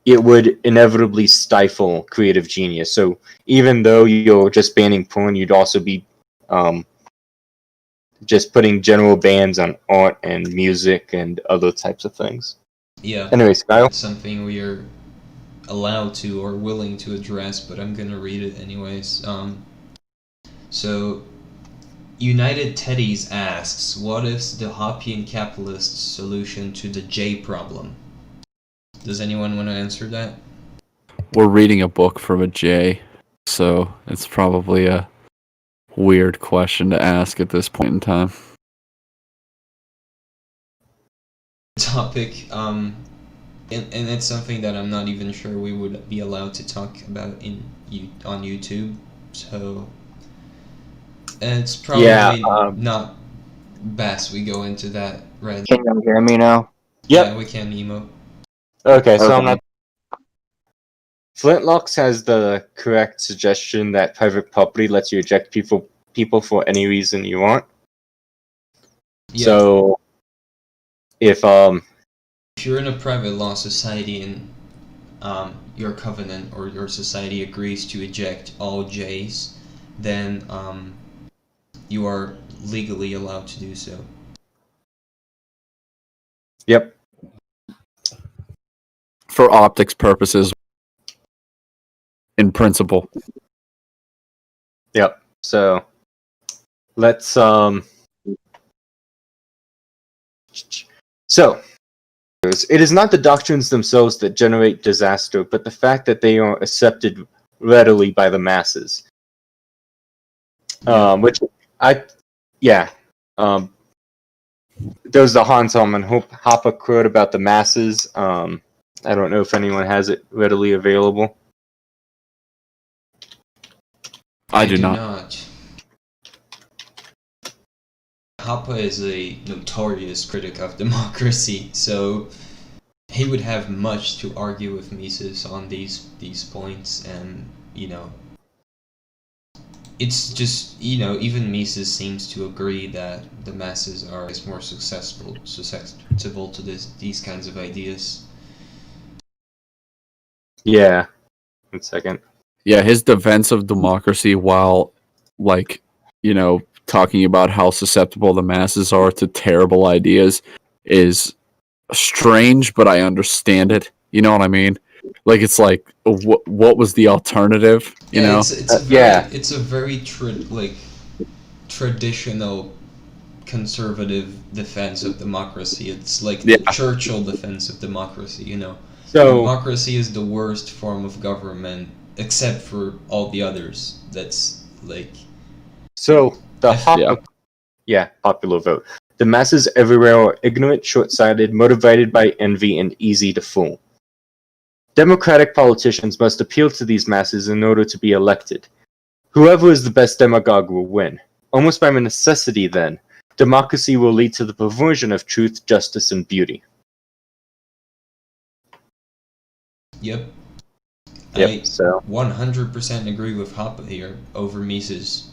it would inevitably stifle creative genius. So even though you're just banning porn, you'd also be just putting general bans on art and music and other types of things. Yeah. Anyways, Kyle? Something we are allowed to or willing to address, but I'm gonna read it anyways. So United Teddies asks, what is the Hoppean capitalist solution to the J problem? Does anyone want to answer that? We're reading a book from a J, so it's probably a weird question to ask at this point in time. Topic, and it's something that I'm not even sure we would be allowed to talk about on YouTube, so it's probably not best we go into that right. Can you hear me now? Yep. Yeah, we can emo. Okay, so Okay. I'm not. Flintlocks has the correct suggestion that private property lets you eject people for any reason you want. Yeah. So, if you're in a private law society and your covenant or your society agrees to eject all J's, then you are legally allowed to do so. Yep. For optics purposes, in principle. Yep. So, let's So, it is not the doctrines themselves that generate disaster, but the fact that they are accepted readily by the masses. Which there's the Hans Holman Hoppe quote about the masses. I don't know if anyone has it readily available. I do not. Hoppe is a notorious critic of democracy, so he would have much to argue with Mises on these points, and it's just even Mises seems to agree that the masses are more susceptible to these kinds of ideas. Yeah. 1 second. Yeah, his defense of democracy, while talking about how susceptible the masses are to terrible ideas, is strange, but I understand it. You know what I mean? Like, it's like, what was the alternative? It's a very traditional conservative defense of democracy. It's like the Churchill defense of democracy. So democracy is the worst form of government, except for all the others. That's like. So the popular vote. The masses everywhere are ignorant, short-sighted, motivated by envy, and easy to fool. Democratic politicians must appeal to these masses in order to be elected. Whoever is the best demagogue will win. Almost by necessity, then, democracy will lead to the perversion of truth, justice, and beauty. Yep. I 100% agree with Hoppe here over Mises.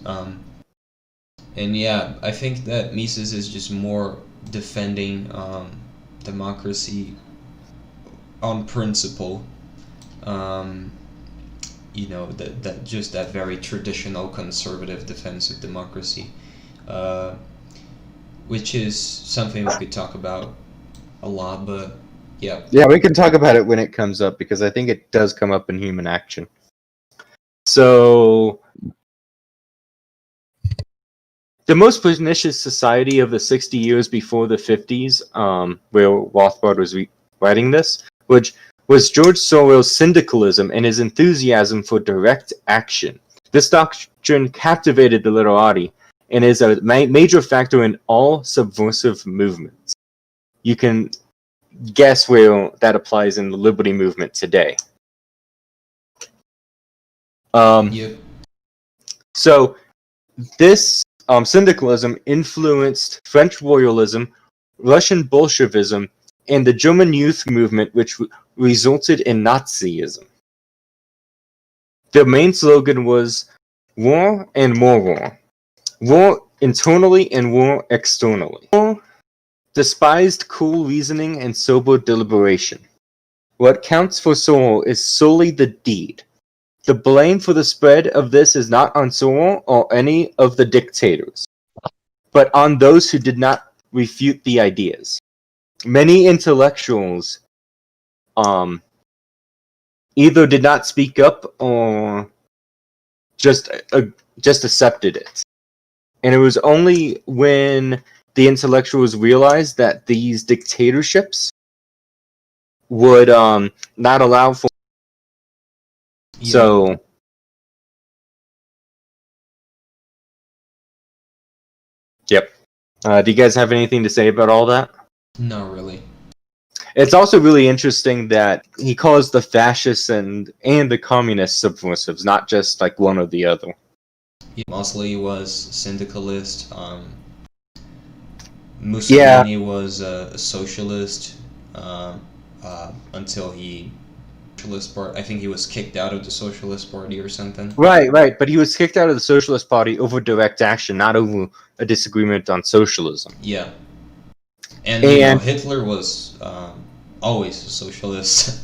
And yeah, I think that Mises is just more defending democracy on principle. That very traditional conservative defense of democracy, which is something we could talk about a lot, but yeah. Yeah, we can talk about it when it comes up, because I think it does come up in Human Action. So, the most pernicious society of the 60 years before the 50s, where Rothbard was writing this, which was George Sorwell's syndicalism and his enthusiasm for direct action. This doctrine captivated the literati and is a major factor in all subversive movements. You can guess where that applies in the liberty movement today. So, this syndicalism influenced French royalism, Russian Bolshevism, and the German youth movement, which resulted in Nazism. The main slogan was war and more war. War internally and war externally. War despised cool reasoning and sober deliberation. What counts for Sorrel is solely the deed. The blame for the spread of this is not on Sorrel or any of the dictators, but on those who did not refute the ideas. Many intellectuals either did not speak up or just accepted it. And it was only when the intellectuals realized that these dictatorships would not allow for. Yeah. So, yep. Do you guys have anything to say about all that? Not really. It's also really interesting that he calls the fascists and the communists subversives, not just like one or the other. He mostly was syndicalist. Mussolini was a socialist until he socialist part. I think he was kicked out of the Socialist Party or something. Right. But he was kicked out of the Socialist Party over direct action, not over a disagreement on socialism. Yeah. And you know, Hitler was always a socialist.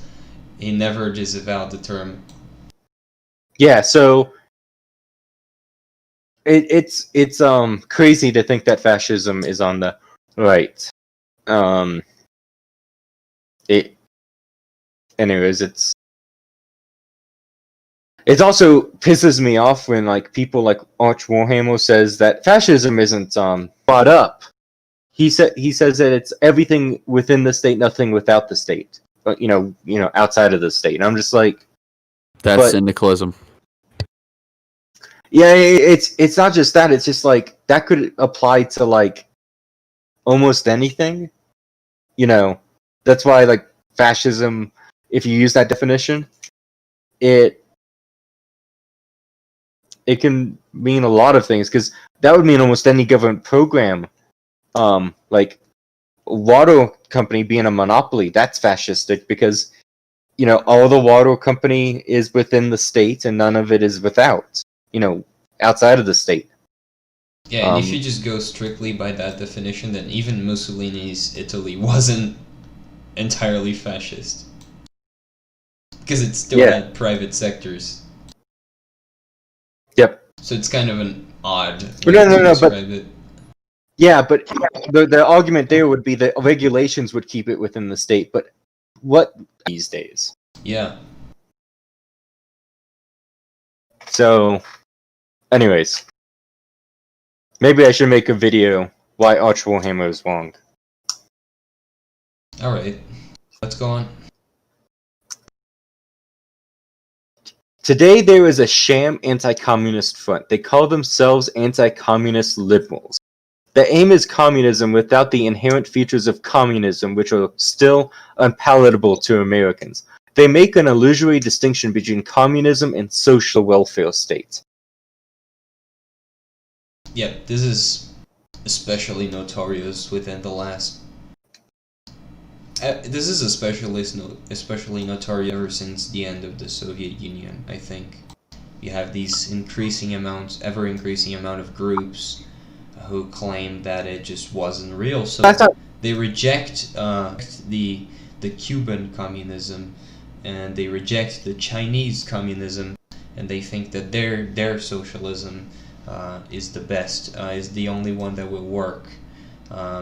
He never disavowed the term. Yeah, so it's crazy to think that fascism is on the right. Anyways, it also pisses me off when like people like Arch Warhammer says that fascism isn't brought up. He says that it's everything within the state, nothing without the state. But you know, outside of the state. And I'm just like, That's syndicalism. Yeah, it's not just that. It's just like that could apply to like almost anything. You know, that's why like fascism, if you use that definition, it can mean a lot of things, because that would mean almost any government program, like water company being a monopoly, that's fascistic, because you know all the water company is within the state and none of it is without, you know, outside of the state. Yeah, and if you just go strictly by that definition, then even Mussolini's Italy wasn't entirely fascist, because it still had private sectors. Yep. So it's kind of an odd way to describe it. Yeah, but the argument there would be that regulations would keep it within the state, but what these days? Yeah. So, anyways, maybe I should make a video why Arch Warhammer is wrong. Alright, let's go on. Today there is a sham anti-communist front. They call themselves anti-communist liberals. The aim is communism without the inherent features of communism, which are still unpalatable to Americans. They make an illusory distinction between communism and social welfare state. Yeah, this is especially notorious within the last... this is especially notorious ever since the end of the Soviet Union, I think. You have these ever increasing amount of groups who claim that it just wasn't real. So they reject the Cuban communism, and they reject the Chinese communism, and they think that their socialism is the best, is the only one that will work.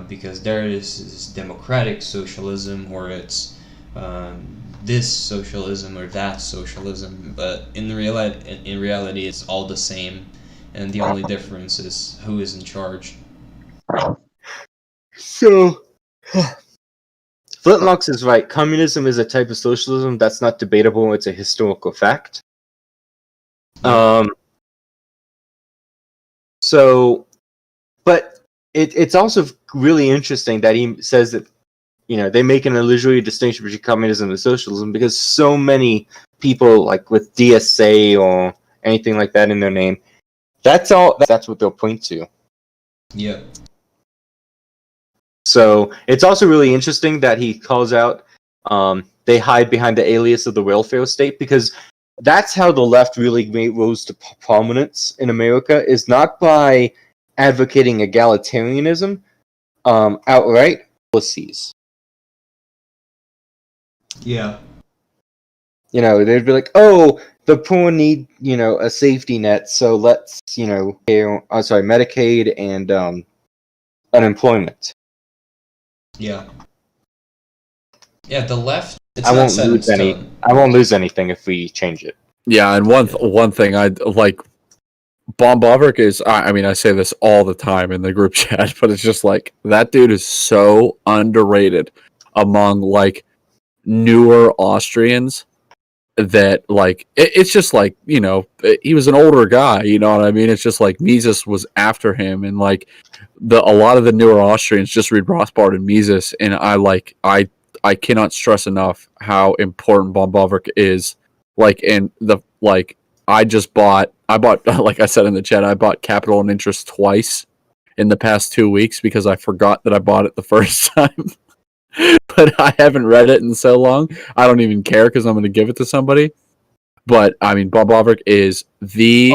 Because there is democratic socialism, or it's this socialism or that socialism, but in reality it's all the same, and the only difference is who is in charge. So, Flintlocks is right. Communism is a type of socialism. That's not debatable. It's a historical fact. So, but it's also really interesting that he says that, you know, they make an illusory distinction between communism and socialism, because so many people, like with DSA or anything like that in their name, that's what they'll point to. Yeah. So it's also really interesting that he calls out they hide behind the alias of the welfare state, because that's how the left really rose to prominence in America, is not by advocating egalitarianism outright, policies. Yeah. You know, they'd be like, oh, the poor need, you know, a safety net, so let's, you know, Medicaid and unemployment. Yeah. Yeah, the left, it's I not won't set in lose stone. I won't lose anything if we change it. Yeah, and one thing I'd like, Bob Boverick is, I mean, I say this all the time in the group chat, but it's just like, that dude is so underrated among, like, newer Austrians that, like, it's just like, you know, he was an older guy, you know what I mean? It's just like Mises was after him, and, like, a lot of the newer Austrians just read Rothbard and Mises, and I cannot stress enough how important Bob Boverick is, like, in the, like, I bought, like I said in the chat, I bought Capital and Interest twice in the past 2 weeks because I forgot that I bought it the first time. But I haven't read it in so long. I don't even care because I'm going to give it to somebody. But, I mean, Bob Boverick is the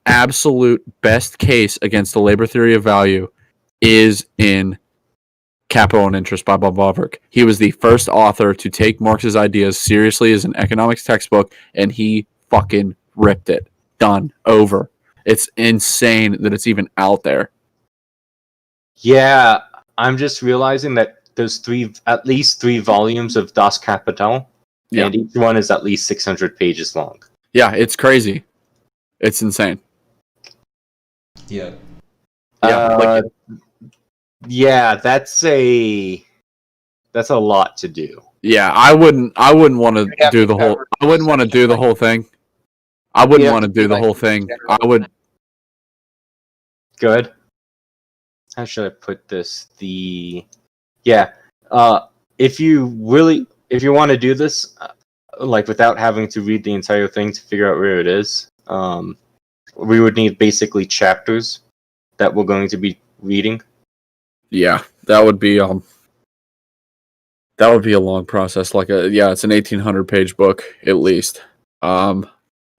absolute best case against the labor theory of value is in Capital and Interest by Bob Boverick. He was the first author to take Marx's ideas seriously as an economics textbook, and he fucking ripped it. Done. Over. It's insane that it's even out there. Yeah, I'm just realizing that there's at least three volumes of Das Kapital, and each one is at least 600 pages long. Yeah, it's crazy. It's insane. Yeah. Yeah, that's a lot to do. Yeah, I wouldn't want to do the whole. I wouldn't want to do the whole thing. I wouldn't want to do the whole thing. I would. Good. How should I put this? If you want to do this, like without having to read the entire thing to figure out where it is, we would need basically chapters that we're going to be reading. Yeah, that would be a long process. Like it's an 1,800 page book at least.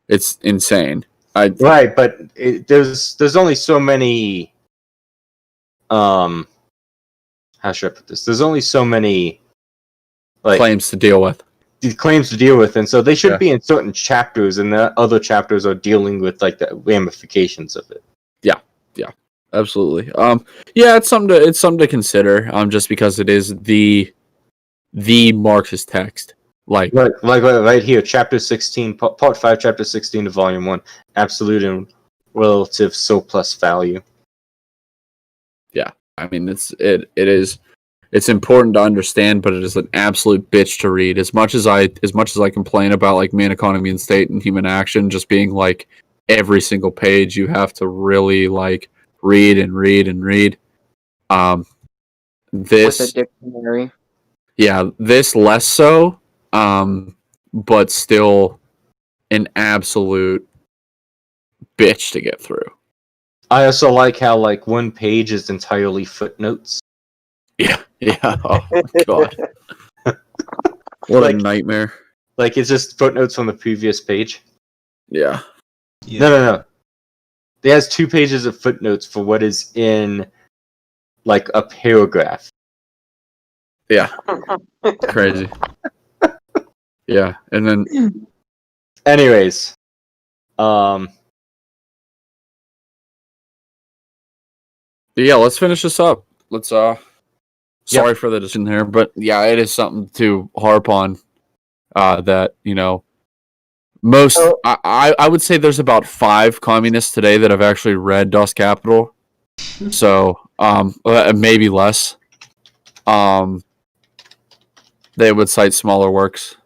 It's insane. Right, but there's only so many. How should I put this? There's only so many claims to deal with. These claims to deal with, and so they should be in certain chapters, and the other chapters are dealing with like the ramifications of it. Yeah, absolutely. It's something to consider. Just because it is the Marxist text. Like right here, chapter 16, part 5, chapter 16 of volume 1, absolute and relative surplus value. Yeah, I mean it's important to understand, but it is an absolute bitch to read. As much as I complain about like Man, Economy, and State and Human Action just being like every single page you have to really like read and read and read. This with a dictionary. Yeah, this less so, but still an absolute bitch to get through. I also like how like one page is entirely footnotes. Yeah. Oh my god, what a nightmare! Like it's just footnotes from the previous page. Yeah. No. It has 2 pages of footnotes for what is in like a paragraph. Yeah. Crazy. Yeah, and then anyways, yeah, let's finish this up. Let's sorry for the decision here, but yeah, it is something to harp on. That most I would say there's about 5 communists today that have actually read Das Kapital, so maybe less. They would cite smaller works,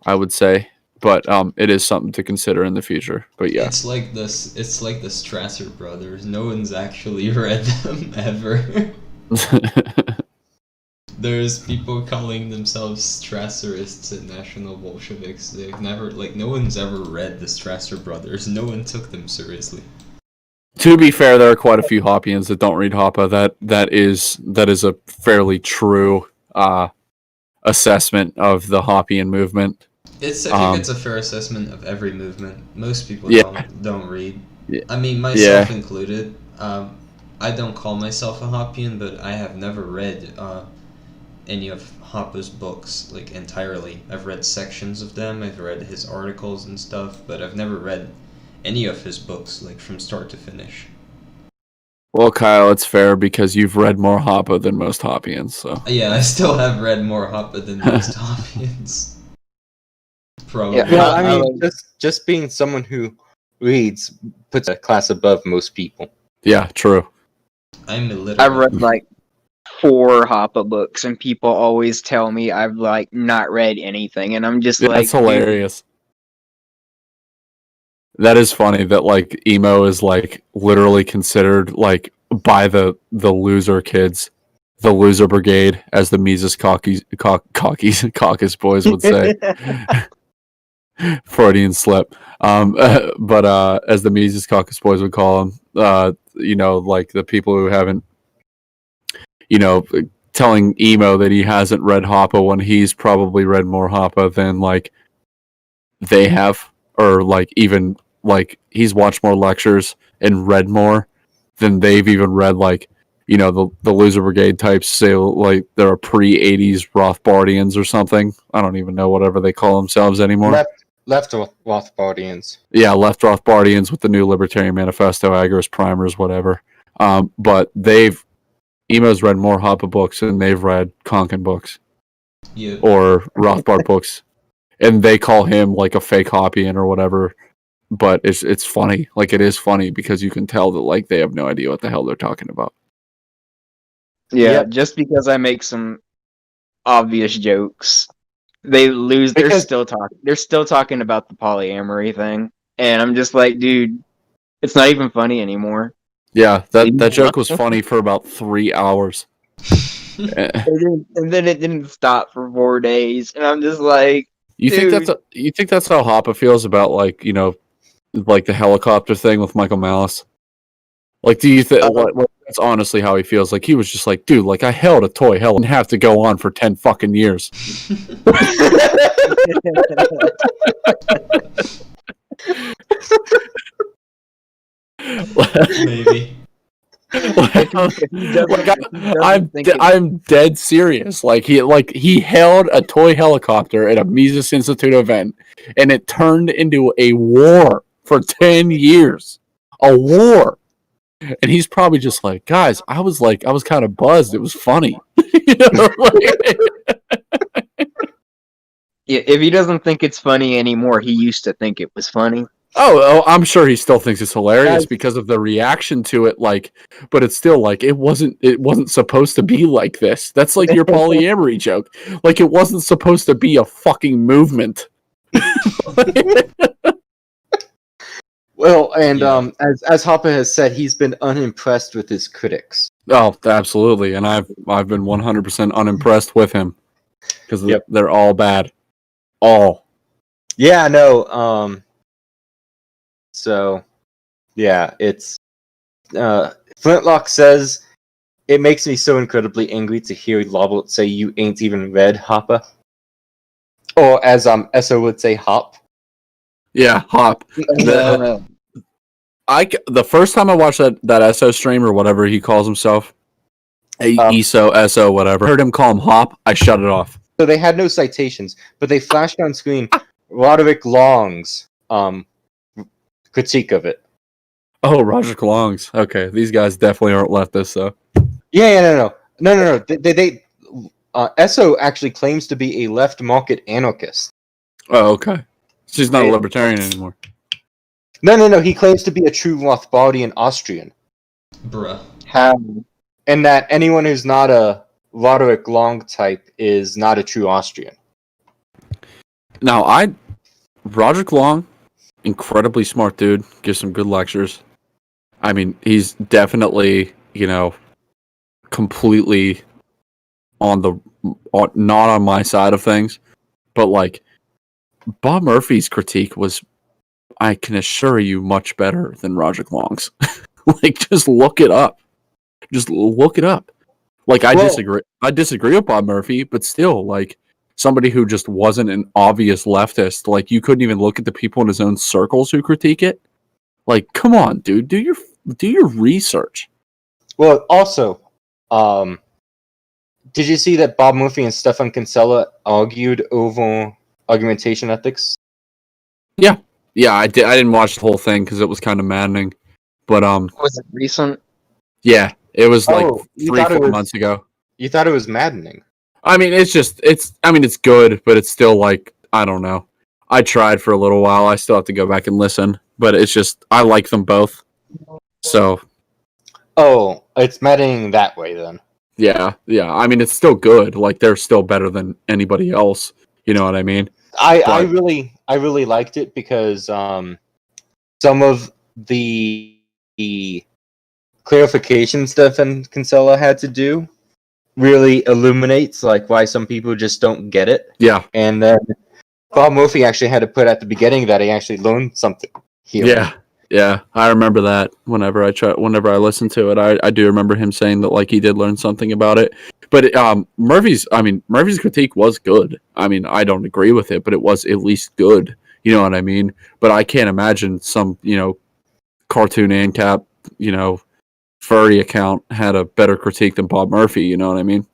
I would say, but it is something to consider in the future. But yeah, it's like the Strasser brothers. No one's actually read them ever. There's people calling themselves Strasserists and National Bolsheviks. They've never, no one's ever read the Strasser brothers. No one took them seriously. To be fair, there are quite a few Hoppians that don't read Hoppe. That is a fairly true assessment of the Hoppian movement. I think it's a fair assessment of every movement. Most people don't read. Yeah. I mean, myself included. I don't call myself a Hoppian, but I have never read any of Hoppe's books entirely. I've read sections of them. I've read his articles and stuff, but I've never read any of his books from start to finish. Well, Kyle, it's fair because you've read more Hoppe than most Hoppians. So yeah, I still have read more Hoppe than most Hoppians. Probably. Yeah, I mean, just being someone who reads puts a class above most people. Yeah, true. I'm illiterate. I've read like 4 Hoppa books, and people always tell me I've like not read anything, and I'm just like, That's dude, hilarious. That is funny that like emo is like literally considered like by the loser kids, the loser brigade, as the Mises caucus boys would say. Freudian slip. But as the Mises caucus boys would call them, like the people who haven't, telling emo that he hasn't read Hoppa when he's probably read more Hoppa than like they have, or like even like he's watched more lectures and read more than they've even read. Like, the loser brigade types say like they're a pre-80s Rothbardians or something. I don't even know whatever they call themselves anymore. Left Rothbardians. Yeah, left Rothbardians with the New Libertarian Manifesto, Agorist Primers, whatever. But emo's read more Hoppa books than they've read Konkin books. Yeah. Or Rothbard books. And they call him like a fake Hoppean or whatever. But it's funny. Like, it is funny because you can tell that like they have no idea what the hell they're talking about. yeah, Yep. just because I make some obvious jokes, they lose. They're Because- still talking. They're still talking about the polyamory thing, and I'm just like, dude, it's not even funny anymore. Yeah, that joke was funny for about 3 hours. And then it didn't stop for 4 days, and I'm just like, You think that's how Hoppa feels about like like the helicopter thing with Michael Malice? Like, do you think that's honestly how he feels? Like, he was just like, dude, like I held a toy hell and have to go on for 10 fucking years. Maybe. I'm dead serious. Like he held a toy helicopter at a Mises Institute event, and it turned into a war for 10 years. A war. And he's probably just like, guys, I was kind of buzzed. It was funny. Yeah, if he doesn't think it's funny anymore, he used to think it was funny. Oh, I'm sure he still thinks it's hilarious because of the reaction to it. Like, but it's still like it wasn't supposed to be like this. That's like your polyamory joke. Like, it wasn't supposed to be a fucking movement. Well, and as Hoppa has said, he's been unimpressed with his critics. Oh, absolutely, and I've been 100% unimpressed with him because they're all bad, all. Yeah, no. So, yeah, it's Flintlock says it makes me so incredibly angry to hear Loblet say you ain't even read Hoppa, or as Esso would say, Hop. Yeah, Hop. No. The first time I watched that ESO stream or whatever he calls himself, ESO, whatever, I heard him call him Hop, I shut it off. So they had no citations, but they flashed on screen Roderick Long's critique of it. Oh, Roger Longs. Okay, these guys definitely aren't leftists, though. Yeah, no. They Esso actually claims to be a left market anarchist. Oh, okay. She's not a libertarian anymore. No. He claims to be a true Rothbardian Austrian. Bruh. How? And that anyone who's not a Roderick Long type is not a true Austrian. Now, Roderick Long, incredibly smart dude, gives some good lectures. I mean, he's definitely, completely not on my side of things, but like Bob Murphy's critique was, I can assure you, much better than Roderick Long's. Like, just look it up. Like, I disagree with Bob Murphy, but still, like, somebody who just wasn't an obvious leftist, like, you couldn't even look at the people in his own circles who critique it. Like, come on, dude, do your research. Well, also, did you see that Bob Murphy and Stefan Kinsella argued over argumentation ethics? Yeah, I didn't watch the whole thing because it was kind of maddening. But Was it recent? yeah, it was like you 3-4 months ago. You thought it was maddening. I mean, it's good, but it's still like, I don't know. I tried for a little while. I still have to go back and listen, but it's just I like them both. So Oh, it's matting that way then. yeah. I mean, it's still good. Like they're still better than anybody else. You know what I mean? I But- really liked it because some of the clarification stuff and Kinsella had to do really illuminates like why some people just don't get it. Yeah. And then Bob Murphy actually had to put at the beginning that he actually learned something here. Yeah. I remember that whenever I listen to it, I do remember him saying that like he did learn something about it. But Murphy's critique was good. I mean, I don't agree with it, but it was at least good. You know what I mean? But I can't imagine some, cartoon ANCAP, furry account had a better critique than Bob Murphy, you know what I mean?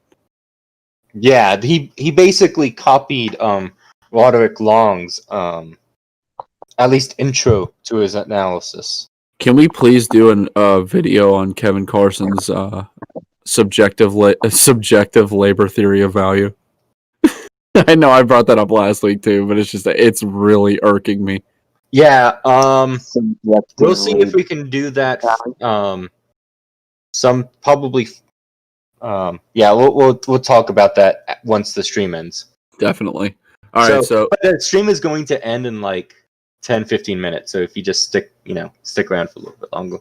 Yeah, he basically copied Roderick Long's at least intro to his analysis. Can we please do a video on Kevin Carson's subjective labor theory of value? I know I brought that up last week too, but it's really irking me. Yeah, we'll see if we can do that. Some probably. Yeah, we'll talk about that once the stream ends. Definitely. All right, so but the stream is going to end in like 10-15 minutes. So if you just stick around for a little bit longer.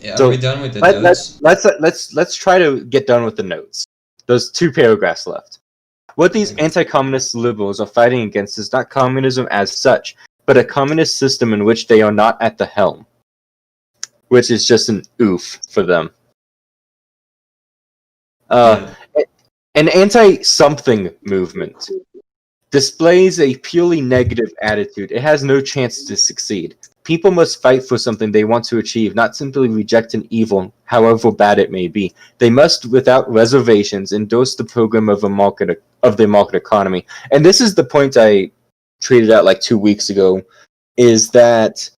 Yeah, So are we done with the notes? Let's try to get done with the notes. Those 2 paragraphs left. What these anti-communist liberals are fighting against is not communism as such, but a communist system in which they are not at the helm. Which is just an oof for them. An anti-something movement displays a purely negative attitude. It has no chance to succeed. People must fight for something they want to achieve, not simply reject an evil, however bad it may be. They must, without reservations, endorse the program of the market economy. And this is the point I tweeted out like 2 weeks ago, is that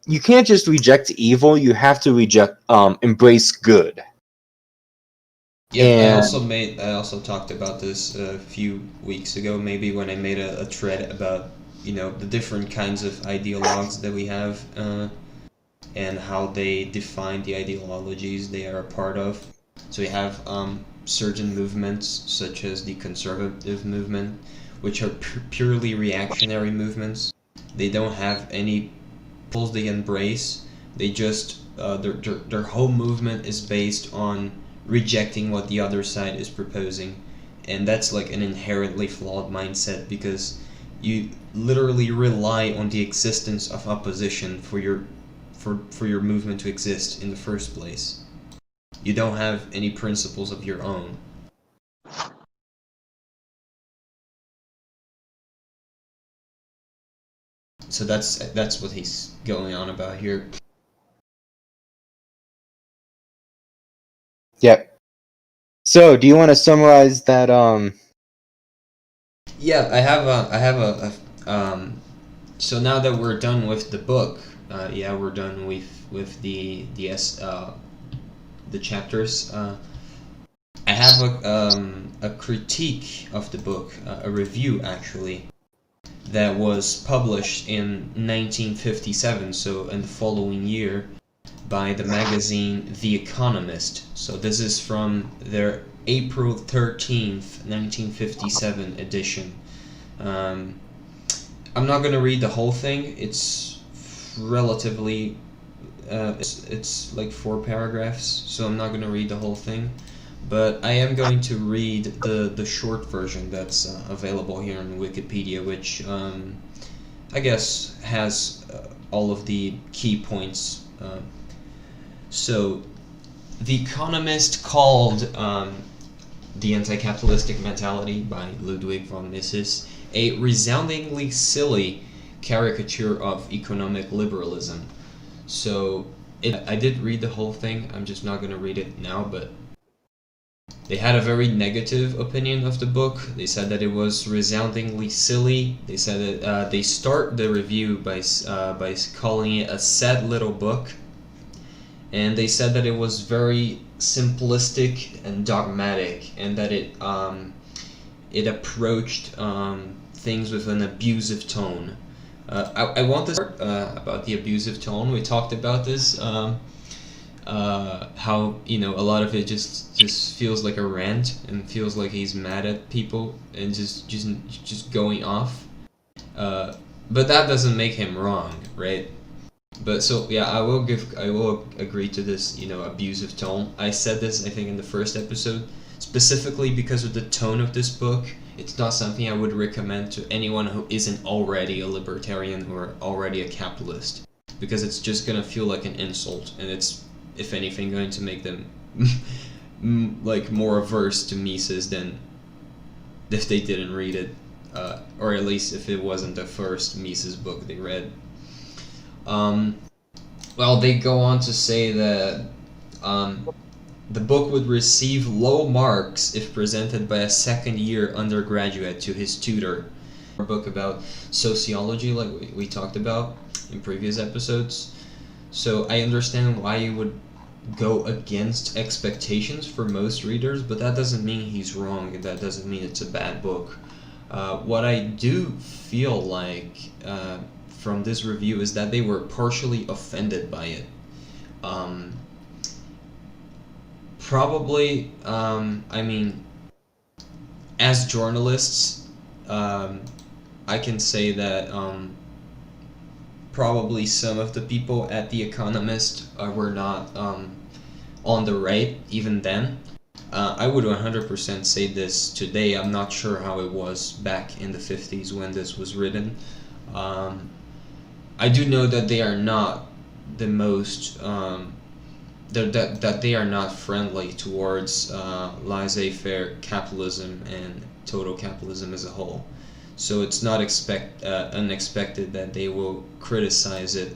you can't just reject evil, you have to embrace good. Yeah, And- I also talked about this a few weeks ago, maybe when I made a thread about the different kinds of ideologues that we have, and how they define the ideologies they are a part of. So we have certain movements such as the conservative movement, which are purely reactionary movements. They don't have any principles they embrace. They just their whole movement is based on rejecting what the other side is proposing, and that's like an inherently flawed mindset, because you literally rely on the existence of opposition for your movement to exist in the first place. You don't have any principles of your own. So that's what he's going on about here. Yep. So, do you want to summarize that? Yeah, I have a so now that we're done with the book, we're done with the chapters. I have a critique of the book, a review actually, that was published in 1957, so in the following year, by the magazine The Economist. So this is from their April 13th, 1957 edition. I'm not going to read the whole thing. It's relatively, it's like 4 paragraphs, so I'm not going to read the whole thing. But I am going to read the short version that's available here on Wikipedia, which I guess has all of the key points. So, The Economist called The Anti-Capitalistic Mentality by Ludwig von Mises a resoundingly silly caricature of economic liberalism. So, I did read the whole thing, I'm just not going to read it now, but they had a very negative opinion of the book. They said that it was resoundingly silly. They said that they start the review by calling it a sad little book. And they said that it was very simplistic and dogmatic, and that it approached things with an abusive tone. I want to start about the abusive tone. We talked about this. How a lot of it just feels like a rant and feels like he's mad at people and just going off. But that doesn't make him wrong, right? But so yeah, I will agree to this, abusive tone. I said this, I think, in the first episode, specifically because of the tone of this book. It's not something I would recommend to anyone who isn't already a libertarian or already a capitalist, because it's just gonna feel like an insult, and it's, if anything, going to make them like more averse to Mises than if they didn't read it, or at least if it wasn't the first Mises book they read. Well, they go on to say that the book would receive low marks if presented by a second-year undergraduate to his tutor. A book about sociology, like we talked about in previous episodes. So I understand why you would go against expectations for most readers, but that doesn't mean he's wrong, and that doesn't mean it's a bad book. What I do feel like from this review is that they were partially offended by it. Probably, I mean, as journalists, I can say that probably some of the people at The Economist were not on the right even then. I would 100% say this today. I'm not sure how it was back in the 50s when this was written. I do know that they are not the most that they are not friendly towards laissez-faire capitalism and total capitalism as a whole. So it's not unexpected that they will criticize it.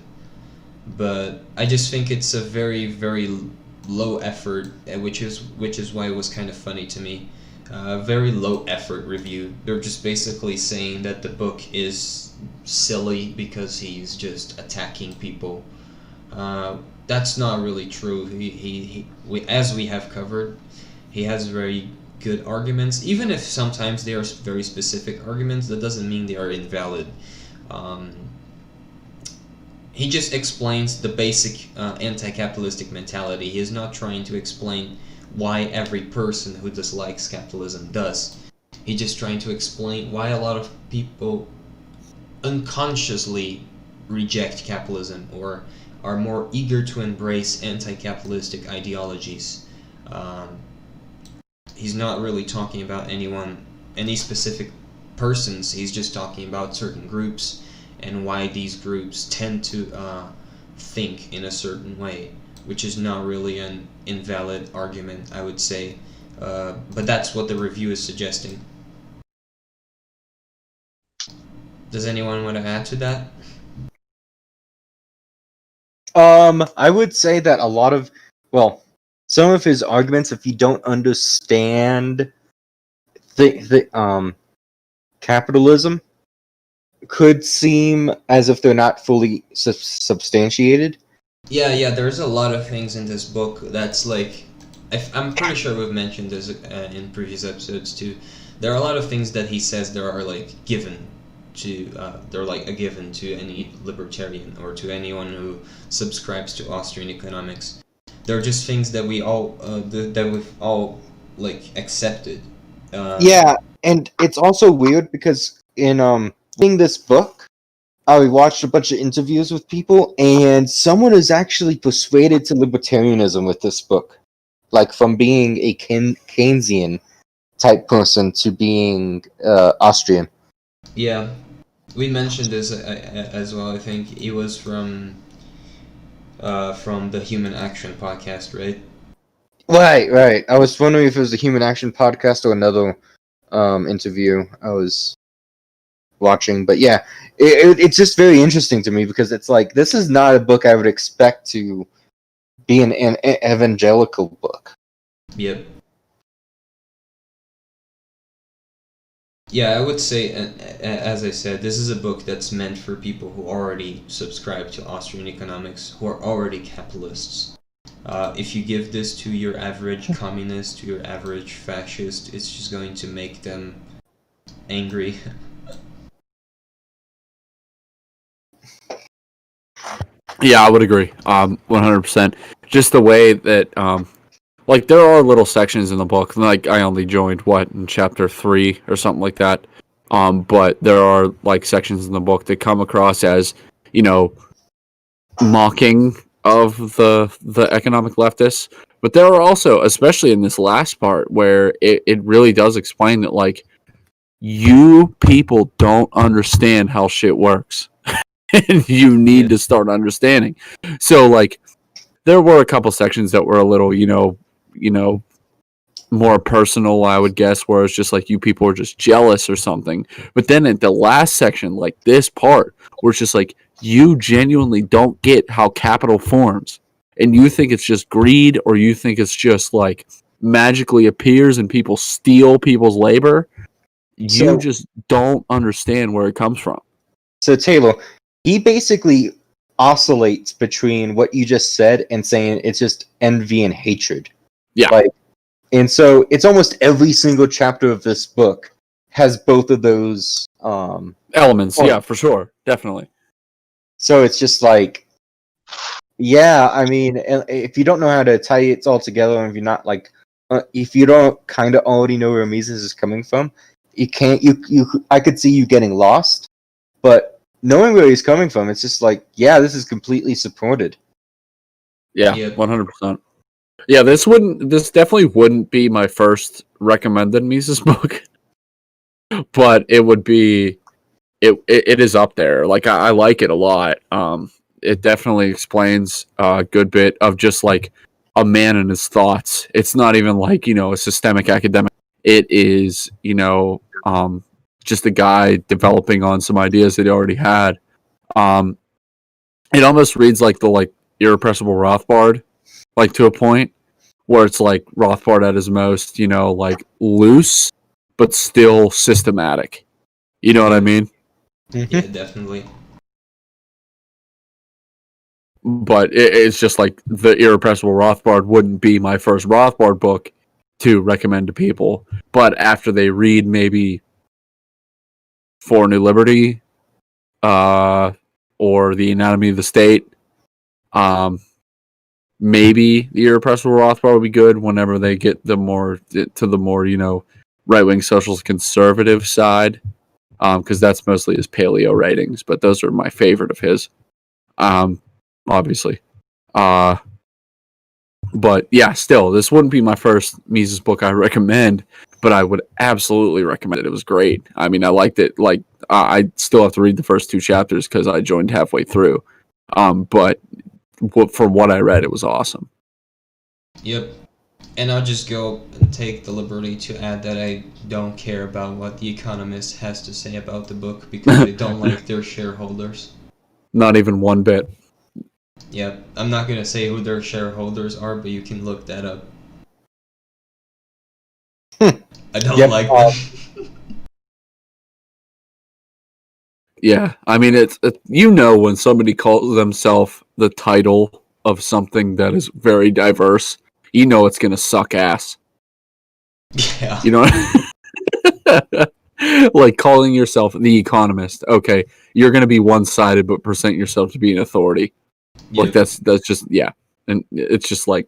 But I just think it's a very, very low effort, which is why it was kind of funny to me. Very low effort review. They're just basically saying that the book is silly because he's just attacking people. That's not really true. As we have covered, he has very good arguments. Even if sometimes they are very specific arguments, that doesn't mean they are invalid. He just explains the basic anti-capitalistic mentality. He is not trying to explain why every person who dislikes capitalism does. He's just trying to explain why a lot of people unconsciously reject capitalism or are more eager to embrace anti-capitalistic ideologies. He's not really talking about any specific persons. He's just talking about certain groups and why these groups tend to think in a certain way, which is not really an invalid argument, I would say. But that's what the review is suggesting. Does anyone want to add to that? I would say that some of his arguments, if you don't understand capitalism, could seem as if they're not fully substantiated. Yeah, there's a lot of things in this book that's like, I'm pretty sure we've mentioned this in previous episodes too. There are a lot of things that he says there are like given to, they're like a given to any libertarian or to anyone who subscribes to Austrian economics. They're just things that we all that we've all like accepted. Yeah, and it's also weird because in reading this book, I watched a bunch of interviews with people, and someone is actually persuaded to libertarianism with this book, like from being a Keynesian type person to being Austrian. Yeah, we mentioned this as well. I think he was from the Human Action podcast, right? Right. I was wondering if it was the Human Action podcast or another interview I was watching, but yeah, it's just very interesting to me because it's like, this is not a book I would expect to be an evangelical book. Yep. Yeah, I would say, as I said, this is a book that's meant for people who already subscribe to Austrian economics, who are already capitalists. If you give this to your average communist, to your average fascist, it's just going to make them angry. Yeah, I would agree. 100%. Just the way that, like, there are little sections in the book. Like, I only joined in chapter 3 or something like that. But there are like sections in the book that come across as, you know, mocking of the economic leftists. But there are also, especially in this last part, where it really does explain that, like, you people don't understand how shit works. And you need to start understanding. So, like, there were a couple sections that were a little, more personal, I would guess, where it's just like you people are just jealous or something. But then at the last section, like this part, where it's just like you genuinely don't get how capital forms, and you think it's just greed, or you think it's just like magically appears and people steal people's labor. You So, just don't understand where it comes from. so Taylor, he basically oscillates between what you just said and saying it's just envy and hatred. Yeah. Like, and so it's almost every single chapter of this book has both of those Elements, Oh. yeah, for sure, definitely. So it's just like, yeah, I mean, if you don't know how to tie it all together, and if you're not like, if you don't kind of already know where Mises is coming from, you can't. I could see you getting lost, but knowing where he's coming from, it's just like, yeah, this is completely supported. Yeah, Yep. 100%. Yeah, this definitely wouldn't be my first recommended Mises book, but it would be. It is up there. Like, I like it a lot. It definitely explains a good bit of just like a man and his thoughts. It's not even like, a systemic academic. It is, just a guy developing on some ideas that he already had. It almost reads like the irrepressible Rothbard, like, to a point where it's like Rothbard at his most, like, loose but still systematic. You know what I mean? Yeah, definitely. But it's just like the irrepressible Rothbard wouldn't be my first Rothbard book to recommend to people. But after they read maybe For New Liberty, or The Anatomy of the State, maybe the irrepressible Rothbard would be good whenever they get to the more right wing socialist conservative side, because that's mostly his paleo writings. But those are my favorite of his. Obviously. But yeah, still, this wouldn't be my first Mises book I recommend, but I would absolutely recommend it. It was great. I mean, I liked it. Like, I still have to read the first 2 chapters because I joined halfway through. But for what I read, it was awesome. Yep. And I'll just go and take the liberty to add that I don't care about what The Economist has to say about the book because I don't like their shareholders. Not even one bit. Yep. I'm not going to say who their shareholders are, but you can look that up. I don't like them. Yeah, I mean, it's when somebody calls themselves the title of something that is very diverse, it's gonna suck ass. Yeah. You know, like calling yourself the Economist. Okay, you're gonna be one-sided, but present yourself to be an authority. Like, Yep. that's just, yeah, and it's just like,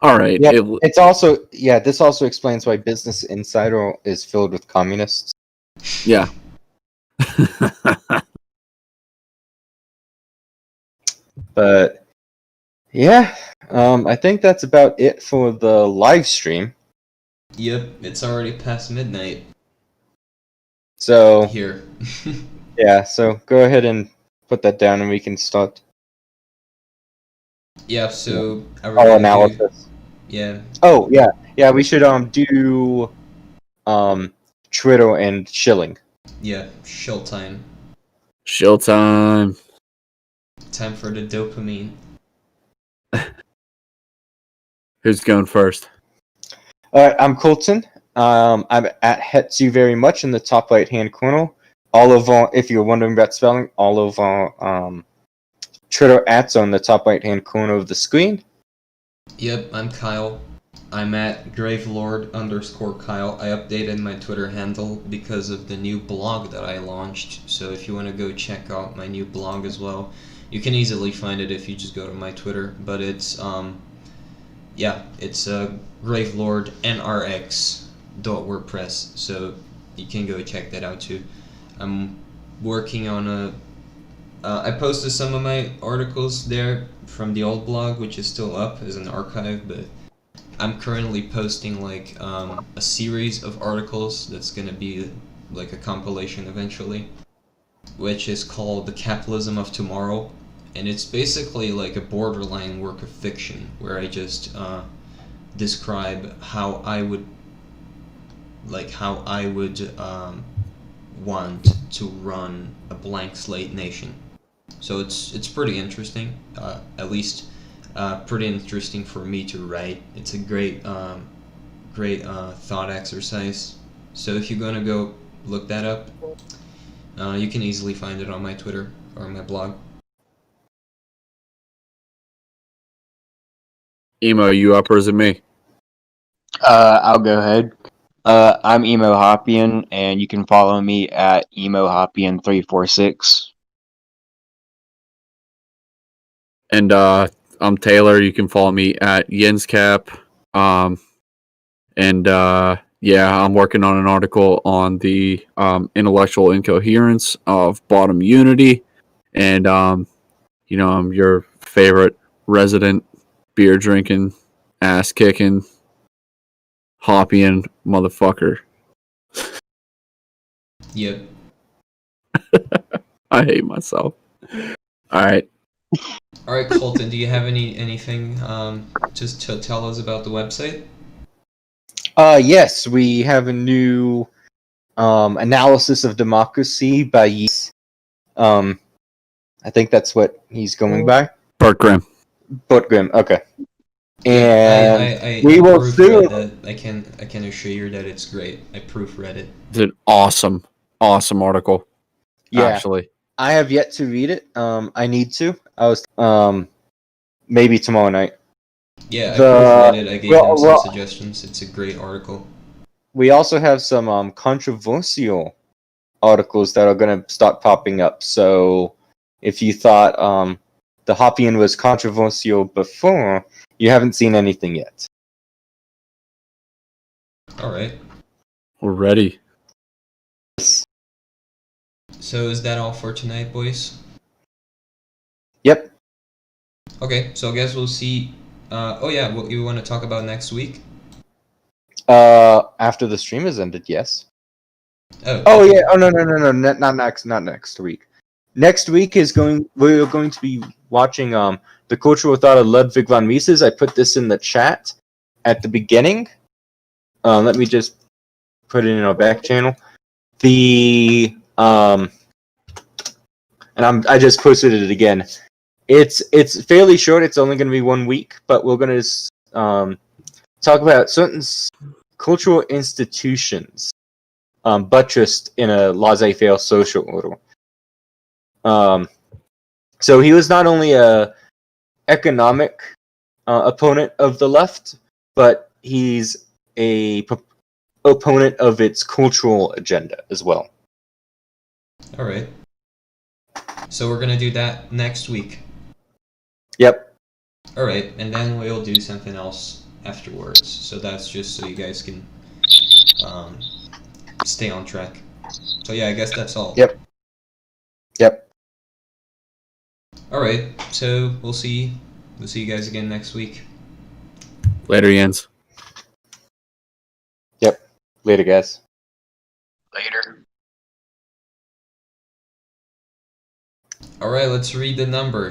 all right. Yeah, it's also this also explains why Business Insider is filled with communists. Yeah. But yeah, I think that's about it for the live stream. Yep. It's already past midnight So here. yeah, so go ahead and put that down, and we can start Yeah. So our analysis. Yeah. Oh yeah. We should do Twitter and Shilling. Yeah. Shill time. Shill time. Time for the dopamine. Who's going first? All right, I'm Colton. I'm at Hetsu very much in the top right hand corner. All of our, if you're wondering about spelling, all of our Twitter ats are in the top right hand corner of the screen. Yep, I'm Kyle. I'm at Gravelord_Kyle. I updated my Twitter handle because of the new blog that I launched. So if you want to go check out my new blog as well, You can easily find it if you just go to my Twitter, but it's it's Gravelord NRX.wordpress, so you can go check that out too. I'm working on I posted some of my articles there from the old blog, which is still up as an archive, but I'm currently posting like a series of articles that's gonna be like a compilation eventually, which is called The Capitalism of Tomorrow, and it's basically like a borderline work of fiction where I just describe how I would want to run a blank slate nation. So it's pretty interesting, at least pretty interesting for me to write. It's a great thought exercise. So if you're gonna go look that up, you can easily find it on my Twitter or my blog. Emo, you up or is it me? I'll go ahead. I'm Emo Hoppean, and you can follow me at Emo Hoppean346. And I'm Taylor. You can follow me at Yenscap. I'm working on an article on the intellectual incoherence of bottom unity. And, I'm your favorite resident beer drinking, ass kicking, Hoppian motherfucker. Yep. I hate myself. All right. All right, Colton, do you have anything just to tell us about the website? Yes, we have a new analysis of democracy by Yeats. I think that's what he's going by. Bart Grimm. Bart Grimm, okay. And I we will proofread soon. that. I can assure you that it's great. I proofread it. It's an awesome article. Yeah, Actually. I have yet to read it. I need to. I was maybe tomorrow night. Yeah, I proofread it. I gave them some well, suggestions. It's a great article. we also have some controversial articles that are going to start popping up. So if you thought the Hoppian was controversial before, you haven't seen anything yet. All right. We're ready. So is that all for tonight, boys? Yep. Okay, so I guess we'll see. What you want to talk about next week? After the stream has ended, yes. Oh yeah. Oh no. Not next week. Next week we're going to be watching the cultural thought of Ludwig von Mises. I put this in the chat at the beginning. Let me just put it in our back channel. I just posted it again. It's fairly short. It's only going to be 1 week, but we're going to talk about certain cultural institutions buttressed in a laissez-faire social order. So he was not only a economic opponent of the left, but he's a opponent of its cultural agenda as well. All right. So we're gonna do that next week. Yep. All right, and then we'll do something else afterwards. So that's just so you guys can stay on track. So yeah, I guess that's all. Yep. All right, so we'll see you guys again next week. Later, Jens. Yep. Later, guys. Later. All right, let's read the numbers.